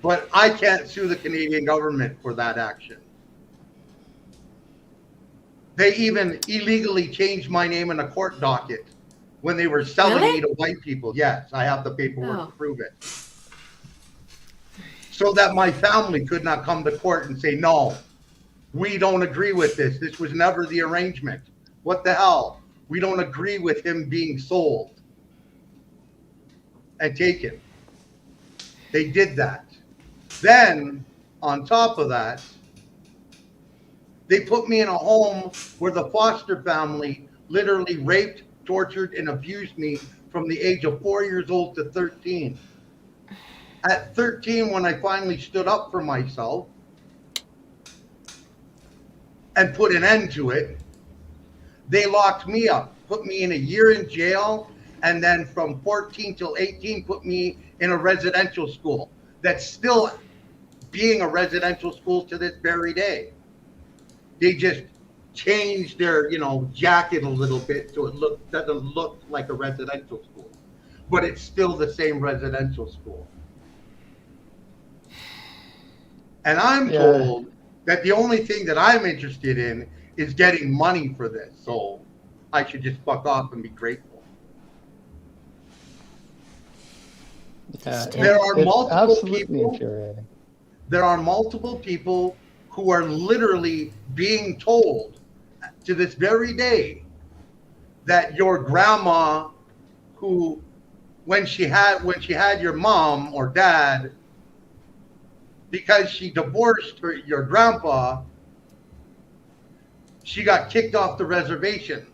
But I can't sue the Canadian government for that action. They even illegally changed my name in a court docket when they were selling me to white people. Yes, I have the paperwork to prove it. So that my family could not come to court and say, no, we don't agree with this. This was never the arrangement. What the hell? We don't agree with him being sold and taken. They did that. Then, on top of that, they put me in a home where the foster family literally raped, tortured, and abused me from the age of 4 years old to 13. At 13, when I finally stood up for myself and put an end to it, they locked me up, put me in a year in jail, and then from 14 till 18, put me in a residential school that's still being a residential school to this very day. They just changed their, jacket a little bit so it doesn't look like a residential school, but it's still the same residential school. And I'm told that the only thing that I'm interested in is getting money for this, so I should just fuck off and be grateful. There are multiple people. There are multiple people who are literally being told to this very day that your grandma who when she had your mom or dad, because she divorced your grandpa, she got kicked off the reservation.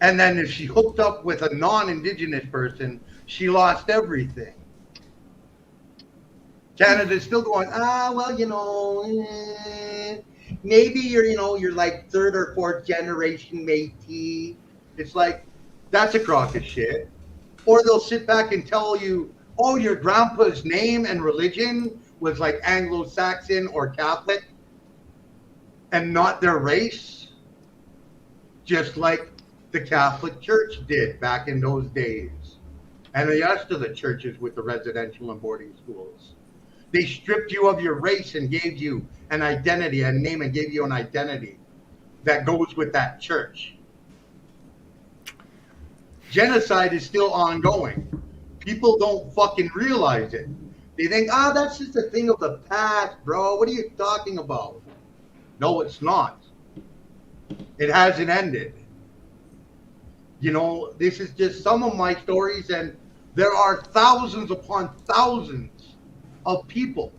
And then if she hooked up with a non-Indigenous person, she lost everything. Canada's still going, well, maybe you're like third or fourth generation Métis. It's like, that's a crock of shit. Or they'll sit back and tell you, oh, your grandpa's name and religion was like Anglo-Saxon or Catholic and not their race, just like the Catholic Church did back in those days. And the rest of the churches with the residential and boarding schools. They stripped you of your race and gave you an identity, a name, and gave you an identity that goes with that church. Genocide is still ongoing. People don't fucking realize it. They think, that's just a thing of the past, bro. What are you talking about? No, it's not. It hasn't ended. This is just some of my stories, and there are thousands upon thousands of people,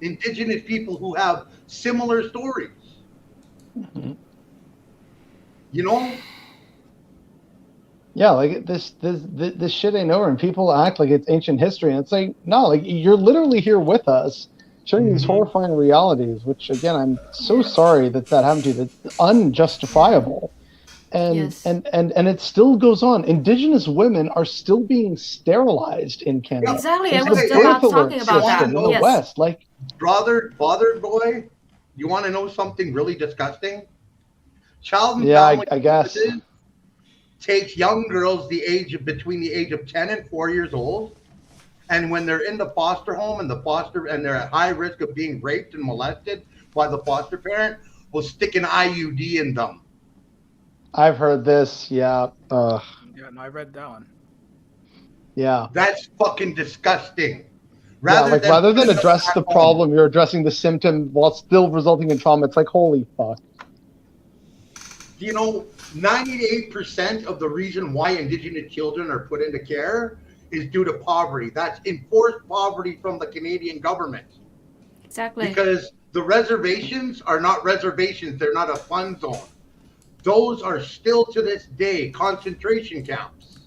Indigenous people, who have similar stories. Mm-hmm. Yeah, like this shit ain't over, and people act like it's ancient history, and it's like, no, like you're literally here with us, showing these horrifying realities. Which, again, I'm so sorry that happened to you. That's unjustifiable, and it still goes on. Indigenous women are still being sterilized in Canada. Exactly, I was about talking about that. In the West, like BotheredBoy, you want to know something really disgusting? I guess. Takes young girls between the age of 10 and 4 years old, and when they're in the foster home and they're at high risk of being raped and molested by the foster parent, will stick an IUD in them. I've heard this. Yeah. Yeah, no, I read that one. Yeah. That's fucking disgusting. Rather than address the problem, you're addressing the symptom while still resulting in trauma. It's like, holy fuck. 98% of the reason why Indigenous children are put into care is due to poverty. That's enforced poverty from the Canadian government. Exactly. Because the reservations are not reservations. They're not a fun zone. Those are still to this day concentration camps,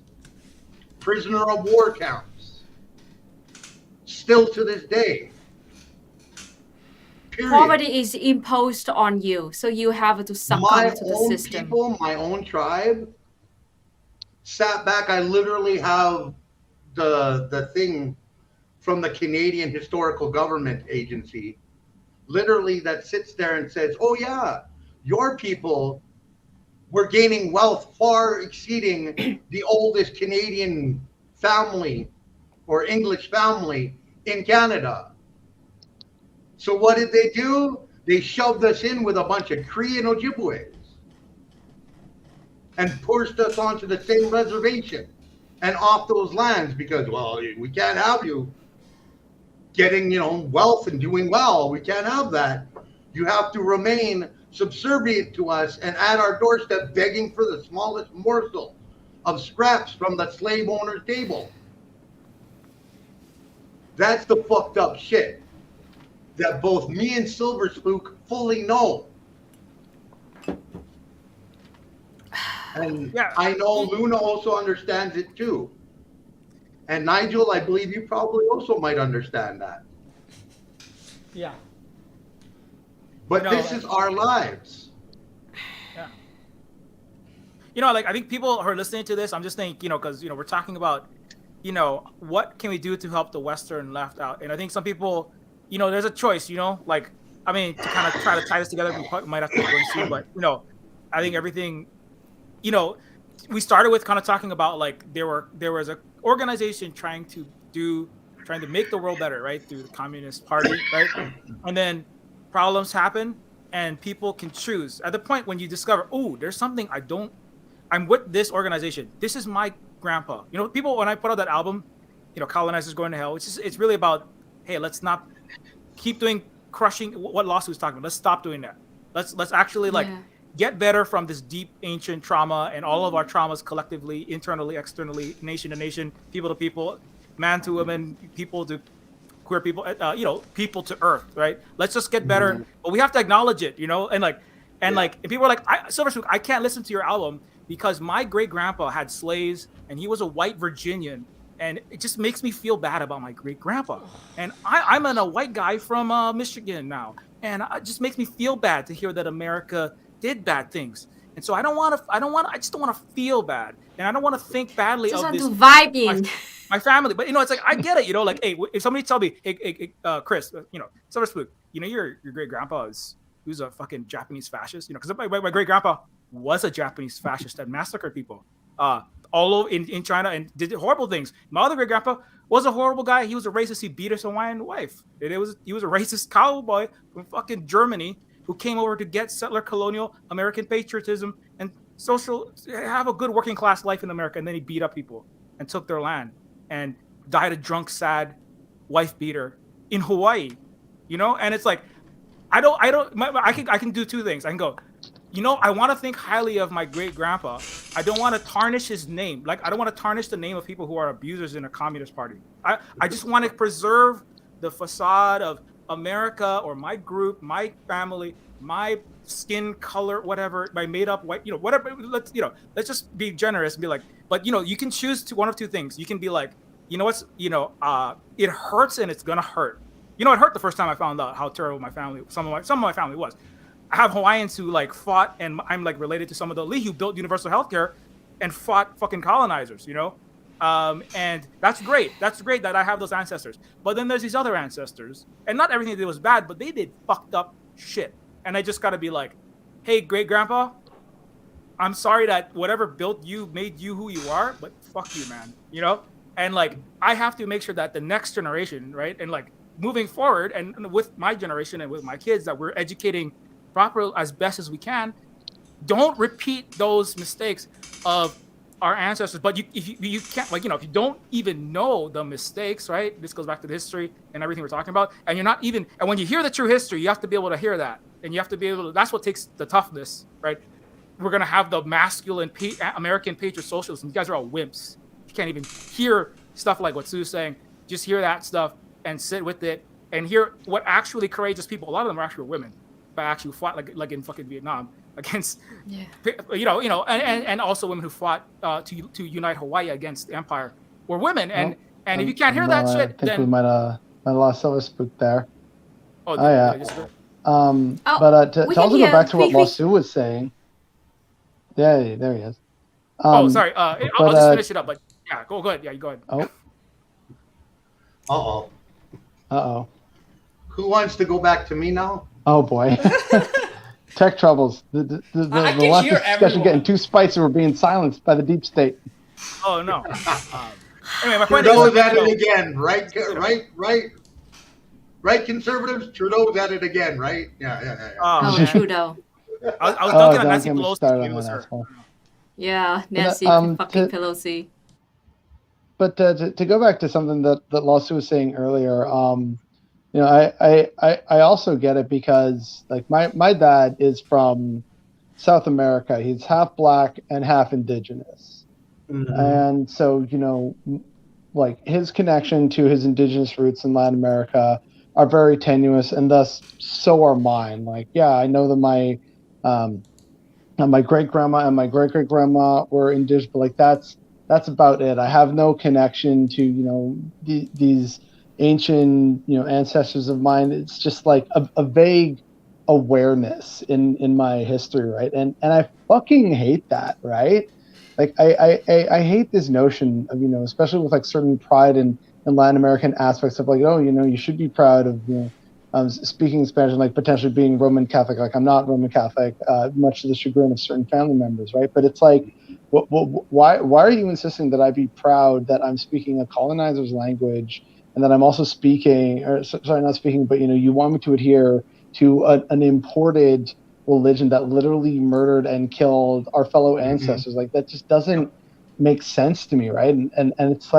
prisoner of war camps. Still to this day. Period. Poverty is imposed on you, so you have to succumb to the system. My own tribe, sat back. I literally have the thing from the Canadian Historical Government Agency, literally, that sits there and says, oh yeah, your people were gaining wealth far exceeding the oldest Canadian family or English family in Canada. So what did they do? They shoved us in with a bunch of Cree and Ojibways and pushed us onto the same reservation and off those lands because, well, we can't have you getting, wealth and doing well. We can't have that. You have to remain subservient to us and at our doorstep begging for the smallest morsel of scraps from the slave owner's table. That's the fucked up shit that both me and Silverspook fully know. And I know Luna also understands it too. And Nigel, I believe you probably also might understand that. Yeah. But this is our lives. Yeah. I think people who are listening to this, I'm just thinking, because, we're talking about, what can we do to help the Western left out? And I think some people, there's a choice, to kind of try to tie this together, we might have to go and see, but, I think everything, we started with kind of talking about, there was an organization trying to make the world better, right? Through the Communist Party, right? And then problems happen and people can choose. At the point when you discover, there's something I'm with this organization. This is my grandpa. People, when I put out that album, Colonizers Going to Hell, it's really about, hey, let's not keep doing crushing what Lawsuit's talking about. Let's stop doing that. Let's actually get better from this deep ancient trauma and all of our traumas collectively, internally, externally, nation to nation, people to people, man to woman, people to queer people, people to earth, right? Let's just get better, but we have to acknowledge it, and people are like, Silverspook, I can't listen to your album because my great grandpa had slaves and he was a white Virginian, and it just makes me feel bad about my great grandpa, and I'm a white guy from Michigan now, and it just makes me feel bad to hear that America did bad things, and so I just don't want to feel bad, and I don't want to think badly Just of want this. to vibe in. My family, but it's like I get it, like, hey, if somebody tell me, hey, Chris, Silverspook, your great grandpa he was a fucking Japanese fascist, because my great grandpa was a Japanese fascist that massacred people, all over in China and did horrible things. My other great grandpa was a horrible guy. He was a racist. He beat his Hawaiian wife. He was a racist cowboy from fucking Germany who came over to get settler colonial American patriotism and have a good working class life in America, and then he beat up people and took their land and died a drunk, sad wife beater in Hawaii, and it's like, I can do two things. I can go, I want to think highly of my great grandpa. I don't want to tarnish his name. Like, I don't want to tarnish the name of people who are abusers in a communist party. I just want to preserve the facade of America or my group, my family, my skin color, whatever, my made up white, whatever. Let's just be generous and be like, but you can choose one of two things. You can be like, it hurts and it's gonna hurt. It hurt the first time I found out how terrible some of my family was. I have Hawaiians who fought, and I'm related to some of the elite who built universal healthcare and fought fucking colonizers, and that's great. That's great that I have those ancestors. But then there's these other ancestors, and not everything they did was bad, but they did fucked up shit. And I just gotta be like, hey, great grandpa, I'm sorry that whatever built you made you who you are, but fuck you, man. And I have to make sure that the next generation, right, and moving forward, and with my generation and with my kids, that we're educating properly as best as we can. Don't repeat those mistakes of our ancestors. But if you can't, if you don't even know the mistakes, right? This goes back to the history and everything we're talking about. And and when you hear the true history, you have to be able to hear that, and you have to be able to. That's what takes the toughness, right? We're gonna have the masculine American patriot socialism. You guys are all wimps. You can't even hear stuff like what Sue's saying. Just hear that stuff and sit with it and hear what actually courageous people. A lot of them are actually women, but actually fought like in fucking Vietnam against, and also women who fought to unite Hawaii against the empire were women. And if you can't hear that shit, I think we might have lost Silverspook there. Oh yeah. But to also go back to what Lasu was saying. Yeah, there he is. Sorry. I'll just finish it up. But yeah, go ahead. Yeah, you go ahead. Uh-oh. Who wants to go back to me now? Oh boy. Tech troubles. The leftist discussion getting too spicy. We're being silenced by the deep state. Oh no. Anyway, my point Trudeau's at it again, right? Right, conservatives. Trudeau's at it again, right? Yeah. Oh, Trudeau. I was dunking on Nancy Pelosi. Yeah, Nancy fucking Pelosi. But to go back to something that Lasu was saying earlier, I also get it because my dad is from South America. He's half black and half indigenous, and so his connection to his indigenous roots in Latin America are very tenuous, and thus so are mine. I know that my great grandma and my great great grandma were indigenous, but that's about it. I have no connection to these ancient ancestors of mine. It's just a vague awareness in my history, right? And I fucking hate that, right? I hate this notion of especially with certain pride in Latin American aspects of you should be proud of speaking Spanish and potentially being Roman Catholic. I'm not Roman Catholic, much to the chagrin of certain family members, right? But it's why are you insisting that I be proud that I'm speaking a colonizer's language and that I'm also speaking, not speaking, but you want me to adhere to an imported religion that literally murdered and killed our fellow ancestors? That just doesn't make sense to me, right? And it's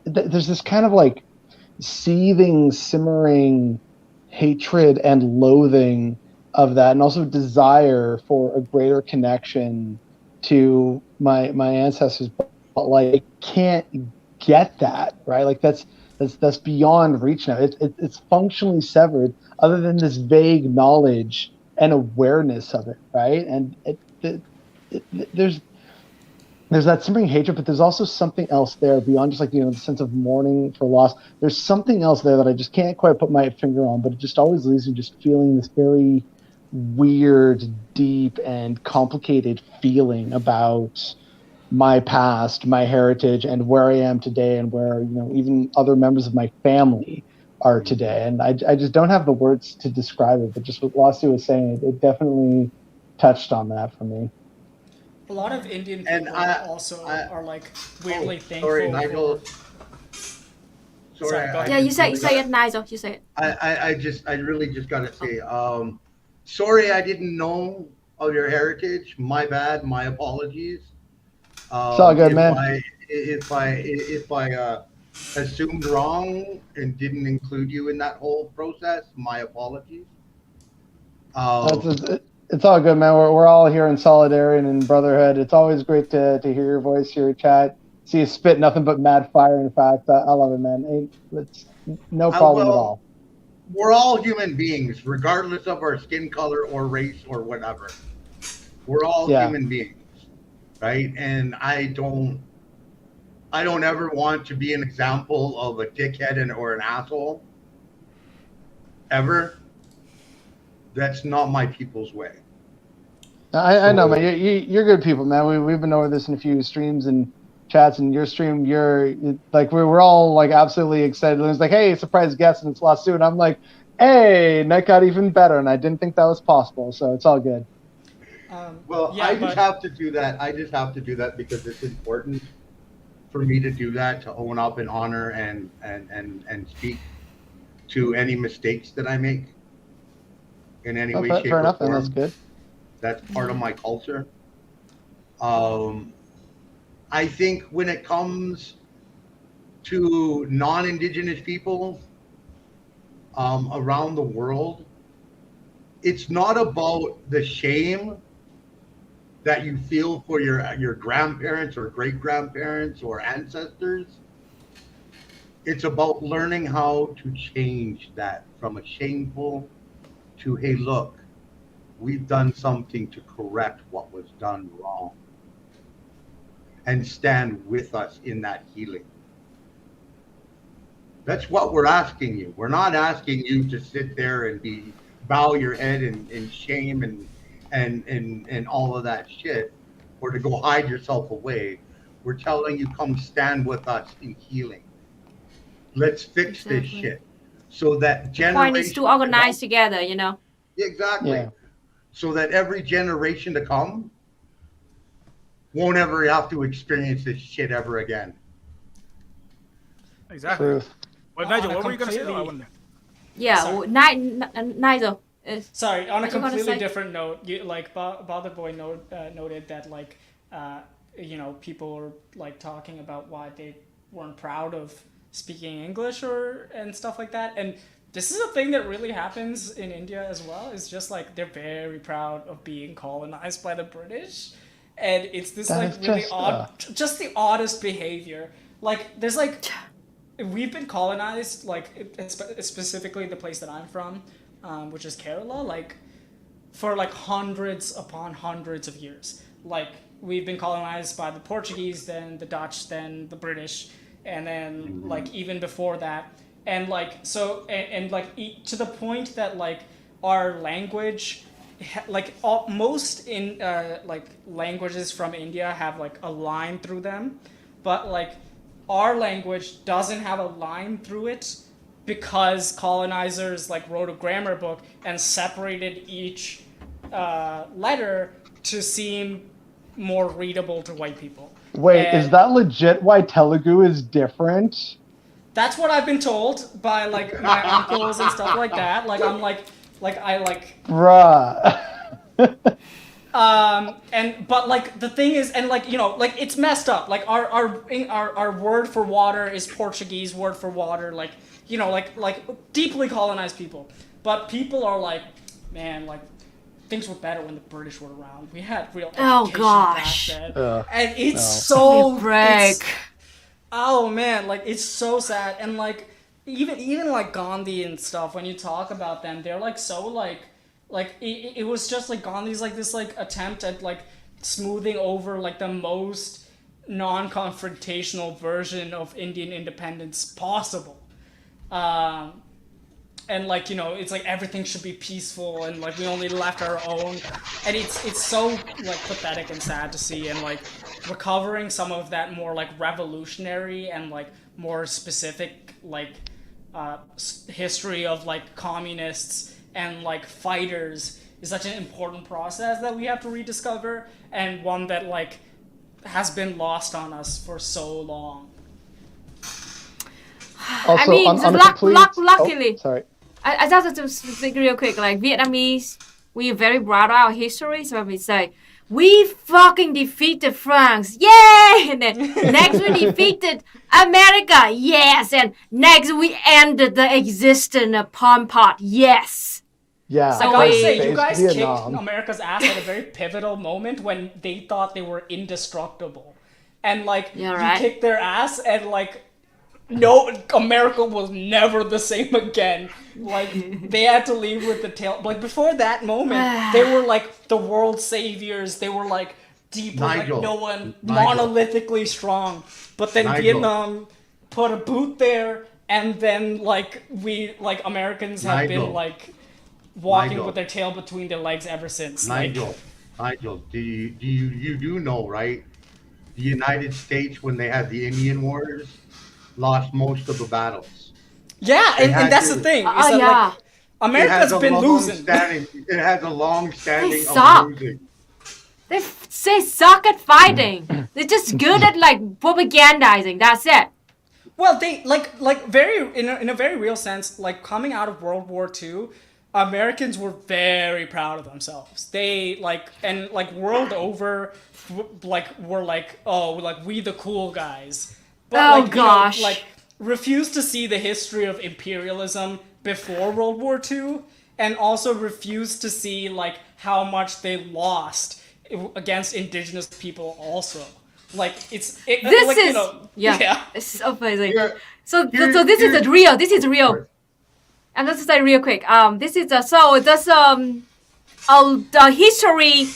there's this kind of seething, simmering hatred and loathing of that, and also desire for a greater connection to my ancestors, but like I can't get that, right? Like that's beyond reach now. It's functionally severed, other than this vague knowledge and awareness of it, right? And there's that simmering hatred, but there's also something else there beyond just like, you know, the sense of mourning for loss. There's something else there that I just can't quite put my finger on, but it just always leaves me just feeling this very weird, deep, and complicated feeling about my past, my heritage, and where I am today, and where, you know, even other members of my family are today. And I just don't have the words to describe it, but just what Lasu was saying, it definitely touched on that for me. A lot of Indian people And I are like weirdly thankful. Sorry, Nigel. Sorry, go ahead. Yeah, you say it, Nigel. You say it. I really just gotta say, sorry I didn't know of your heritage. My bad. My apologies. It's all good, man. If I assumed wrong and didn't include you in that whole process, my apologies. It's all good, man. We're all here in solidarity and in brotherhood. It's always great to hear your voice, hear your chat, see you spit nothing but mad fire. In fact, I love it, man. It's no problem at all. We're all human beings, regardless of our skin color or race or whatever. We're all human beings, right? And I don't ever want to be an example of a dickhead or an asshole. Ever. That's not my people's way. I know, man. You're good people, man. We've been over this in a few streams and chats, and your stream, you're like, we're all like absolutely excited. It's like, hey, surprise guest, and it's Lasu, and I'm like, hey, that got even better, and I didn't think that was possible, so it's all good. I just have to do that. I just have to do that because it's important for me to do that, to own up and honor and speak to any mistakes that I make in any way, shape, fair or enough, form. and that's good. That's part of my culture. I think when it comes to non-Indigenous people around the world, it's not about the shame that you feel for your grandparents or great-grandparents or ancestors. It's about learning how to change that from a shameful to, hey, look, we've done something to correct what was done wrong, and stand with us in that healing. That's what we're asking you. We're not asking you to sit there and bow your head in shame and all of that shit, or to go hide yourself away. We're telling you, come stand with us in healing. Let's fix this shit, so that generation. The point is to organize together, you know. Exactly. Yeah. So that every generation to come won't ever have to experience this shit ever again. Exactly. Truth. Well, Nigel, what were you gonna say? Though? I wonder. Yeah, Sorry. Nigel. Sorry, on a What you wanna completely say? different note, BotheredBoy noted that like, you know, people were like talking about why they weren't proud of speaking English and stuff like that, and this is a thing that really happens in India as well. It's just like they're very proud of being colonized by the British, and it's this like really odd, just the oddest behavior. Like there's like, we've been colonized, like specifically the place that I'm from, which is Kerala, like for like hundreds upon hundreds of years. Like we've been colonized by the Portuguese, then the Dutch, then the British, and then like even before that. And like so and like to the point that like our language, like most in like languages from India have like a line through them, but like our language doesn't have a line through it because colonizers like wrote a grammar book and separated each letter to seem more readable to white people. Wait, is that legit why Telugu is different? That's what I've been told by like my uncles and stuff like that. Like I'm like I like. Bruh. But like the thing is, and like, you know, like it's messed up. Like our word for water is Portuguese word for water. Like, you know, like deeply colonized people. But people are like, man, like things were better when the British were around. We had real Oh, education gosh. back then. And it's Give me so a break. oh man, like it's so sad. And like even like Gandhi and stuff, when you talk about them, they're like so like it was just like Gandhi's like this like attempt at like smoothing over like the most non-confrontational version of Indian independence possible. And like, you know, it's like everything should be peaceful and like we only left our own, and it's so like pathetic and sad to see. And like recovering some of that more like revolutionary and like more specific like history of like communists and like fighters is such an important process that we have to rediscover, and one that like has been lost on us for so long. Also, I mean, on a complete... luckily, Oh, sorry. I just have to think real quick. Like Vietnamese, we are very proud of our history. So we say, we fucking defeated France, yay! And then next we defeated America, yes! And next we ended the existence of Pol Pot, yes! Yeah. So I gotta we- say, you guys Vietnam. kicked America's ass at a very pivotal moment when they thought they were indestructible. And like, Yeah, you right. kicked their ass and like, no, America was never the same again. Like, they had to leave with the tail. Like, before that moment, they were like the world saviors. They were like deep, like Nigel. no one, Nigel. monolithically strong. But then Nigel. Vietnam put a boot there, and then like Americans have Nigel. been like walking Nigel. with their tail between their legs ever since. Nigel, do you do know, right? The United States, when they had the Indian Wars, lost most of the battles. Yeah, They and had that's to- the thing. Is Oh, that, yeah. like, America's been losing. It has a long standing They of suck. losing. They suck at fighting. They're just good at like propagandizing. That's it. Well, they like very in a very real sense, like coming out of World War II, Americans were very proud of themselves. They like and like world over, were like, oh, like we the cool guys. But Oh, like, gosh. you know, like refused to see the history of imperialism before World War II, and also refused to see like how much they lost against indigenous people also. Like this This like, is you know, yeah. It's so amazing. Here- So here- this here- is real. This is real. And let's say real quick. This is the history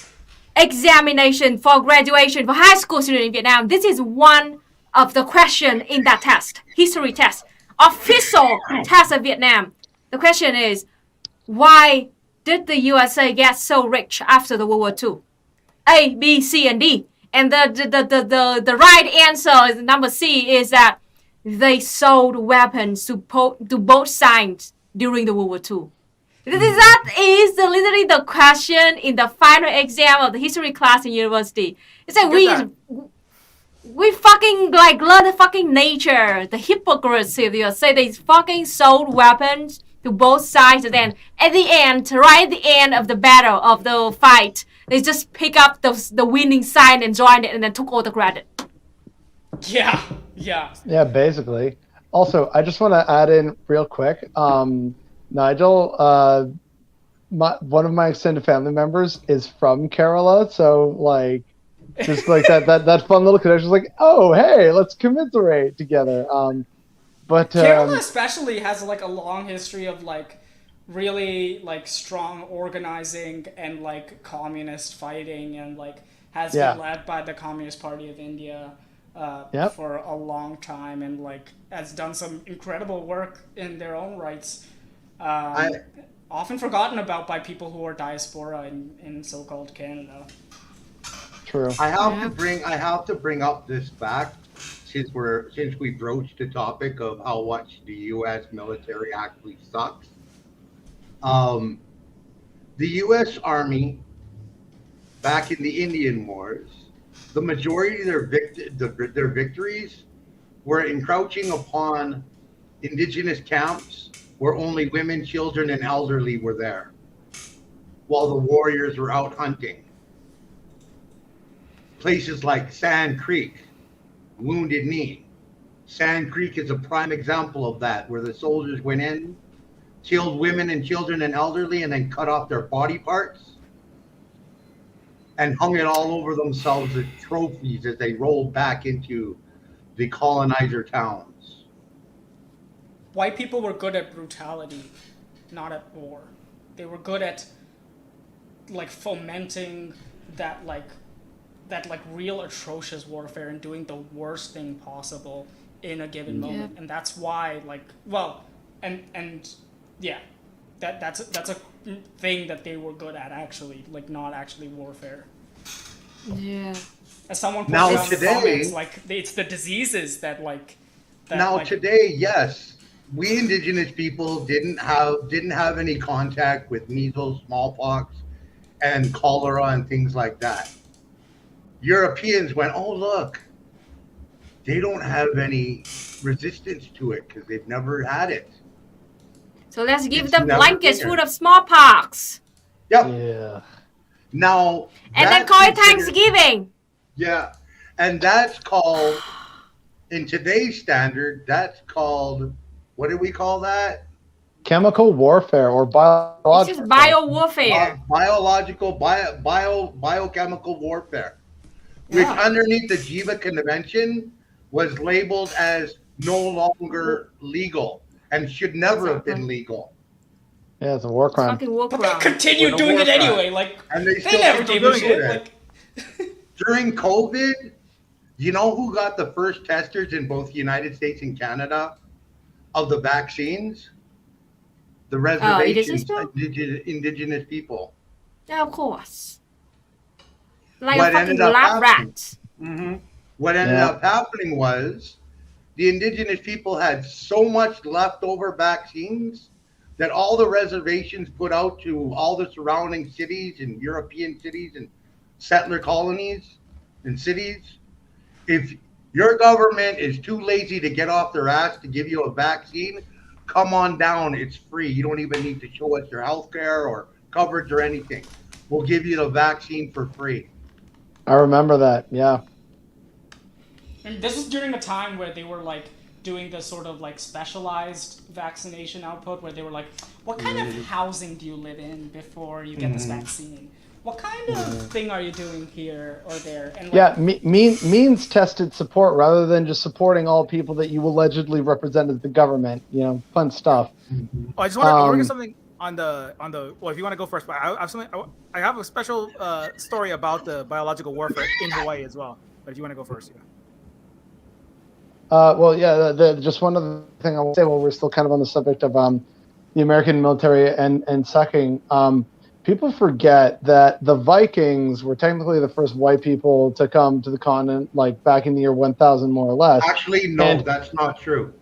examination for graduation for high school students in Vietnam. This is one of the question in that test, history test, official test of Vietnam. The question is, why did the USA get so rich after the World War II? A, B, C, and D. And the right answer is number C, is that they sold weapons to both sides during the World War II. That is literally the question in the final exam of the history class in university. It's like we fucking like learn the fucking nature, the hypocrisy of the say they fucking sold weapons to both sides, and then at the end, right at the end of the battle of the fight, they just pick up the winning side and joined it and then took all the credit. yeah. Yeah, basically. Also, I just want to add in real quick. Nigel, one of my extended family members is from Kerala, so like, just like that fun little connection. Like, oh, hey, let's commiserate together. But Kerala especially has like a long history of like really like strong organizing and like communist fighting, and like has been led by the Communist Party of India for a long time, and like has done some incredible work in their own rights. Often forgotten about by people who are diaspora in so-called Canada. True. I have to bring up this fact since we broached the topic of how much the U.S. military actually sucks. The U.S. Army back in the Indian Wars, the majority of their victories were encroaching upon indigenous camps where only women, children, and elderly were there, while the warriors were out hunting. Places like Sand Creek, Wounded Knee. Sand Creek is a prime example of that, where the soldiers went in, killed women and children and elderly, and then cut off their body parts and hung it all over themselves as trophies as they rolled back into the colonizer towns. White people were good at brutality, not at war. They were good at like fomenting that real atrocious warfare and doing the worst thing possible in a given moment. And that's why that's a thing that they were good at, actually, like not actually warfare. Yeah. As someone pointed Now out in the today, comments, like it's the diseases that today, yes, we indigenous people didn't have any contact with measles, smallpox, and cholera and things like that. Europeans went, oh look, they don't have any resistance to it because they've never had it. So let's give It's them never blankets been full here. of smallpox. Yep. Yeah. Now And then that's call it considered- Thanksgiving. Yeah, and that's called, in today's standard, that's called, what do we call that? Chemical warfare or It's biological. just bio warfare. Biochemical warfare, which underneath the Geneva Convention was labeled as no longer legal and should never have been legal. Yeah, it's a war crime. Fucking war but they crime. continued With a doing war it crime. anyway. Like And they they still never keep gave a doing shit. it. Like During COVID, you know who got the first testers in both the United States and Canada of the vaccines? The reservations, indigenous people. Yeah, of course. Like What a fucking ended up lab happening- rat. What ended Yeah. up happening was the indigenous people had so much leftover vaccines that all the reservations put out to all the surrounding cities and European cities and settler colonies and cities. If your government is too lazy to get off their ass to give you a vaccine, come on down. It's free. You don't even need to show us your health care or coverage or anything. We'll give you the vaccine for free. I remember that. Yeah. and this was during a time where they were like doing the sort of like specialized vaccination output, where they were like, what kind of housing do you live in before you get this vaccine? What kind of thing are you doing here or there? And like, Yeah, means tested support rather than just supporting all people that you allegedly represent as the government. You know, fun stuff. Oh, I just want to get something on the. Well, if you want to go first, but I have something. I have a special story about the biological warfare in Hawaii as well. But if you want to go first, yeah. Well, yeah. Just one other thing I will say while we're still kind of on the subject of the American military and sucking. People forget that the Vikings were technically the first white people to come to the continent, like back in the year 1000, more or less. Actually, no, And- that's not true.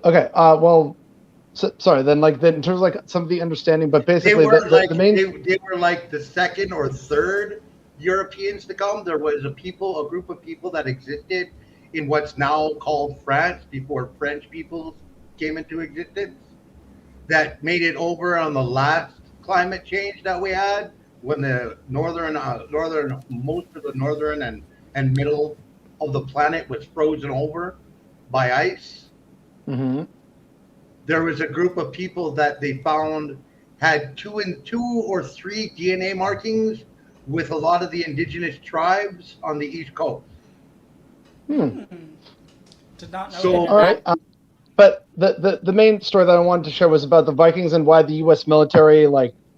Okay. Well, sorry. Then, in terms of like some of the understanding, but They basically, were the main. they were like the second or third Europeans to come. There was a group of people that existed in what's now called France before French people came into existence that made it over on the last climate change that we had when the most of the northern and middle of the planet was frozen over by ice. Mm-hmm. There was a group of people that they found had two or three DNA markings with a lot of the indigenous tribes on the East Coast. did not know So- that. All right. But the main story that I wanted to share was about the Vikings and why the U.S. military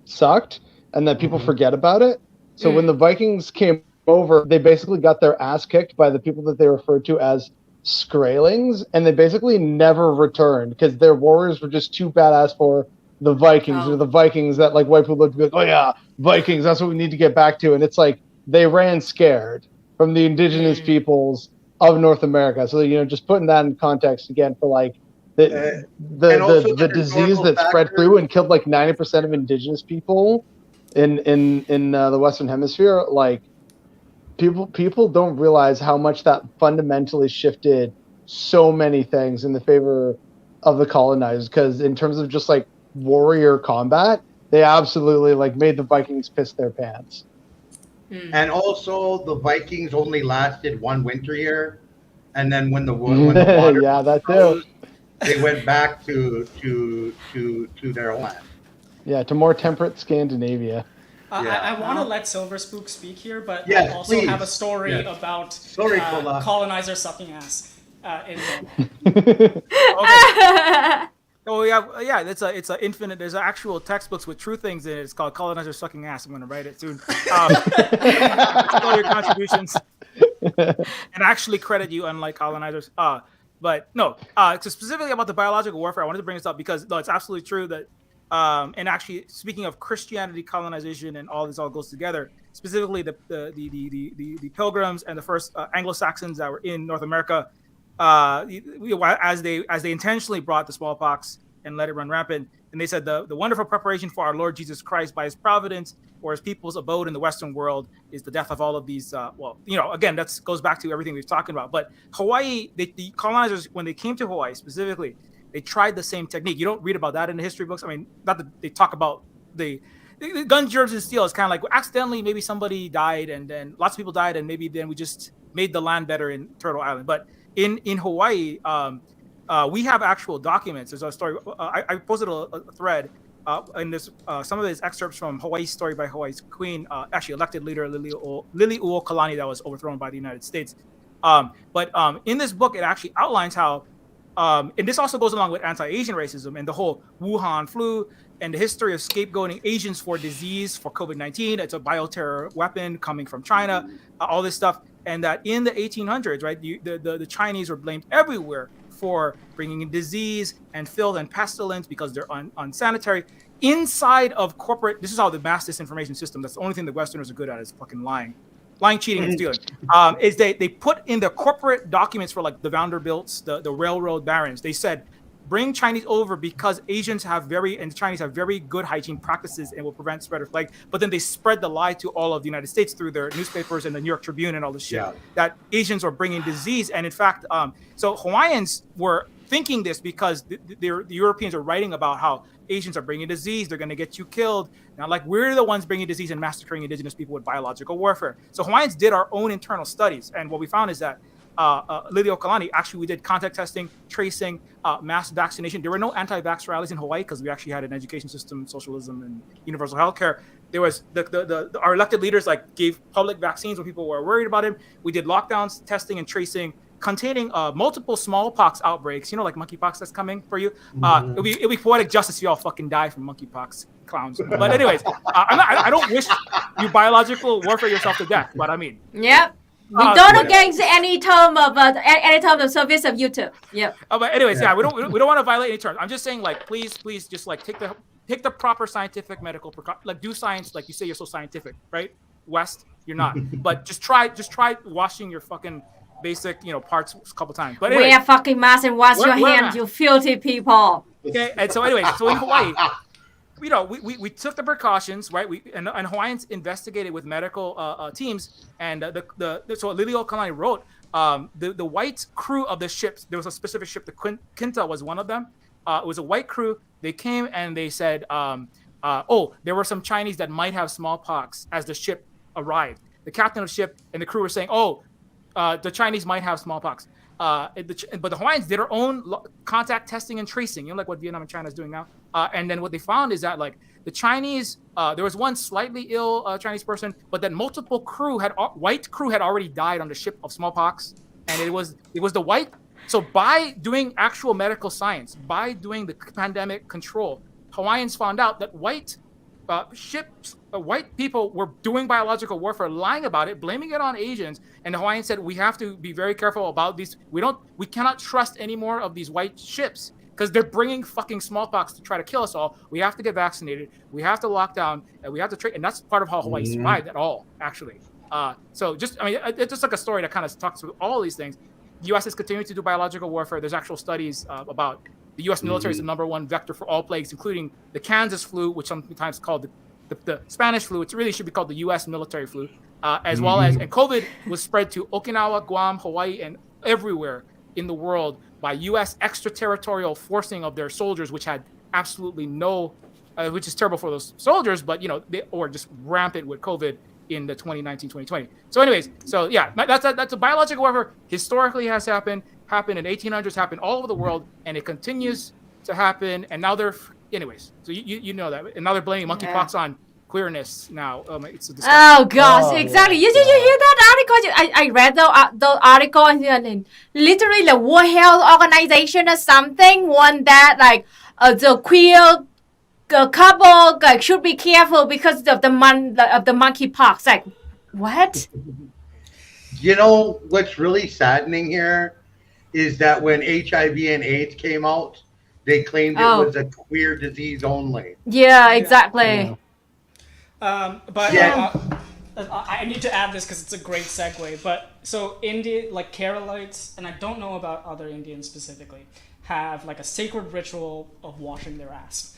sucked, and that people forget about it. So when the Vikings came over, they basically got their ass kicked by the people that they referred to as Skraelings, and they basically never returned because their warriors were just too badass for the Vikings, or the Vikings that white people looked like, oh yeah, Vikings, that's what we need to get back to. And it's like they ran scared from the indigenous peoples of North America. So just putting that in context again for And also the the disease historical that spread factor- through and killed 90% of indigenous people in the Western Hemisphere. People don't realize how much that fundamentally shifted so many things in the favor of the colonizers. Because in terms of just warrior combat, they absolutely made the Vikings piss their pants. And also, the Vikings only lasted one winter here, and then when the water Yeah, that too. froze, they went back to their homeland. Yeah, to more temperate Scandinavia. I want to let Silverspook speak here, but Yes, I also have a please. story Yes. about Sorry, Kola. colonizer sucking ass in Rome. Oh yeah. It's a infinite. There's actual textbooks with true things in it. It's called "Colonizer Sucking Ass." I'm gonna write it soon. All your contributions, and actually credit you, unlike colonizers. But no. So specifically about the biological warfare, I wanted to bring this up because no, it's absolutely true that. And actually, speaking of Christianity, colonization, and all this all goes together. Specifically, the Pilgrims and the first Anglo-Saxons that were in North America. As they intentionally brought the smallpox and let it run rampant, and they said the wonderful preparation for our Lord Jesus Christ by his providence or his people's abode in the Western world is the death of all of these. Again, that goes back to everything we've talking about. But Hawaii, the colonizers, when they came to Hawaii specifically, they tried the same technique. You don't read about that in the history books. I mean, not that they talk about the gun, germs, and steel. It's kind of like accidentally maybe somebody died, and then lots of people died, and maybe then we just made the land better in Turtle Island. But in Hawaii, we have actual documents. There's a story. I posted a thread, and there's some of these excerpts from Hawaii's Story by Hawaii's Queen, actually elected leader Liliuokalani that was overthrown by the United States. But in this book, it actually outlines how, and this also goes along with anti-Asian racism and the whole Wuhan flu and the history of scapegoating Asians for disease, for COVID-19. It's a bioterror weapon coming from China, all this stuff. And that in the 1800s, right, the Chinese were blamed everywhere for bringing in disease and filth and pestilence because they're unsanitary. Inside of corporate, this is how the mass disinformation system, that's the only thing the Westerners are good at, is fucking lying, cheating, and stealing. Is they put in the corporate documents for like the Vanderbilts, the railroad barons, they said, bring Chinese over because Asians have the Chinese have very good hygiene practices and will prevent spread of plague. But then they spread the lie to all of the United States through their newspapers and the New York Tribune and all this shit that Asians are bringing disease. And in fact, so Hawaiians were thinking this because the Europeans are writing about how Asians are bringing disease. They're going to get you killed. Now, like, we're the ones bringing disease and massacring indigenous people with biological warfare. So Hawaiians did our own internal studies. And what we found is that Liliuokalani, actually, we did contact testing, tracing, mass vaccination. There were no anti-vax rallies in Hawaii because we actually had an education system, socialism, and universal healthcare. There was our elected leaders like gave public vaccines when people were worried about it. We did lockdowns, testing, and tracing, containing multiple smallpox outbreaks. You know, like monkeypox that's coming for you. It'll be poetic justice if you all fucking die from monkeypox, clowns. But anyways, I don't wish you biological warfare yourself to death. But I mean, Yep. We don't against any term of service of YouTube. Yep. But anyways, we don't want to violate any terms. I'm just saying, like, please, just like take the proper scientific medical precaution. Like, do science, like you say you're so scientific, right? West, you're not. But just try washing your fucking basic, parts a couple times. But anyways, wear a fucking mask and wash your hands, you filthy people. Okay, and so anyways, so in Hawaii, we took the precautions, right? And Hawaiians investigated with medical teams, and so Liliuokalani wrote the white crew of the ships. There was a specific ship, the Quinta was one of them. It was a white crew. They came and they said, there were some Chinese that might have smallpox as the ship arrived. The captain of the ship and the crew were saying, the Chinese might have smallpox. But the Hawaiians did their own contact testing and tracing, like what Vietnam and China is doing now. And then what they found is that, like, the Chinese, there was one slightly ill Chinese person, but then multiple white crew had already died on the ship of smallpox, and it was the white. So by doing actual medical science, by doing the pandemic control, Hawaiians found out that white people were doing biological warfare, lying about it, blaming it on Asians. And the Hawaiians said, we have to be very careful about these. We cannot trust any more of these white ships because they're bringing fucking smallpox to try to kill us all. We have to get vaccinated. We have to lock down, and we have to trade. And that's part of how Hawaii survived at all, actually. So it's just like a story that kind of talks through all these things. The U.S. is continuing to do biological warfare. There's actual studies about the U.S. military is the number one vector for all plagues, including the Kansas flu, which sometimes called the Spanish flu. It really should be called the U.S. military flu, as well as, and COVID was spread to Okinawa, Guam, Hawaii, and everywhere in the world by U.S. extraterritorial forcing of their soldiers, which had absolutely no, which is terrible for those soldiers, but they were just rampant with COVID in the 2019-2020. So anyways, that's a biological warfare historically has happened in 1800s, happened all over the world, and it continues to happen. And now so you know that, and now they're blaming monkeypox on queerness now. It's a discussion. Oh gosh, Oh, exactly. yeah, You hear that article? I read the article and literally the World Health Organization or something want that like the queer couple like should be careful because of the monkeypox. Like what? You know what's really saddening here is that when HIV and AIDS came out, they claimed it was a queer disease only. Yeah, exactly. Yeah. But Yeah. I need to add this because it's a great segue. But so India, like Keralites, and I don't know about other Indians specifically, have like a sacred ritual of washing their ass.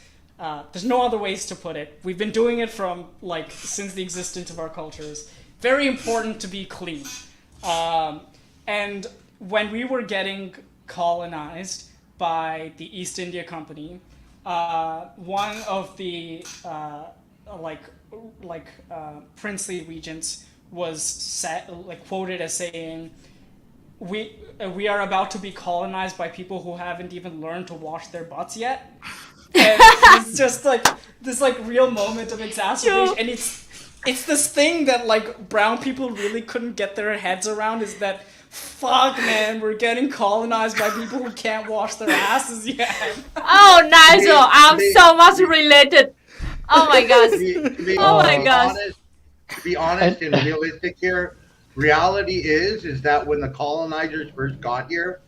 There's no other ways to put it. We've been doing it from like since the existence of our cultures. Very important to be clean. And when we were getting colonized by the East India Company, one of the princely regents was quoted as saying, "We are about to be colonized by people who haven't even learned to wash their butts yet." And it's just like this like real moment of exacerbation, and it's this thing that like brown people really couldn't get their heads around, is that fuck man, we're getting colonized by people who can't wash their asses yet. Oh, Nigel, I'm so much related. Oh my gosh. Oh my gosh. To be honest and realistic here, reality is that when the colonizers first got here,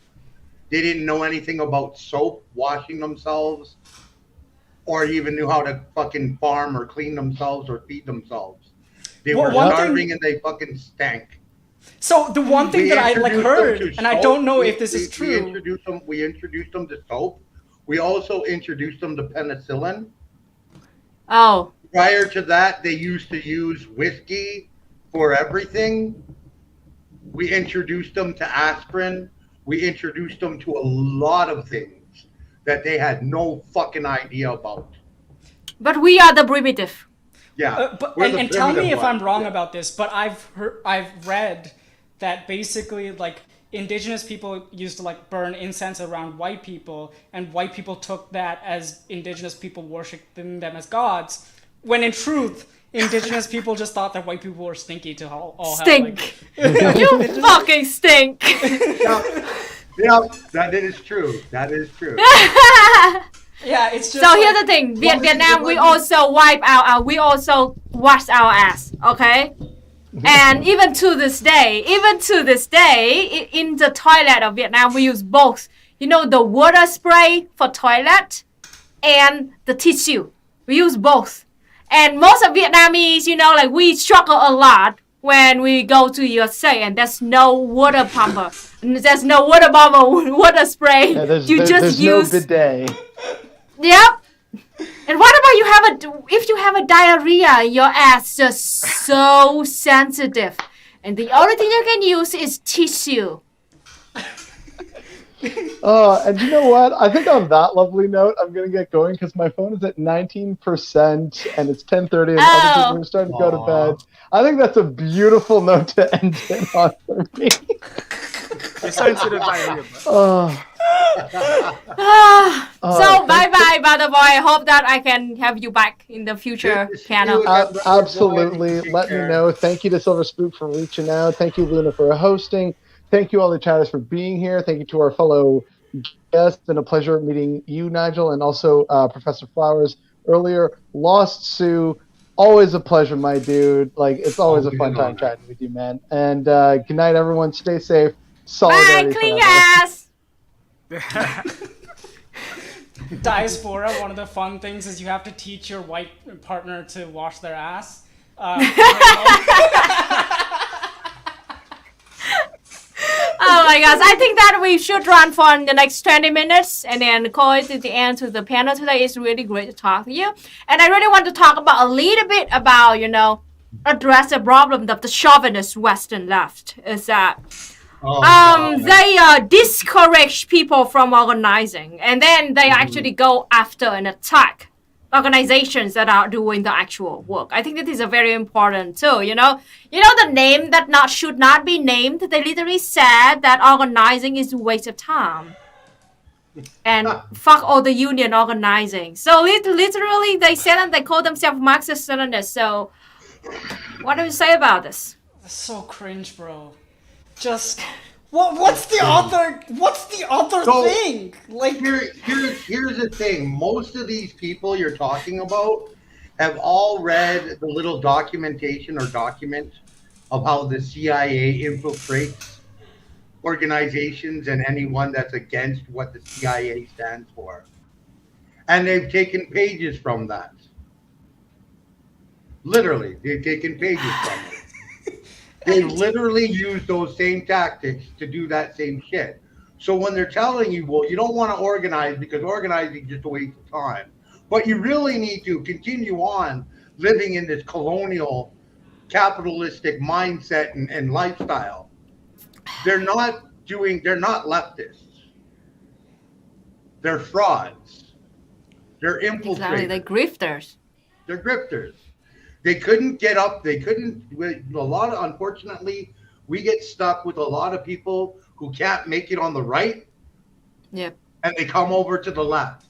they didn't know anything about soap, washing themselves, or even knew how to fucking farm or clean themselves or feed themselves. They were starving and they fucking stank. So the one thing that I like heard, and I don't know if this is true. We introduced them to soap. We also introduced them to penicillin. Oh. Prior to that, they used to use whiskey for everything. We introduced them to aspirin. We introduced them to a lot of things that they had no fucking idea about. But we are the primitive. Yeah. And tell me if I'm wrong about this, but I've read that basically like Indigenous people used to like burn incense around white people, and white people took that as Indigenous people worshiping them as gods, when in truth Indigenous people just thought that white people were stinky to all stink. You fucking stink. Yeah, that is true. That is true. Yeah, it's just. So here's the thing: Vietnam, we also we also wash our ass, okay? And even to this day, in the toilet of Vietnam, we use both. You know, the water spray for toilet and the tissue. We use both. And most of Vietnamese, you know, like we struggle a lot when we go to USA, and there's no water pumper. There's no water bottle, water spray. Yeah, there's use no bidet. Yep. And what about if you have a diarrhea, your ass just so sensitive, and the only thing you can use is tissue. And you know what? I think on that lovely note, I'm gonna get going because my phone is at 19% and it's 10:30 and other people are starting to go to bed. I think that's a beautiful note to end it on for me. Sensitive diarrhea. So bye-bye, BotheredBoy. I hope that I can have you back in the future panel. Absolutely. Let me know. Thank you to Silverspook for reaching out. Thank you, Luna, for hosting. Thank you, all the chatters, for being here. Thank you to our fellow guests. It's been a pleasure meeting you, Nigel, and also Professor Flowers earlier. Lost Sue, always a pleasure, my dude. Like, it's always a fun time chatting with you, man. And good night, everyone. Stay safe. Solidarity. Bye, clean ass. Diaspora, one of the fun things is you have to teach your white partner to wash their ass. Oh my gosh, I think that we should run for the next 20 minutes and then call it to the end to the panel today. It's really great to talk to you. And I really want to talk about a little bit about, you know, address the problem of the chauvinist Western left is that they discourage people from organizing, and then they actually go after and attack organizations that are doing the actual work. I think that is a very important too. You know the name that should not be named. They literally said that organizing is a waste of time. and fuck all the union organizing. So literally, they said and they call themselves Marxist-Leninists. So, what do you say about this? That's so cringe, bro. Just what's the other So, thing? Like, Here's the thing. Most of these people you're talking about have all read the little documentation or document of how the CIA infiltrates organizations and anyone that's against what the CIA stands for. And they've taken pages from that. Literally, they've taken pages from it. They literally use those same tactics to do that same shit. So when they're telling you, well, you don't want to organize because organizing is just a waste of time, but you really need to continue on living in this colonial capitalistic mindset and lifestyle. They're not leftists. They're frauds. They're infiltrators. Exactly, they're grifters. They're grifters. They couldn't get up. They couldn't. Unfortunately, we get stuck with a lot of people who can't make it on the right. Yep. And they come over to the left.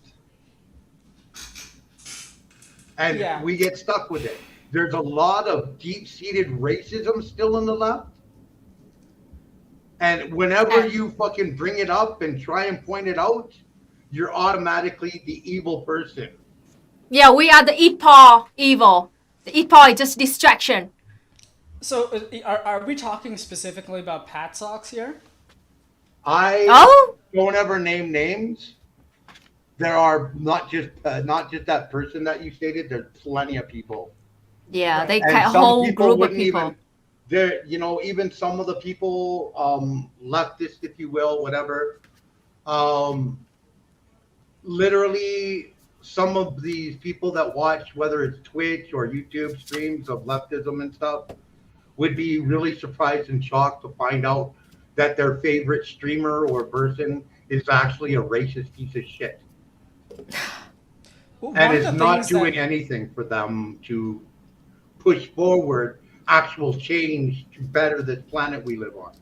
And we get stuck with it. There's a lot of deep-seated racism still in the left. And whenever you fucking bring it up and try and point it out, you're automatically the evil person. Yeah, we are the eat paw evil. The eat paw is just distraction. So, are we talking specifically about PANELISTs here? I don't ever name names. There are not just that person that you stated. There's plenty of people. Yeah, they And cut a some whole people group of wouldn't people. There, even some of the people, leftist, if you will, whatever. Literally, some of these people that watch, whether it's Twitch or YouTube streams of leftism and stuff, would be really surprised and shocked to find out that their favorite streamer or person is actually a racist piece of shit. And is not doing anything for them to push forward actual change to better this planet we live on.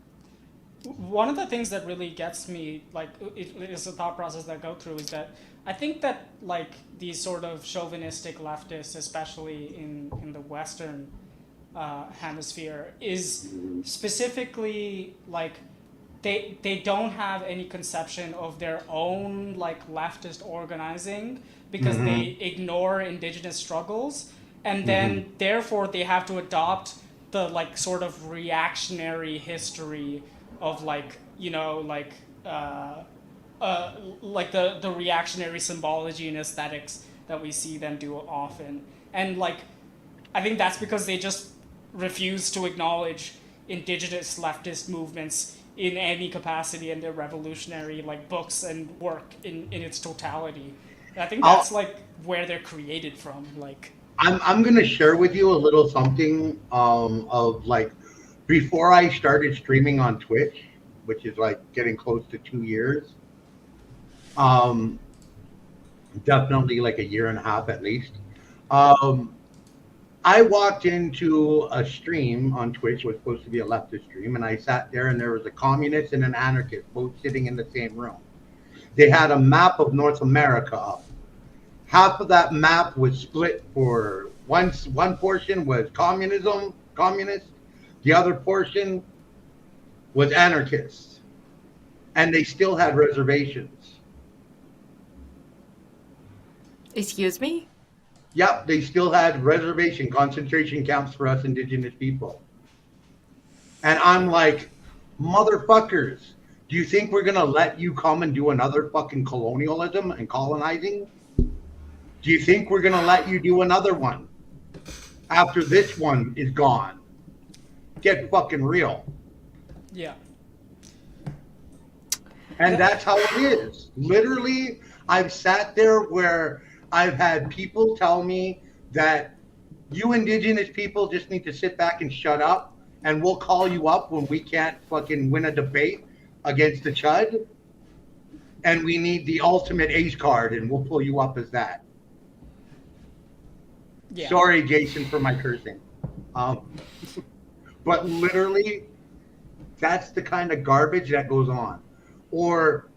One of the things that really gets me, like, it is a thought process that I go through, is that I think that, like, these sort of chauvinistic leftists, especially in the Western hemisphere, is specifically, like, they don't have any conception of their own, like, leftist organizing because they ignore indigenous struggles, and then therefore they have to adopt the, like, sort of reactionary history of, like, like the reactionary symbology and aesthetics that we see them do often. And, like, I think that's because they just refuse to acknowledge indigenous leftist movements in any capacity in their revolutionary, like, books and work in its totality. And I think that's like where they're created from. Like, I'm gonna share with you a little something of, like, before I started streaming on Twitch, which is like getting close to 2 years. Definitely like a year and a half at least. I walked into a stream on Twitch. It was supposed to be a leftist stream, and I sat there, and there was a communist and an anarchist both sitting in the same room. They had a map of North America up. Half of that map was split for one portion was communist. The other portion was anarchists, and they still had reservations. Excuse me? Yep, they still had reservation concentration camps for us indigenous people. And I'm like, motherfuckers, do you think we're going to let you come and do another fucking colonialism and colonizing? Do you think we're going to let you do another one after this one is gone? Get fucking real. yeah. And that's how it is. Literally, I've sat there where I've had people tell me that you indigenous people just need to sit back and shut up, and we'll call you up when we can't fucking win a debate against the Chud, and we need the ultimate ace card, and we'll pull you up as that. Yeah. Sorry, Jason, for my cursing. But literally, that's the kind of garbage that goes on. Or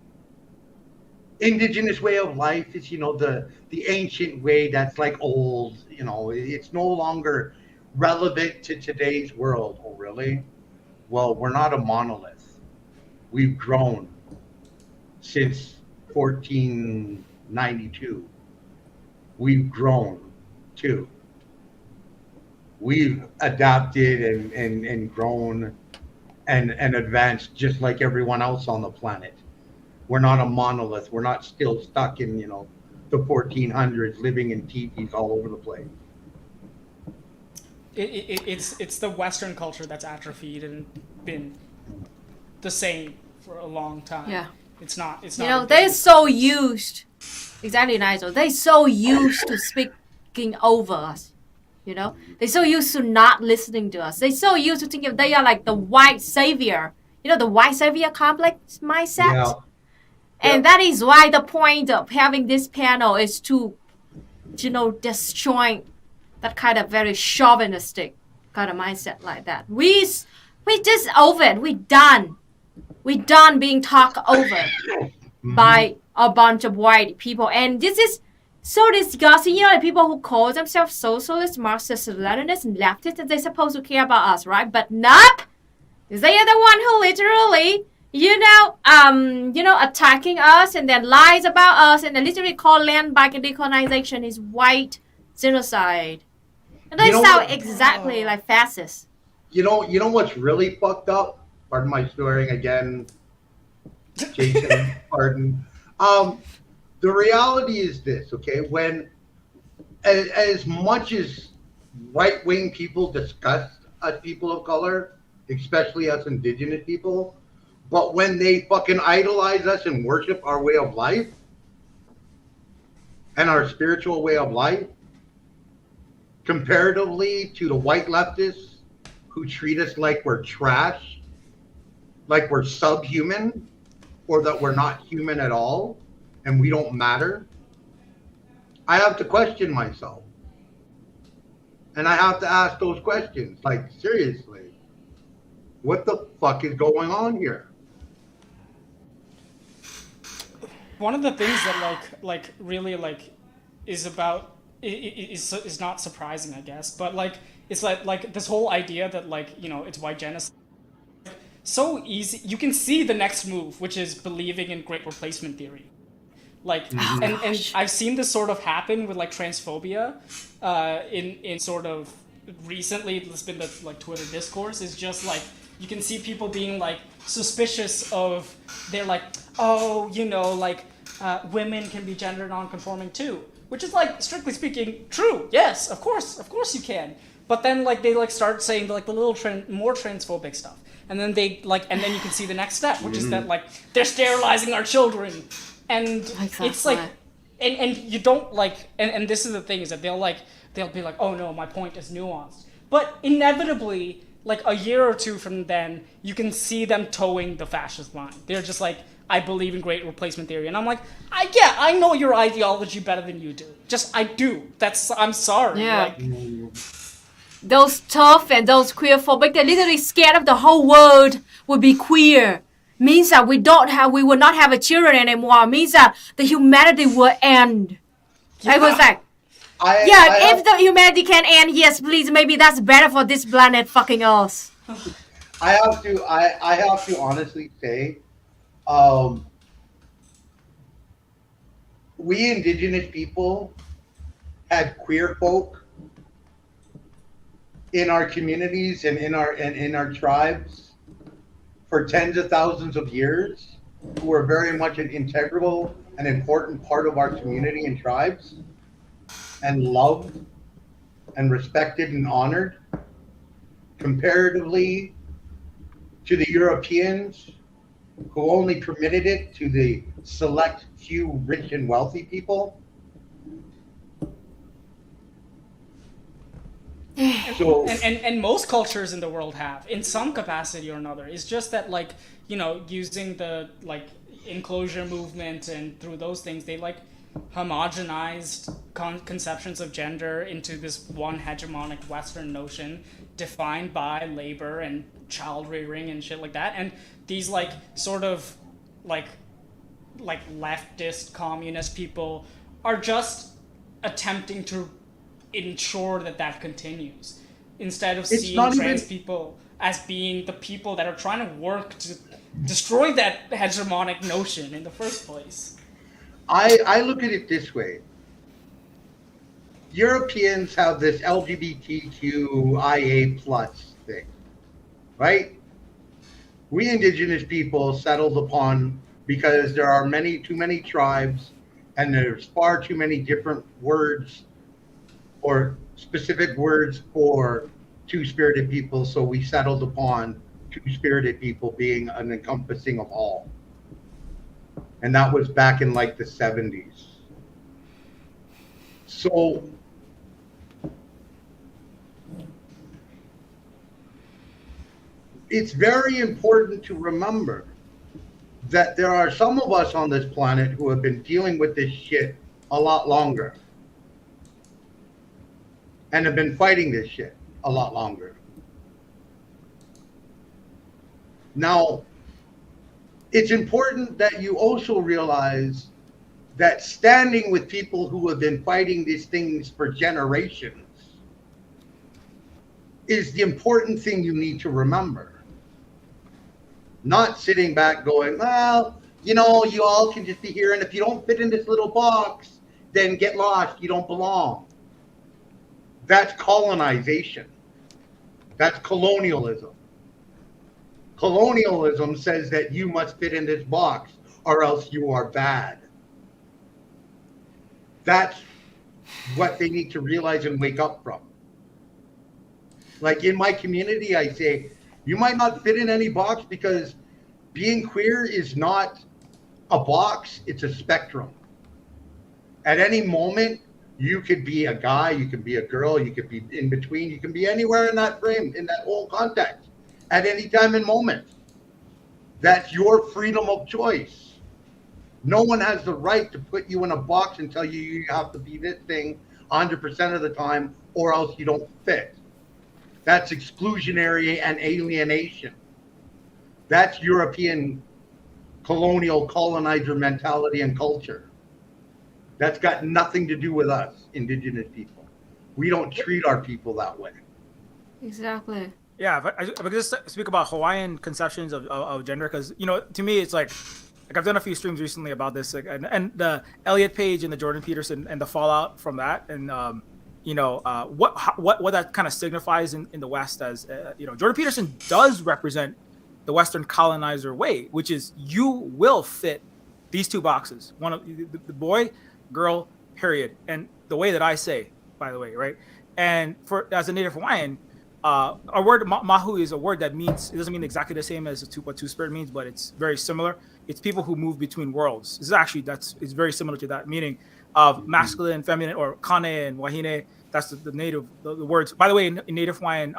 indigenous way of life is, the ancient way that's like old, it's no longer relevant to today's world. Oh, really? Well, we're not a monolith. We've grown since 1492. We've grown too. We've adapted and grown and advanced just like everyone else on the planet. We're not a monolith. We're not still stuck in, the 1400s, living in teepees all over the place. It's the Western culture that's atrophied and been the same for a long time. Yeah. It's not. They're so used. Exactly, Nigel. They're so used to speaking over us. They're so used to not listening to us. They're so used to thinking they are like the white savior. The white savior complex mindset. Yeah. And that is why the point of having this panel is to, destroy that kind of very chauvinistic kind of mindset like that. We just over it. We done being talked over by a bunch of white people. And this is so disgusting. The people who call themselves socialists, Marxists, Leninists, and leftists, they're supposed to care about us, right? But nope. They are the one who literally, attacking us and then lies about us and then literally call land back and decolonization is white genocide. And they sound exactly like fascists. You know what's really fucked up? Pardon my swearing again, Jason. Pardon. The reality is this, okay? When, as much as right-wing people disgust us people of color, especially us indigenous people, but when they fucking idolize us and worship our way of life and our spiritual way of life, comparatively to the white leftists who treat us like we're trash, like we're subhuman, or that we're not human at all, and we don't matter, I have to question myself. And I have to ask those questions, like, seriously, what the fuck is going on here? One of the things that really is about is not surprising, I guess, but it's like this whole idea that it's white genocide. So easy. You can see the next move, which is believing in great replacement theory. And I've seen this sort of happen with transphobia in sort of recently. It's been the Twitter discourse is just you can see people being suspicious of, they're women can be gender non-conforming too, which is strictly speaking true. Yes, of course you can. But then they start saying the little more transphobic stuff, and then they and then you can see the next step, which is that they're sterilizing our children, and it's and you don't and this is the thing, is that they'll be oh no, my point is nuanced, but inevitably a year or two from then you can see them towing the fascist line. They're just I believe in great replacement theory, and I'm I know your ideology better than you do. I do. I'm sorry. Yeah. Those tough and those queerphobic, they're literally scared of the whole world will be queer. Means that we will not have a children anymore. Means that the humanity will end. Yeah. I was if the humanity can end, yes, please, maybe that's better for this planet fucking us. I have to honestly say, we indigenous people had queer folk in our communities and in our tribes for tens of thousands of years, who were very much an integral and important part of our community and tribes, and loved and respected and honored, comparatively to the Europeans, who only permitted it to the select few rich and wealthy people. So, and most cultures in the world have, in some capacity or another. It's just that using the enclosure movement and through those things, they homogenized conceptions of gender into this one hegemonic Western notion defined by labor and child rearing and shit like that. And these sort of like leftist communist people are just attempting to ensure that that continues, instead of It's seeing not trans even- people as being the people that are trying to work to destroy that hegemonic notion in the first place. I look at it this way. Europeans have this LGBTQIA plus thing, right? We indigenous people settled upon, because there are too many tribes and there's far too many different words or specific words for two-spirited people, so we settled upon two-spirited people being an encompassing of all. And that was back in like the 70s. So it's very important to remember that there are some of us on this planet who have been dealing with this shit a lot longer and have been fighting this shit a lot longer. Now, it's important that you also realize that standing with people who have been fighting these things for generations is the important thing you need to remember. Not sitting back going, well, you know, you all can just be here, and if you don't fit in this little box, then get lost, you don't belong. That's colonization. That's colonialism. Colonialism says that you must fit in this box or else you are bad. That's what they need to realize and wake up from. Like in my community, I say, you might not fit in any box because being queer is not a box, it's a spectrum. At any moment, you could be a guy, you could be a girl, you could be in between, you can be anywhere in that frame, in that whole context, at any time and moment. That's your freedom of choice. No one has the right to put you in a box and tell you you have to be this thing 100% of the time or else you don't fit. That's exclusionary and alienation. That's European colonial colonizer mentality and culture. That's got nothing to do with us, indigenous people. We don't treat our people that way. Exactly. Yeah, if I could just speak about Hawaiian conceptions of gender, because, you know, to me, it's like I've done a few streams recently about this, like, and the Elliot Page and the Jordan Peterson and the fallout from that, and you know, what that kind of signifies in the West as, you know, Jordan Peterson does represent the Western colonizer way, which is you will fit these two boxes, one of the boy, girl, period, and the way that I say, by the way, right? And for as a Native Hawaiian, our word mahu is a word that means, it doesn't mean exactly the same as what two-spirit means, but it's very similar. It's people who move between worlds. This is actually, it's very similar to that meaning of masculine, feminine, or kane and wahine. That's the native, the words. By the way, in Native Hawaiian,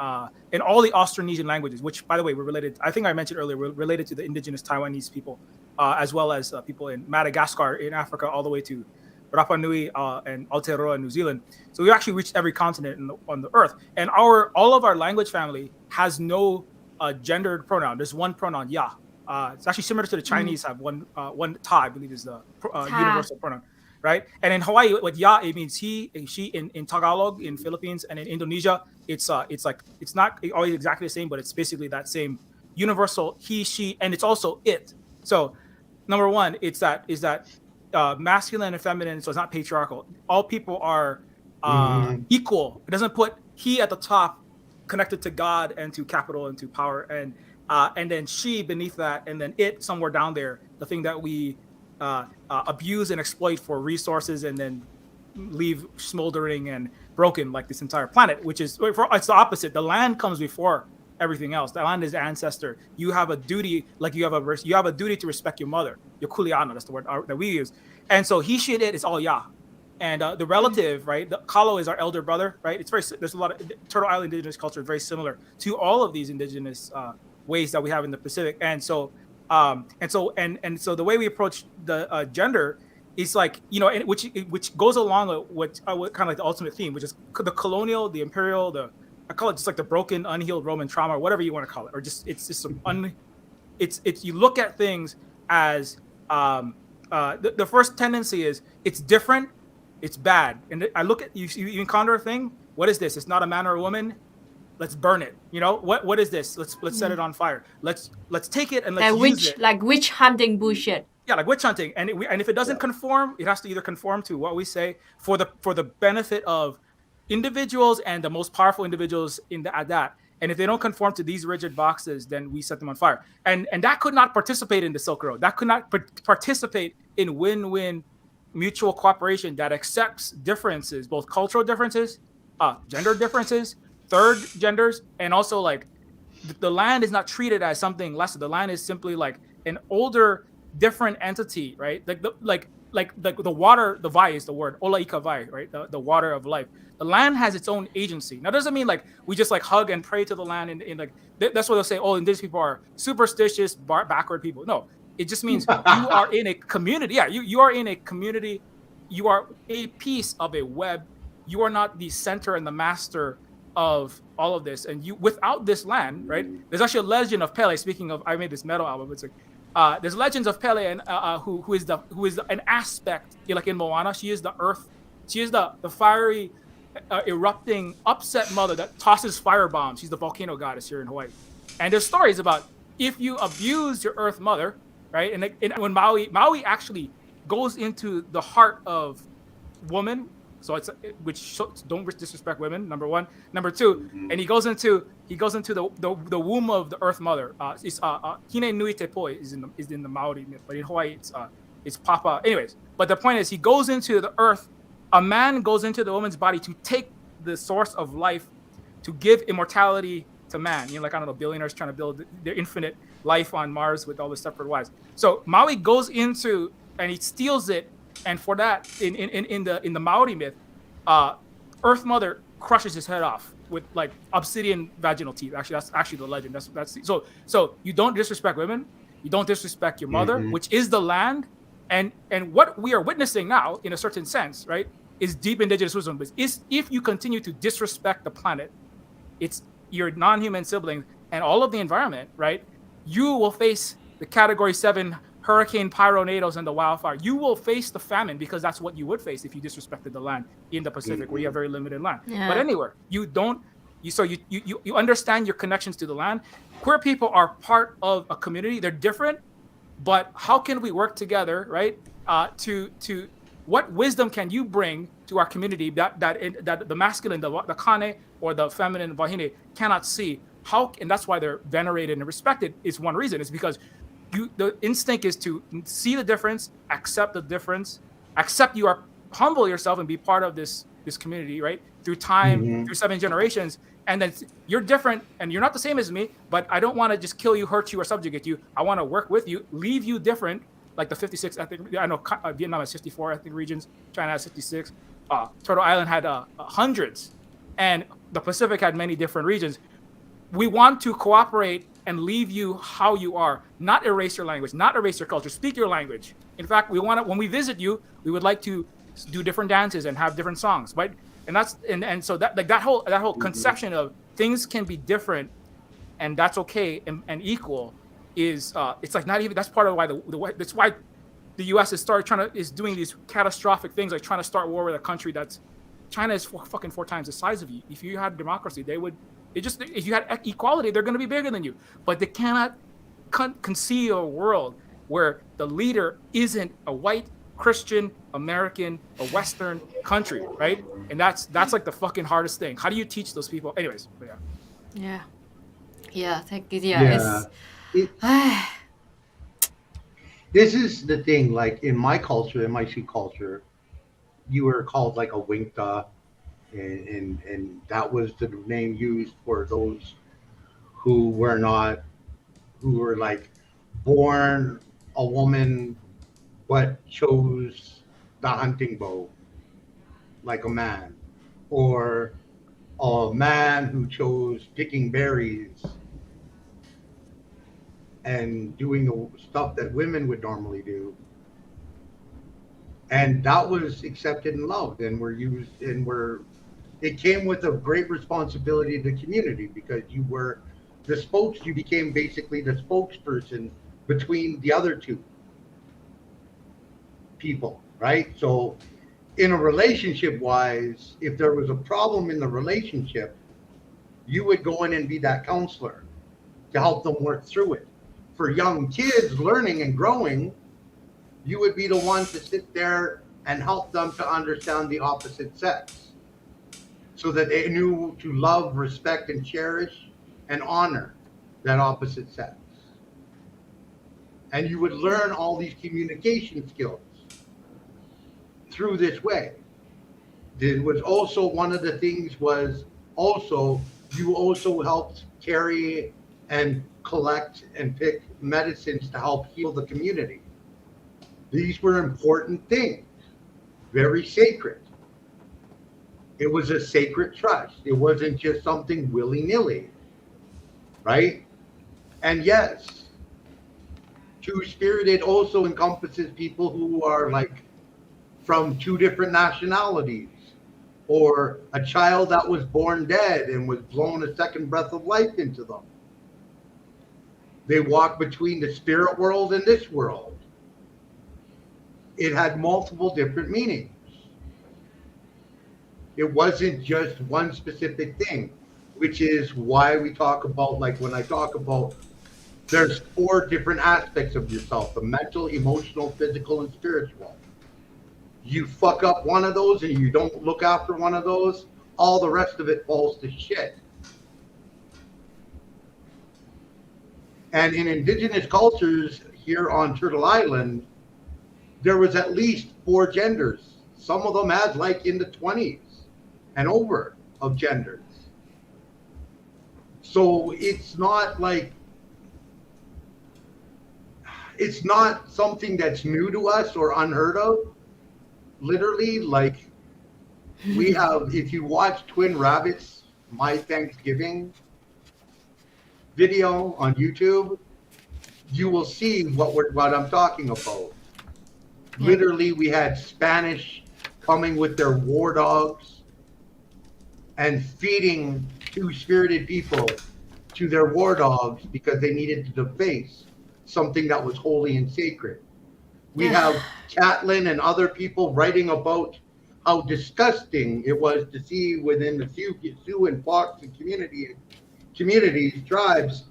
in all the Austronesian languages, which, by the way, were related, I think I mentioned earlier, were related to the indigenous Taiwanese people, as well as people in Madagascar, in Africa, all the way to Rapa Nui and Aotearoa, New Zealand. So we actually reached every continent on the earth. And all of our language family has no gendered pronoun. There's one pronoun, ya. It's actually similar to the Chinese have one ta, I believe is the universal pronoun, right? And in Hawaii, with ya, it means he and she. In Tagalog, in Philippines, and in Indonesia, it's like, it's not always exactly the same, but it's basically that same universal he, she, and it's also it. So number one, is that masculine and feminine, so it's not patriarchal. All people are equal. It doesn't put he at the top, connected to God and to capital and to power, and then she beneath that, and then it somewhere down there, the thing that we abuse and exploit for resources, and then leave smoldering and broken like this entire planet, which is, it's the opposite. The land comes before everything else. The land is the ancestor. You have a duty, like you have a duty to respect your mother, your kuleana. That's the word that we use. And so he, she, it is all ya. And the relative, right? The kalo is our elder brother, right? It's there's a lot of Turtle Island indigenous culture, very similar to all of these indigenous ways that we have in the Pacific. And so so the way we approach the gender is like, you know, which goes along with kind of like the ultimate theme, which is the colonial, the imperial, I call it just like the broken, unhealed Roman trauma, or whatever you want to call it, or just it's just some you look at things as the first tendency is it's different, it's bad. And I look at you encounter a thing. What is this? It's not a man or a woman. Let's burn it. You know what is this? Let's set it on fire. Let's take it and let's use it. Like witch hunting bullshit. Yeah, like witch hunting. And if it doesn't conform, it has to either conform to what we say for the benefit of individuals and the most powerful individuals at that. And if they don't conform to these rigid boxes, then we set them on fire. And that could not participate in the Silk Road. That could not participate in win-win mutual cooperation that accepts differences, both cultural differences, gender differences, third genders, and also like the land is not treated as something lesser. The land is simply like an older, different entity, right? Like the water, the vai is the word, ola ika vai, right? The water of life. The land has its own agency. Now, doesn't mean like we just like hug and pray to the land and like that's what they'll say. Oh, indigenous people are superstitious, backward people. No, it just means you are in a community. Yeah, you are in a community. You are a piece of a web. You are not the center and the master of all of this. And you, without this land, right? There's actually a legend of Pele. Speaking of, I made this metal album. It's like there's legends of Pele and who is an aspect like in Moana. She is the earth. She is the fiery. Erupting upset mother that tosses fire bombs. She's the volcano goddess here in Hawaii. And there's stories about if you abuse your earth mother, right? And when Maui actually goes into the heart of woman, so don't disrespect women, number one. Number two, and he goes into the womb of the earth mother. Hine Nui Te Poi is in the Maori myth, but in Hawaii it's Papa. Anyways, but the point is he goes into the earth. A man goes into the woman's body to take the source of life, to give immortality to man. You know, like I don't know, billionaires trying to build their infinite life on Mars with all the separate wives. So Maui goes into and he steals it, and for that, in the Maori myth, Earth Mother crushes his head off with like obsidian vaginal teeth. Actually, that's actually the legend. That's so you don't disrespect women, you don't disrespect your mother, which is the land. And what we are witnessing now, in a certain sense, right, is deep indigenous wisdom. Is if you continue to disrespect the planet, it's your non-human siblings and all of the environment, right? You will face the Category 7 hurricane, pyronados, and the wildfire. You will face the famine because that's what you would face if you disrespected the land in the Pacific, where you have very limited land. Yeah. But anywhere, you don't. You understand your connections to the land. Queer people are part of a community. They're different. But how can we work together, right? To what wisdom can you bring to our community that the masculine, the kane, or the feminine vahine cannot see? How, and that's why they're venerated and respected. Is one reason. It's because the instinct is to see the difference, accept the difference, humble yourself and be part of this community, right? Through time, through 7 generations. And then you're different and you're not the same as me, but I don't want to just kill you, hurt you, or subjugate you. I want to work with you, leave you different, like the 56 ethnic. I know Vietnam has 54 ethnic regions, China has 56. Turtle Island had hundreds, and the Pacific had many different regions. We want to cooperate and leave you how you are, not erase your language, not erase your culture. Speak your language. In fact, we want to, when we visit you, we would like to do different dances and have different songs, right? And that's and so that whole conception of things can be different, and that's okay and equal is it's like not even, that's part of why that's why the U.S. is doing these catastrophic things, like trying to start war with a country that's China is fucking 4 times the size of you. If you had democracy, if you had equality, they're going to be bigger than you. But they cannot conceive a world where the leader isn't a white Christian American, a Western country, right? And that's like the fucking hardest thing. How do you teach those people? Anyways, yeah. Thank you. Yeah. This is the thing. Like in my culture, in my Sioux culture, you were called like a winkta, and that was the name used for those who were like born a woman but chose the hunting bow like a man, or a man who chose picking berries and doing the stuff that women would normally do. And that was accepted and loved, and it came with a great responsibility to the community, because you became basically the spokesperson between the other two. people, right? So in a relationship wise, if there was a problem in the relationship, you would go in and be that counselor to help them work through it. For young kids learning and growing, you would be the one to sit there and help them to understand the opposite sex so that they knew to love, respect, and cherish and honor that opposite sex. And you would learn all these communication skills through this way. There was also one of the things was also you also helped carry and collect and pick medicines to help heal the community. These were important things, very sacred. It was a sacred trust. It wasn't just something willy-nilly, right? And yes, two-spirited also encompasses people who are like from two different nationalities, or a child that was born dead and was blown a second breath of life into them. They walk between the spirit world and this world. It had multiple different meanings. It wasn't just one specific thing, which is why we talk about, like when I talk about, there's 4 different aspects of yourself: the mental, emotional, physical, and spiritual. You fuck up one of those and you don't look after one of those, all the rest of it falls to shit. And in Indigenous cultures here on Turtle Island, there was at least 4 genders. Some of them had like in the 20s and over of genders. So it's not like, it's not something that's new to us or unheard of. Literally, like we have, if you watch Twin Rabbits, My Thanksgiving video on YouTube, you will see what I'm talking about. Yeah. Literally, we had Spanish coming with their war dogs and feeding two-spirited people to their war dogs because they needed to deface something that was holy and sacred. We have Catlin and other people writing about how disgusting it was to see within the Sioux and Fox and communities, tribes,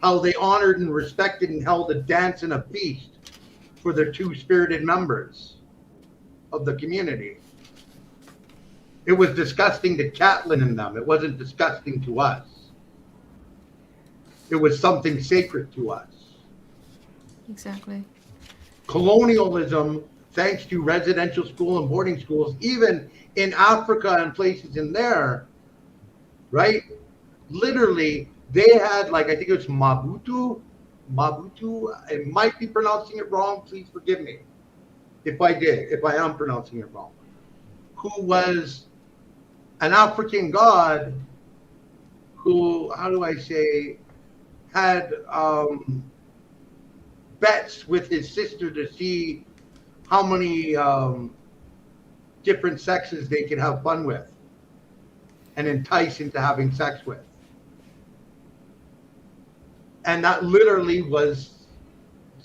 how they honored and respected and held a dance and a feast for their two-spirited members of the community. It was disgusting to Catlin and them. It wasn't disgusting to us. It was something sacred to us. Exactly. Colonialism, thanks to residential school and boarding schools, even in Africa and places in there, right? Literally, they had, like, I think it was Mabutu, I might be pronouncing it wrong, please forgive me if I am pronouncing it wrong, who was an African god who, how do I say, had bets with his sister to see how many different sexes they could have fun with and entice into having sex with. And that literally was,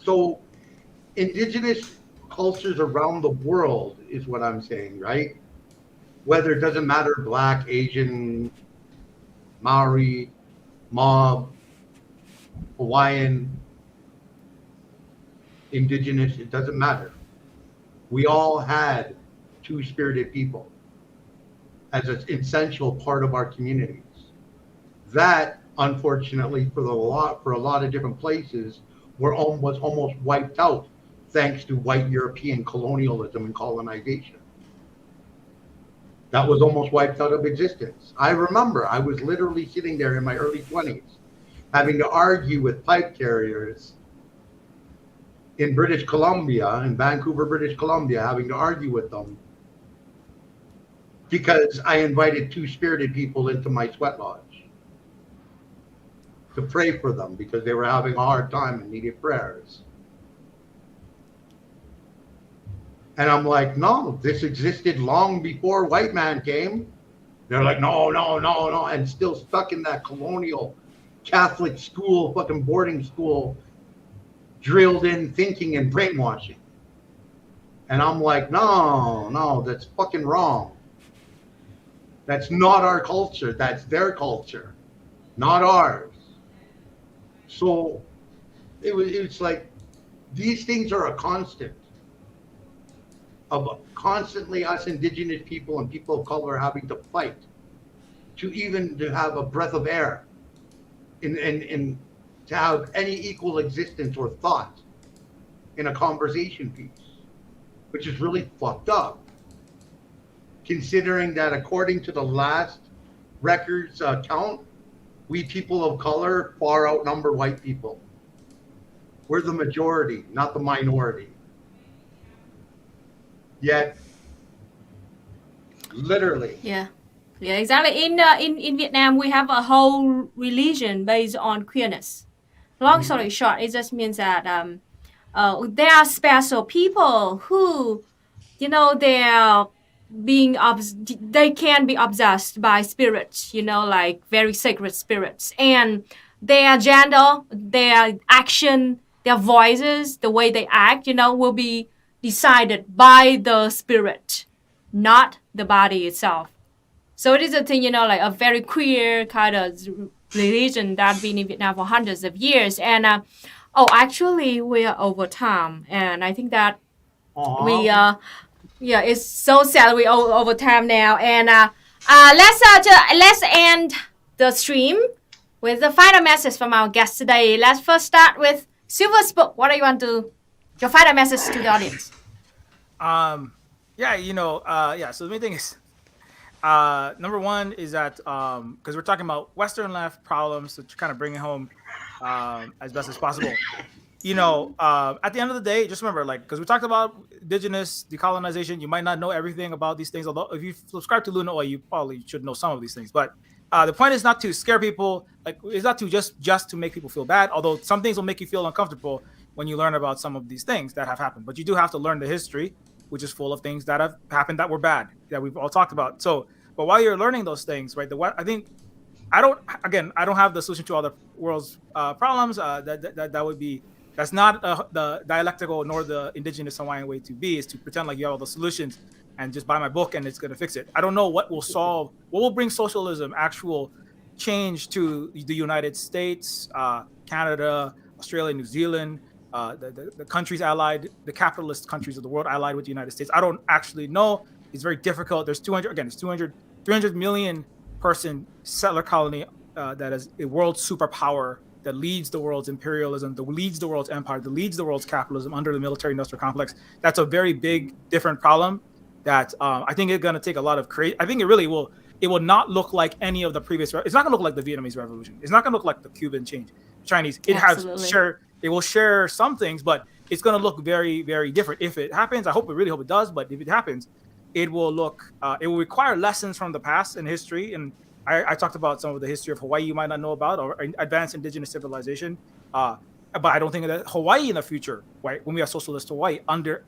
so indigenous cultures around the world is what I'm saying, right? Whether it doesn't matter, Black, Asian, Maori, Mob, Hawaiian, Indigenous, it doesn't matter. We all had two-spirited people as an essential part of our communities. That, unfortunately, for a lot of different places, was almost wiped out thanks to white European colonialism and colonization. That was almost wiped out of existence. I remember I was literally sitting there in my early 20s having to argue with pipe carriers in British Columbia, in Vancouver, British Columbia, having to argue with them because I invited two-spirited people into my sweat lodge to pray for them because they were having a hard time and needed prayers. And I'm like, no, this existed long before white man came. They're like, no, and still stuck in that colonial Catholic school, fucking boarding school, drilled in thinking and brainwashing. And I'm like, no, that's fucking wrong. That's not our culture. That's their culture, not ours. So it's like these things are a constant of constantly us Indigenous people and people of color having to fight to have a breath of air in to have any equal existence or thought in a conversation piece, which is really fucked up, considering that according to the last records count, we people of color far outnumber white people. We're the majority, not the minority. Yet, literally, Yeah. Yeah, exactly. In Vietnam, we have a whole religion based on queerness. Long story short, it just means that there are special people who, you know, they can be obsessed by spirits, you know, like very sacred spirits, and their gender, their action, their voices, the way they act, you know, will be decided by the spirit, not the body itself. So it is a thing, you know, like a very queer kind of religion that's been in Vietnam for hundreds of years. And actually, we are over time, and I think that we yeah, it's so sad we over time now. And let's end the stream with the final message from our guest today. Let's first start with Silverspook. What do you want to your final message to the audience? Yeah, you know, so the main thing is, number one is that because we're talking about Western left problems, so to kind of bring it home as best as possible. You know, at the end of the day, just remember, like, because we talked about Indigenous, decolonization, you might not know everything about these things. Although if you subscribe to Luna Oil, you probably should know some of these things. But the point is not to scare people. Like, it's not to just to make people feel bad. Although some things will make you feel uncomfortable when you learn about some of these things that have happened. But you do have to learn the history, which is full of things that have happened that were bad, that we've all talked about. So, but while you're learning those things, right? I think I don't have the solution to all the world's problems. That would be. That's not the dialectical nor the Indigenous Hawaiian way to be, is to pretend like you have all the solutions and just buy my book and it's going to fix it. I don't know what will bring socialism, actual change to the United States, Canada, Australia, New Zealand, the countries allied, the capitalist countries of the world allied with the United States. I don't actually know. It's very difficult. There's 300 million person settler colony that is a world superpower that leads the world's imperialism, that leads the world's empire, that leads the world's capitalism under the military-industrial complex. That's a very big, different problem that I think it's going to take a lot of I think it really will. It will not look like any of the previous. It's not going to look like the Vietnamese Revolution. It's not going to look like the Cuban change. Chinese. It will share some things, but it's going to look very, very different. If it happens, really hope it does. But if it happens, it will require lessons from the past and history. And I talked about some of the history of Hawaii you might not know about, or advanced indigenous civilization. But I don't think that Hawaii in the future, right, when we have socialist Hawaii under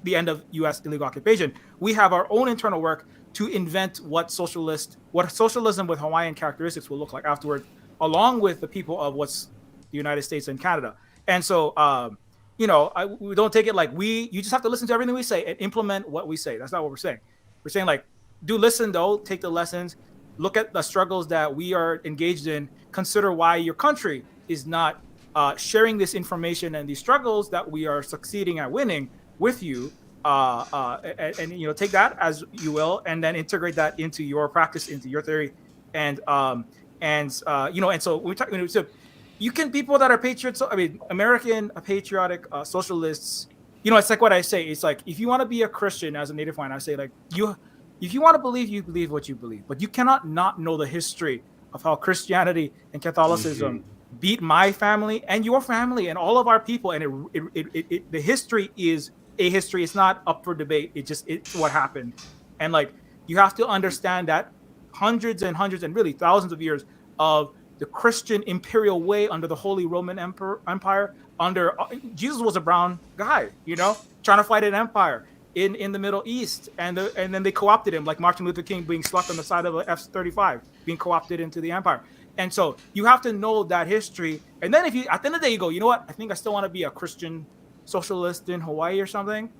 the end of U.S. illegal occupation, we have our own internal work to invent what socialism with Hawaiian characteristics will look like afterward, along with the people of what's the United States and Canada. And so, we don't take it like you just have to listen to everything we say and implement what we say. That's not what we're saying. We're saying, like, do listen though, take the lessons, look at the struggles that we are engaged in, consider why your country is not sharing this information and these struggles that we are succeeding at winning with you, and take that as you will, and then integrate that into your practice, into your theory, and so we talk. So you can people that are patriots. I mean, American patriotic socialists. It's like what I say. It's like if you want to be a Christian as a Native Hawaiian, I say like if you want to believe, you believe what you believe, but you cannot not know the history of how Christianity and Catholicism beat my family and your family and all of our people. And the history is a history. It's not up for debate. It's what happened. And like, you have to understand that hundreds and hundreds and really thousands of years of the Christian imperial way under the Holy Roman Empire, under Jesus was a brown guy, trying to fight an empire in the Middle East, and then they co-opted him, like Martin Luther King being slapped on the side of an F-35, being co-opted into the empire. And so you have to know that history. And then if you, at the end of the day, you go, you know what? I think I still want to be a Christian socialist in Hawaii or something.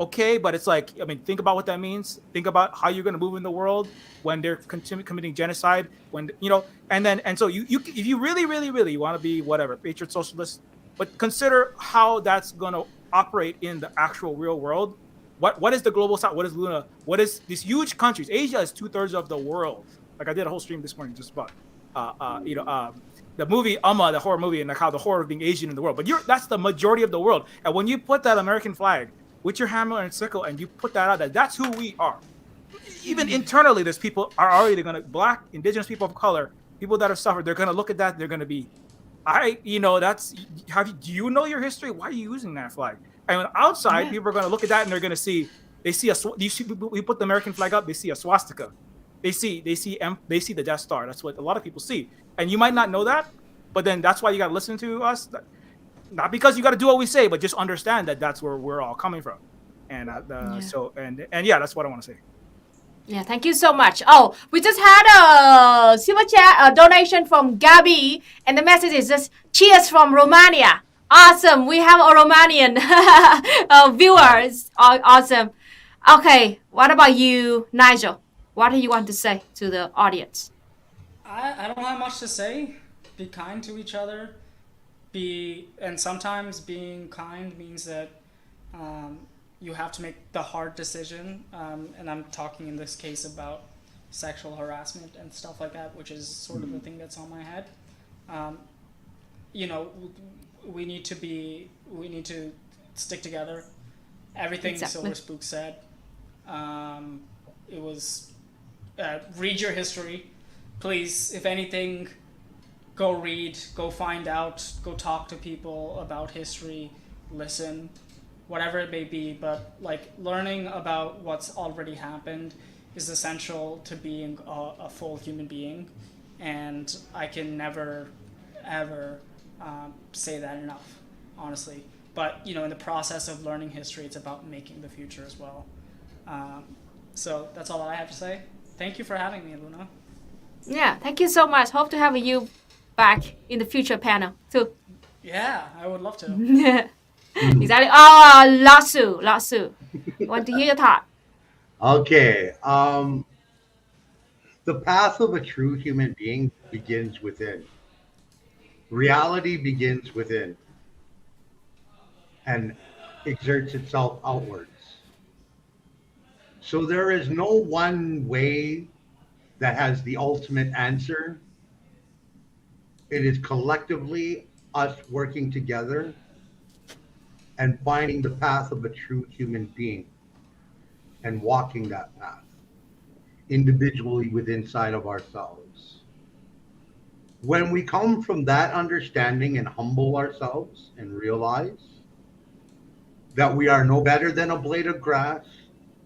okay, but it's like, I mean, think about what that means. Think about how you're going to move in the world when they're committing genocide, when, you know, and so you if you really want to be whatever, patriot, socialist, but consider how that's going to operate in the actual real world. What is the global south? What is Luna? What is these huge countries? Asia is 2/3 of the world. Like I did a whole stream this morning just about, the movie the horror movie, and like how the horror of being Asian in the world. But that's the majority of the world. And when you put that American flag with your hammer and sickle and you put that out there, that's who we are. Even internally, there's people are already going to, black, indigenous people of color, people that have suffered, they're going to look at that, they're going to be, do you know your history? Why are you using that flag? And outside, people are going to look at that and they're going to see, we put the American flag up, they see a swastika. They see the Death Star. That's what a lot of people see. And you might not know that, but then that's why you got to listen to us. Not because you got to do what we say, but just understand that that's where we're all coming from. And that's what I want to say. Yeah, thank you so much. Oh, we just had a super chat, a donation from Gabby, and the message is just cheers from Romania. Awesome. We have a Romanian viewers. Awesome. Okay, what about you, Nigel? What do you want to say to the audience? I don't have much to say. Be kind to each other. And sometimes being kind means that you have to make the hard decision. And I'm talking in this case about sexual harassment and stuff like that, which is sort of the thing that's on my head. We need to stick together. Everything Exactly. Silverspook said. It was read your history, please. If anything, go read, go find out, go talk to people about history, listen, whatever it may be. But like learning about what's already happened is essential to being a full human being, and I can never ever say that enough, honestly. But in the process of learning history, it's about making the future as well. So that's all I have to say. Thank you for having me, Luna. Yeah, thank you so much. Hope to have you back in the future panel too. Yeah, I would love to. Exactly. Oh, Lasu. Want to hear your thought? Okay. The path of a true human being begins within. Reality begins within and exerts itself outwards. So there is no one way that has the ultimate answer. It is collectively us working together and finding the path of a true human being and walking that path individually within inside of ourselves. When we come from that understanding and humble ourselves and realize that we are no better than a blade of grass,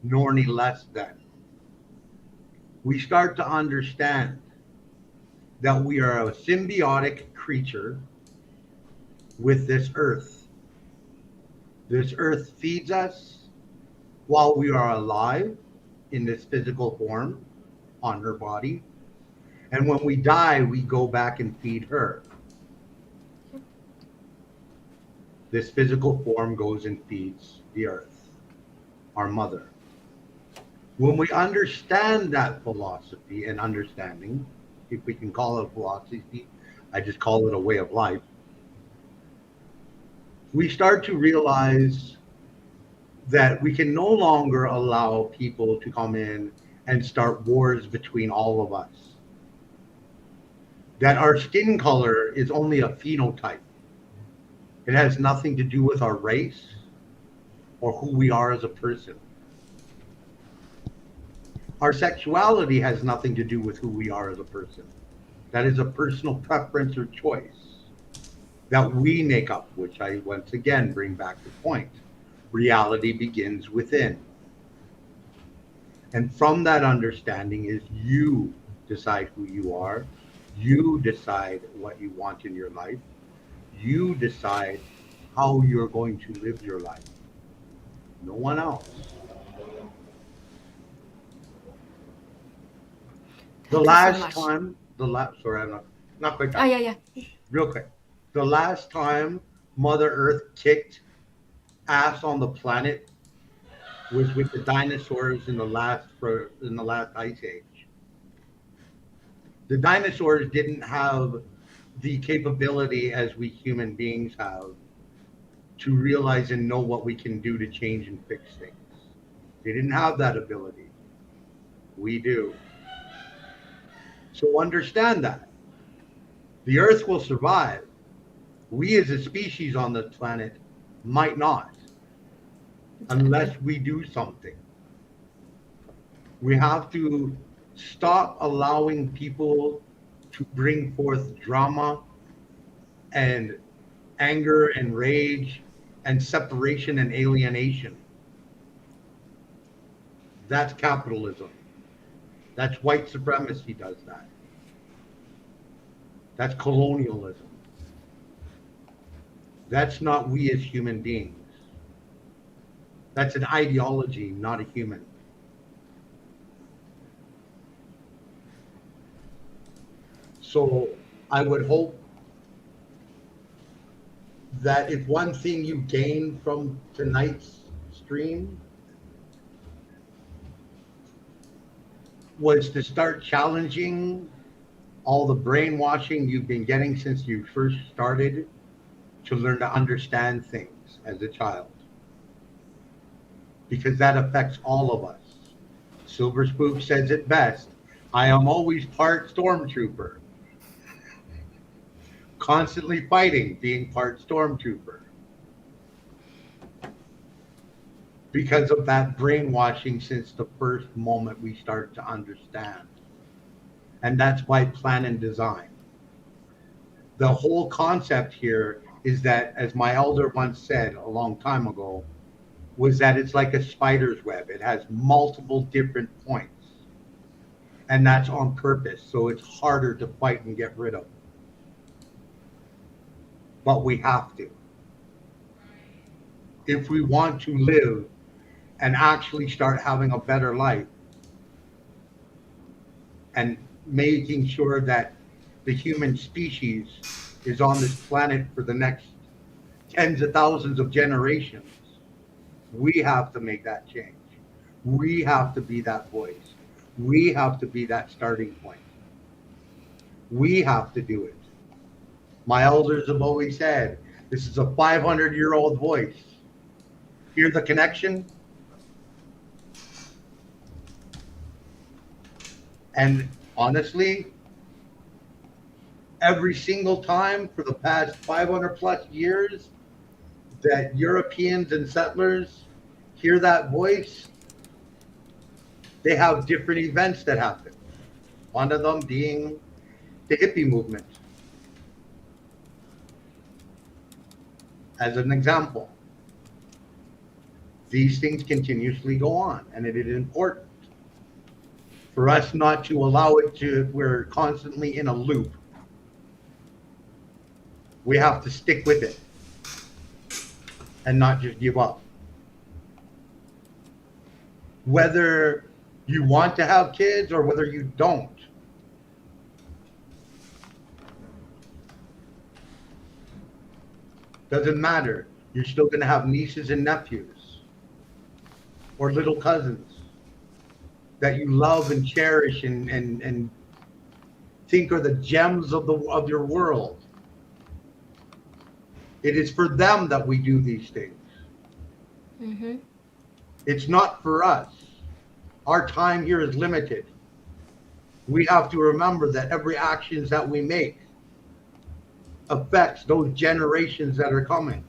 nor any less than, we start to understand that we are a symbiotic creature with this earth. This earth feeds us while we are alive in this physical form on her body. And when we die, we go back and feed her. This physical form goes and feeds the earth, our mother. When we understand that philosophy and understanding, if we can call it a philosophy, I just call it a way of life, we start to realize that we can no longer allow people to come in and start wars between all of us. That our skin color is only a phenotype. It has nothing to do with our race or who we are as a person. Our sexuality has nothing to do with who we are as a person. That is a personal preference or choice that we make up, which I once again bring back the point. Reality begins within. And from that understanding is you decide who you are. You decide what you want in your life. You decide how you're going to live your life. No one else. Sorry, I'm not quite done. Oh, yeah. Real quick. The last time Mother Earth kicked ass on the planet was with the dinosaurs in the last ice age. The dinosaurs didn't have the capability as we human beings have to realize and know what we can do to change and fix things. They didn't have that ability. We do. So understand that. The Earth will survive. We as a species on the planet might not, unless we do something. We have to stop allowing people to bring forth drama and anger and rage and separation and alienation. That's capitalism. That's white supremacy does that. That's colonialism. That's not we as human beings. That's an ideology, not a human. So I would hope that if one thing you gain from tonight's stream was to start challenging all the brainwashing you've been getting since you first started to learn to understand things as a child. Because that affects all of us. Silverspook says it best, I am always part stormtrooper. Constantly fighting, being part stormtrooper. Because of that brainwashing since the first moment we start to understand. And that's why plan and design. The whole concept here is that, as my elder once said a long time ago, was that it's like a spider's web. It has multiple different points. And that's on purpose. So it's harder to fight and get rid of. But we have to. If we want to live and actually start having a better life and making sure that the human species is on this planet for the next tens of thousands of generations, we have to make that change. We have to be that voice. We have to be that starting point. We have to do it. My elders have always said, this is a 500-year-old voice. Hear the connection? And honestly, every single time for the past 500 plus years that Europeans and settlers hear that voice, they have different events that happen. One of them being the hippie movement. As an example, these things continuously go on, and it is important for us not to allow it to, we're constantly in a loop. We have to stick with it and not just give up. Whether you want to have kids or whether you don't. Doesn't matter. You're still going to have nieces and nephews or little cousins that you love and cherish and think are the gems of your world. It is for them that we do these things. Mm-hmm. It's not for us. Our time here is limited. We have to remember that every action that we make affects those generations that are coming.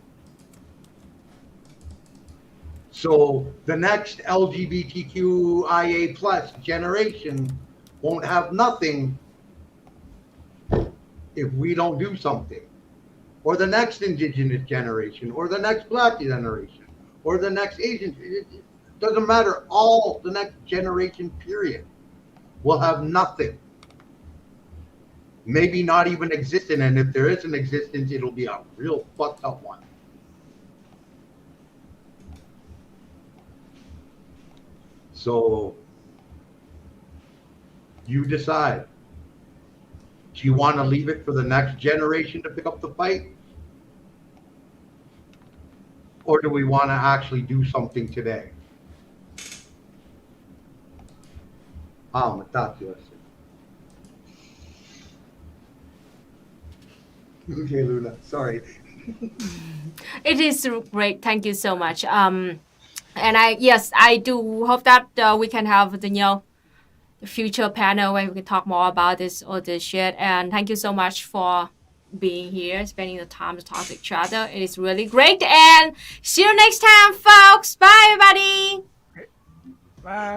So the next LGBTQIA plus generation won't have nothing if we don't do something. Or the next Indigenous generation, or the next Black generation, or the next Asian. It doesn't matter. All the next generation, period, will have nothing. Maybe not even existent, and if there is an existence, it'll be a real fucked up one. So you decide. Do you want to leave it for the next generation to pick up the fight? Or do we want to actually do something today? AmPatSoc. Okay, Luna. Sorry. It is great. Thank you so much. And I do hope that we can have the future panel where we can talk more about all this shit. And thank you so much for being here, spending the time to talk to each other. It is really great. And see you next time, folks. Bye, everybody. Bye.